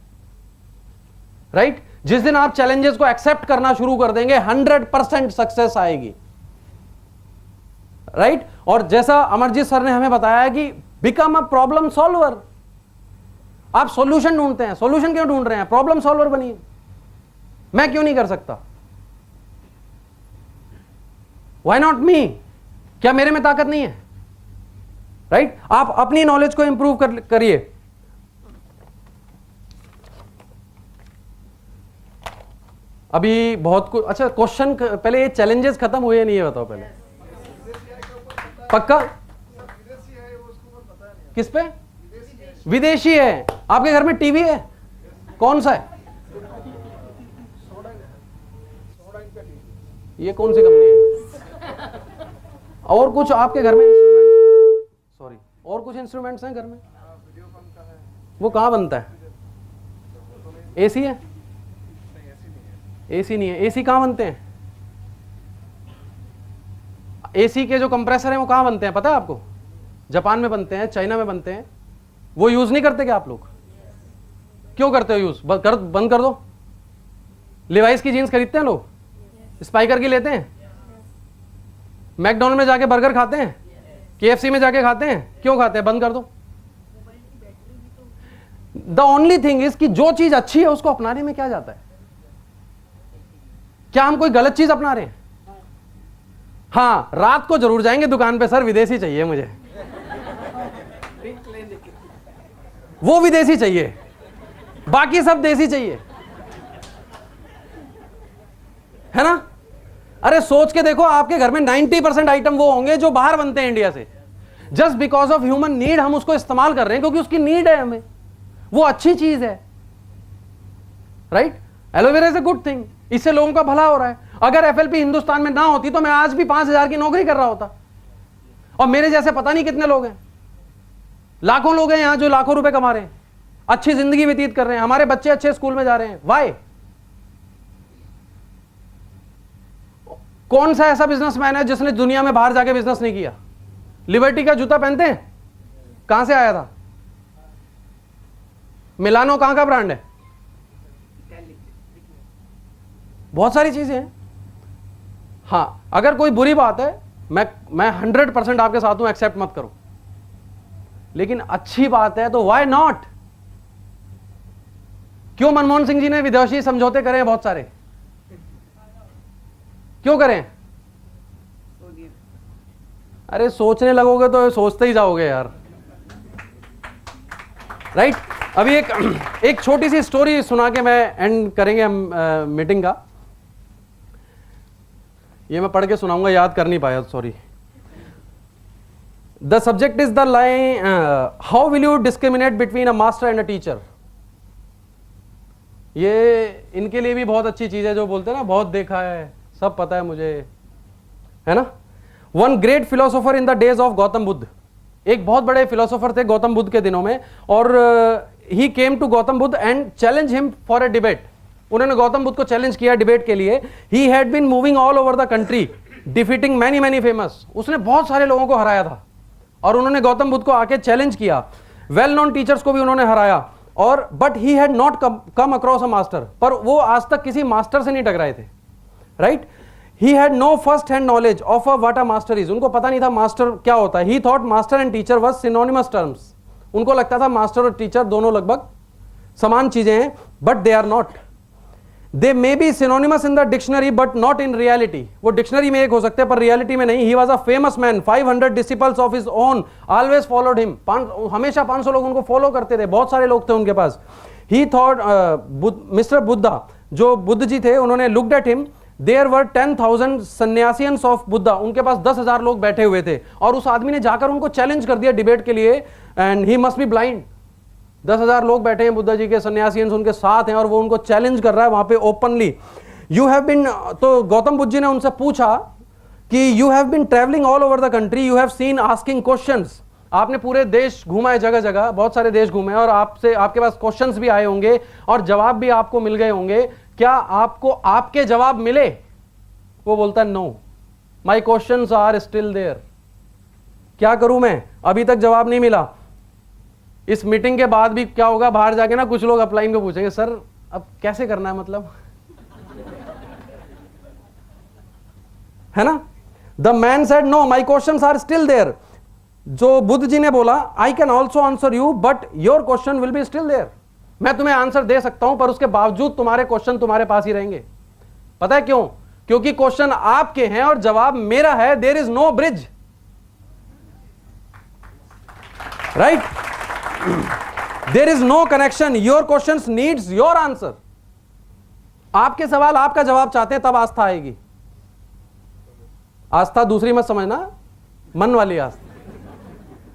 राइट? जिस दिन आप चैलेंजेस को एक्सेप्ट करना शुरू कर देंगे 100% सक्सेस आएगी। राइट? और जैसा अमरजीत सर ने हमें बताया कि बिकम अ प्रॉब्लम सॉल्वर। आप सॉल्यूशन ढूंढते हैं। सॉल्यूशन क्यों ढूंढ रहे हैं? प्रॉब्लम सॉल्वर बनिए। मैं क्यों नहीं कर सकता? Why not me? क्या मेरे में ताकत नहीं है? राइट? आप अपनी नॉलेज को इंप्रूव करिए। अभी बहुत कुछ। अच्छा क्वेश्चन पहले, ये चैलेंजेस खत्म हुए नहीं है बताओ पहले। पक्का? किस पे? विदेशी है। आपके घर में टीवी है? कौन सा है? ये कौन सी कंपनी है? और कुछ आपके घर में इंस्ट्रूमेंट? सॉरी, और कुछ इंस्ट्रूमेंट्स हैं घर में? वो कहाँ बनता है? एसी है? एसी नहीं है। एसी कहाँ बनते हैं? एसी के जो कंप्रेसर हैं वो कहाँ बनते हैं पता है आपको? जापान में बनते हैं, चाइना में बनते हैं। वो यूज नहीं करते क्या आप लोग? क्यों करते हो यूज? बंद कर दो। लिवाइस की जीन्स खरीदते हैं लोग, स्पाइकर की लेते हैं, मैकडोनल्ड में जाके बर्गर खाते हैं, KFC में जाके खाते हैं, क्यों खाते हैं? बंद कर दो। द ओनली थिंग इज कि जो चीज अच्छी है उसको अपनाने में क्या जाता है? क्या हम कोई गलत चीज अपना रहे हैं? हाँ, रात को जरूर जाएंगे दुकान पे, सर विदेशी चाहिए मुझे, वो विदेशी चाहिए, बाकी सब देसी चाहिए, है ना? अरे सोच के देखो, आपके घर में 90% आइटम वो होंगे जो बाहर बनते हैं इंडिया से। Just because of human need हम उसको इस्तेमाल कर रहे हैं, क्योंकि उसकी नीड है हमें, वो अच्छी चीज है, right? Aloe vera is a good thing, इससे लोगों का भला हो रहा है। अगर FLP हिंदुस्तान में ना होती तो मैं आज भी 5,000 की नौकरी कर रहा होता, और मेरे जैसे पता नहीं कितने लोग हैं, लाखों लोग हैं यहां जो लाखों रुपए कमा रहे हैं, अच्छी जिंदगी व्यतीत कर रहे हैं, हमारे बच्चे अच्छे स्कूल में जा रहे हैं। वाई? कौन सा ऐसा बिजनेसमैन है जिसने दुनिया में बाहर जाके बिजनेस नहीं किया? लिबर्टी का जूता पहनते हैं, कहां से आया था? मिलानो कहां का ब्रांड है? बहुत सारी चीजें हैं। हाँ, अगर कोई बुरी बात है, मैं 100% आपके साथ हूं, एक्सेप्ट मत करो, लेकिन अच्छी बात है तो वाई नॉट? क्यों मनमोहन सिंह जी ने विदेशी समझौते करे हैं बहुत सारे? क्यों करें? अरे सोचने लगोगे तो सोचते ही जाओगे यार, राइट? अभी एक छोटी सी स्टोरी सुना के मैं एंड करेंगे हम मीटिंग का। ये मैं पढ़ के सुनाऊंगा, याद कर नहीं पाया, sorry. The subject is the line, how will you discriminate between a master and a teacher. ये इनके लिए भी बहुत अच्छी चीज है, जो बोलते हैं ना बहुत देखा है, सब पता है मुझे, है ना? One great philosopher in the days of Gautam Buddha, एक बहुत बड़े फिलोसोफर थे गौतम बुद्ध के दिनों में, और he came to Gautam Buddha and challenge him for a debate. उन्होंने गौतम बुद्ध को चैलेंज किया डिबेट के लिए। He had been moving all over the country defeating many many famous, उसने बहुत सारे लोगों को हराया था, और उन्होंने गौतम बुद्ध को आके चैलेंज किया। वेल नोन टीचर्स को भी उन्होंने हराया, और but he had not come across a master, पर वो आज तक किसी मास्टर से नहीं टकराए थे, right? He had no first hand knowledge of what a master is. उनको पता नहीं था मास्टर क्या होता है। He thought master and teacher was synonymous terms. उनको लगता था मास्टर और टीचर दोनों लगभग समान चीजें हैं, but they are not. They may be synonymous in the dictionary but not in reality. वो डिक्शनरी में एक हो सकते हैं पर रियलिटी में नहीं। He was a famous man. 500 disciples of his own always followed him. हमेशा 500 लोग उनको फॉलो करते थे, बहुत सारे लोग थे उनके पास। He thought Mr. Buddha, जो बुद्ध जी थे, उन्होंने looked at him. There were 10,000 सन्यासियंस ऑफ बुद्धा, उनके पास 10,000 लोग बैठे हुए थे, और उस आदमी ने जाकर उनको चैलेंज कर दिया डिबेट के लिए, and he must be blind. 10,000 लोग बैठे हैं बुद्धा जी के, सन्यासियंस उनके साथ हैं, और वो उनको चैलेंज कर रहा है वहां पे ओपनली। यू हैव बीन, तो गौतम बुद्ध जी ने उनसे पूछा कि you have been travelling all over the country, you have seen asking questions. आपने पूरे देश घूमा है, जगह जगह बहुत सारे देश घूमे, और आपसे आपके पास क्वेश्चंस भी आए होंगे और जवाब भी आपको मिल गए होंगे। क्या आपको आपके जवाब मिले? वो बोलता है no, my questions are still there. क्या करूं मैं, अभी तक जवाब नहीं मिला। इस मीटिंग के बाद भी क्या होगा, बाहर जाके ना कुछ लोग अपलाइन को पूछेंगे, सर अब कैसे करना है, मतलब है ना? The man said no, my questions are still there. जो बुद्ध जी ने बोला, I can also answer you but your question will be still there. मैं तुम्हें आंसर दे सकता हूं पर उसके बावजूद तुम्हारे क्वेश्चन तुम्हारे पास ही रहेंगे। पता है क्यों? क्योंकि क्वेश्चन आपके हैं और जवाब मेरा है। There is no bridge, right? There is no connection, your questions needs your answer. आपके सवाल आपका जवाब चाहते हैं, तब आस्था आएगी। आस्था दूसरी मत समझना, मन वाली आस्था,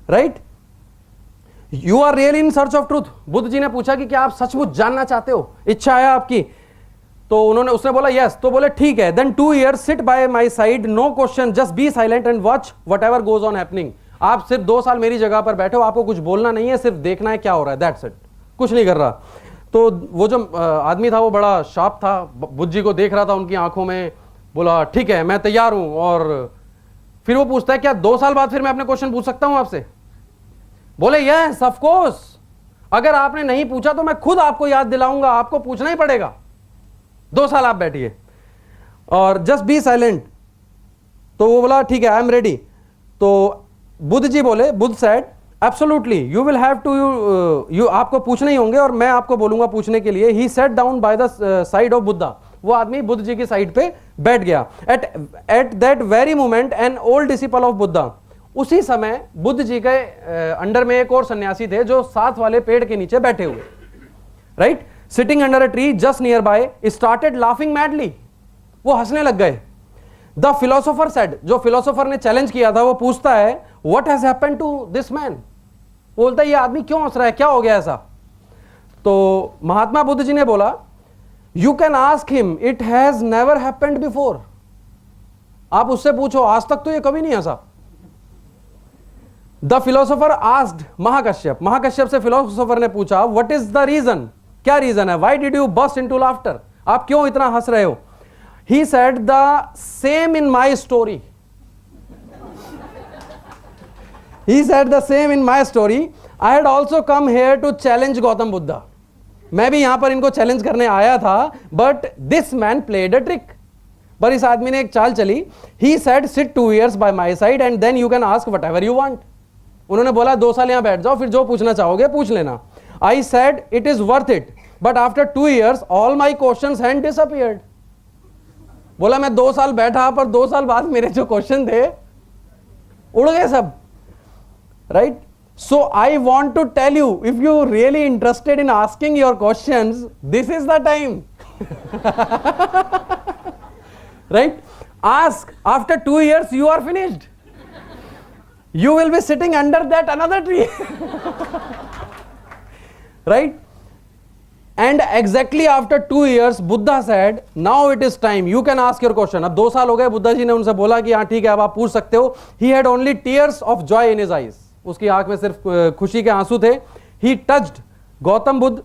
right? You are really in search of truth. Buddha ji ने पूछा कि क्या आप सचमुच जानना चाहते हो, इच्छा है आपकी? तो उसने बोला यस। तो बोले ठीक है, then 2 years sit by my side, no question, just be silent and watch whatever goes on happening. आप सिर्फ 2 साल मेरी जगह पर बैठो, आपको कुछ बोलना नहीं है, सिर्फ देखना है क्या हो रहा है, दैट्स इट, कुछ नहीं कर रहा। तो वो जो आदमी था वो बड़ा शार्प था, बुद्ध जी को देख रहा था उनकी आंखों में, बोला ठीक है मैं तैयार हूं। और फिर वो पूछता है क्या 2 साल बाद फिर मैं अपने क्वेश्चन पूछ सकता हूं आपसे? बोले यस ऑफ कोर्स, अगर आपने नहीं पूछा तो मैं खुद आपको याद दिलाऊंगा, आपको पूछना ही पड़ेगा। 2 साल आप बैठिए और जस्ट बी साइलेंट। तो वो बोला ठीक है, आई एम रेडी। तो बुद्ध जी बोले, Buddha said absolutely you will have to you आपको पूछने ही होंगे और मैं आपको बोलूंगा पूछने के लिए। He sat down by the side of Buddha. वो आदमी बुद्ध जी की साइड पे बैठ गया। At that very moment an old disciple of Buddha, उसी समय बुद्ध जी के अंडर में एक और सन्यासी थे जो साथ वाले पेड़ के नीचे बैठे हुए, right, sitting under a tree just nearby, started laughing madly. वो हंसने लग गए। द फिलोसोफर सेड, जो फिलोसोफर ने चैलेंज किया था वो पूछता है what has happened to this man. बोलता है ये आदमी क्यों हंस रहा है, क्या हो गया ऐसा। तो महात्मा बुद्ध जी ने बोला you can ask him, it has never happened before. आप उससे पूछो, आज तक तो ये कभी नहीं हंसा। The philosopher asked Mahakashyap, Mahakashyap से फिलोसोफर ने पूछा व्हाट इज द रीजन, क्या रीजन है, why did you burst into laughter, आप क्यों इतना हंस रहे हो। He said the same in my story. He said the same in my story. I had also come here to challenge Gautam Buddha. मैं भी यहां पर इनको चैलेंज करने आया था, but this man played a trick. पर इस आदमी ने एक चाल चली। He said sit 2 years by my side and then you can ask whatever you want. उन्होंने बोला 2 साल यहां बैठ जाओ, फिर जो पूछना चाहोगे पूछ लेना। I said it is worth it, but after 2 years all my questions had disappeared. बोला मैं 2 साल बैठा, पर 2 साल बाद मेरे जो क्वेश्चन थे उड़ गए सब, right. So I want to tell you, if you really interested in asking your questions, this is the time, right. Ask, after 2 years you are finished, you will be sitting under that another tree, right. And exactly after 2 years, Buddha said, "Now it is time. You can ask your question." अब 2 साल हो गए, बुद्धा जी ने उनसे बोला कि हाँ ठीक है, अब आप पूछ सकते हो। He had only tears of joy in his eyes. उसकी आंख में सिर्फ खुशी के आंसू थे। He touched Gautam Buddha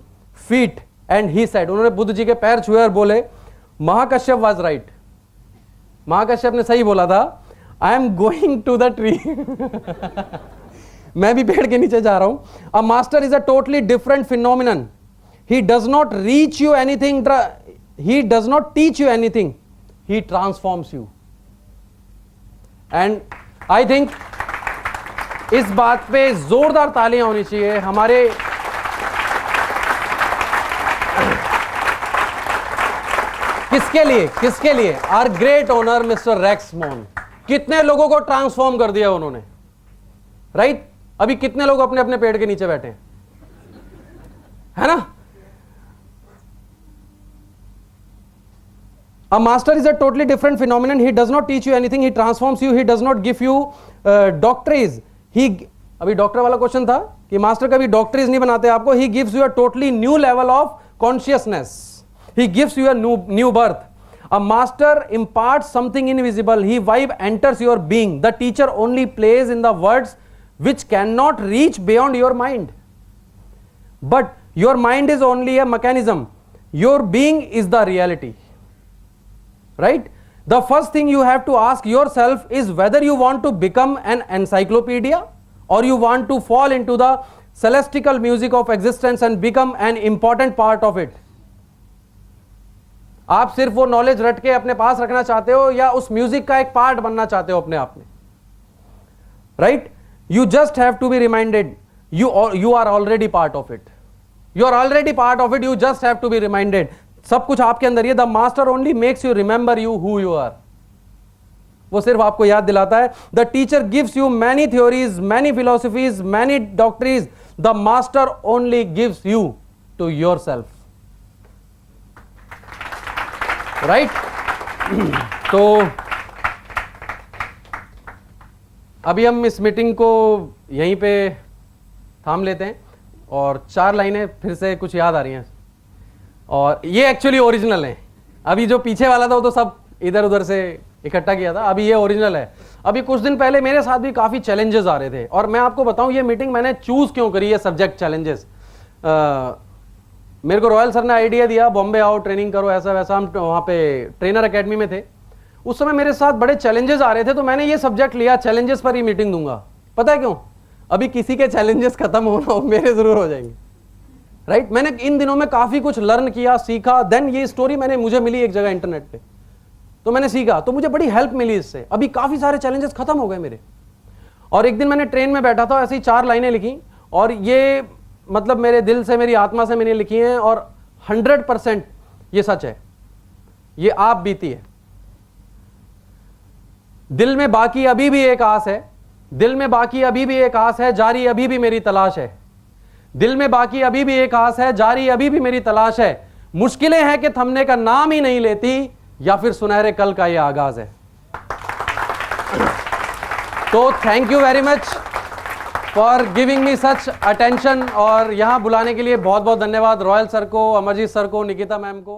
feet and he said, उन्होंने बुद्ध जी के पैर छुए और बोले, महाकश्यप was right. महाकश्यप ने सही बोला था। I am going to the tree. मैं भी पेड़ के नीचे जा रहा हूं। A master is a totally different phenomenon. He does not reach you anything, he does not teach you anything, he transforms you. And I think इस बात पे जोरदार तालियां होनी चाहिए हमारे किसके लिए our great owner mister Rex Maughan. कितने लोगों को ट्रांसफॉर्म कर दिया उन्होंने, राइट। अभी कितने लोग अपने अपने पेड़ के नीचे बैठे हैं, है ना। A master is a totally different phenomenon. He does not teach you anything. He transforms you. He does not give you doctrines. अभी डॉक्टर वाला क्वेश्चन था कि मास्टर कभी डॉक्टरीज नहीं बनाते आपको। He gives you a totally new level of consciousness. He gives you a new birth. A master imparts something invisible. He vibe enters your being. The teacher only plays in the words which cannot reach beyond your mind. But your mind is only a mechanism. Your being is the reality. Right? The first thing you have to ask yourself is whether you want to become an encyclopedia or you want to fall into the celestial music of existence and become an important part of it. आप सिर्फ वो knowledge रट के अपने पास रखना चाहते हो या उस म्यूजिक का एक पार्ट बनना चाहते हो अपने आप में, right. You just have to be reminded you are already part of it. You are already part of it. You just have to be reminded. सब कुछ आपके अंदर ही है. The master only makes you remember you who you are. वो सिर्फ आपको याद दिलाता है. The teacher gives you many theories, many philosophies, many doctrines. The master only gives you to yourself. Right? तो अभी हम इस मीटिंग को यहीं पे थाम लेते हैं और 4 लाइनें फिर से कुछ याद आ रही हैं और ये एक्चुअली ओरिजिनल है. अभी जो पीछे वाला था वो तो सब इधर उधर से इकट्ठा किया था, अभी ये ओरिजिनल है. अभी कुछ दिन पहले मेरे साथ भी काफ़ी चैलेंजेस आ रहे थे और मैं आपको बताऊं ये मीटिंग मैंने चूज़ क्यों करी है, सब्जेक्ट चैलेंजेस. मेरे को रॉयल सर ने आइडिया दिया बॉम्बे आओ ट्रेनिंग करो ऐसा वैसा. हम वहाँ पे ट्रेनर अकेडमी में थे. उस समय मेरे साथ बड़े चैलेंजेस आ रहे थे तो मैंने ये सब्जेक्ट लिया, चैलेंजेस पर ही मीटिंग दूंगा. पता है क्यों? अभी किसी के चैलेंजेस खत्म होना हो मेरे जरूर हो जाएंगे. राइट मैंने इन दिनों में काफी कुछ लर्न किया, सीखा, देन ये स्टोरी मुझे मिली एक जगह इंटरनेट पे, तो मैंने सीखा, तो मुझे बड़ी हेल्प मिली इससे। अभी काफी सारे चैलेंजेस खत्म हो गए मेरे। और एक दिन मैंने ट्रेन में बैठा था, ऐसी 4 लाइनें लिखी, और ये मतलब मेरे दिल से, मेरी आत्मा से मैंने लिखी हैं, और 100% ये सच है, ये आप बीती है। दिल में बाकी अभी भी एक आस है, दिल में बाकी अभी भी एक आस है, जारी अभी भी मेरी तलाश है। दिल में बाकी अभी भी एक आस है, जारी अभी भी मेरी तलाश है। मुश्किलें हैं कि थमने का नाम ही नहीं लेती, या फिर सुनहरे कल का ये आगाज है। तो thank you very much for giving me such attention, और यहां बुलाने के लिए बहुत बहुत धन्यवाद रॉयल सर को, अमरजीत सर को, निकिता मैम को।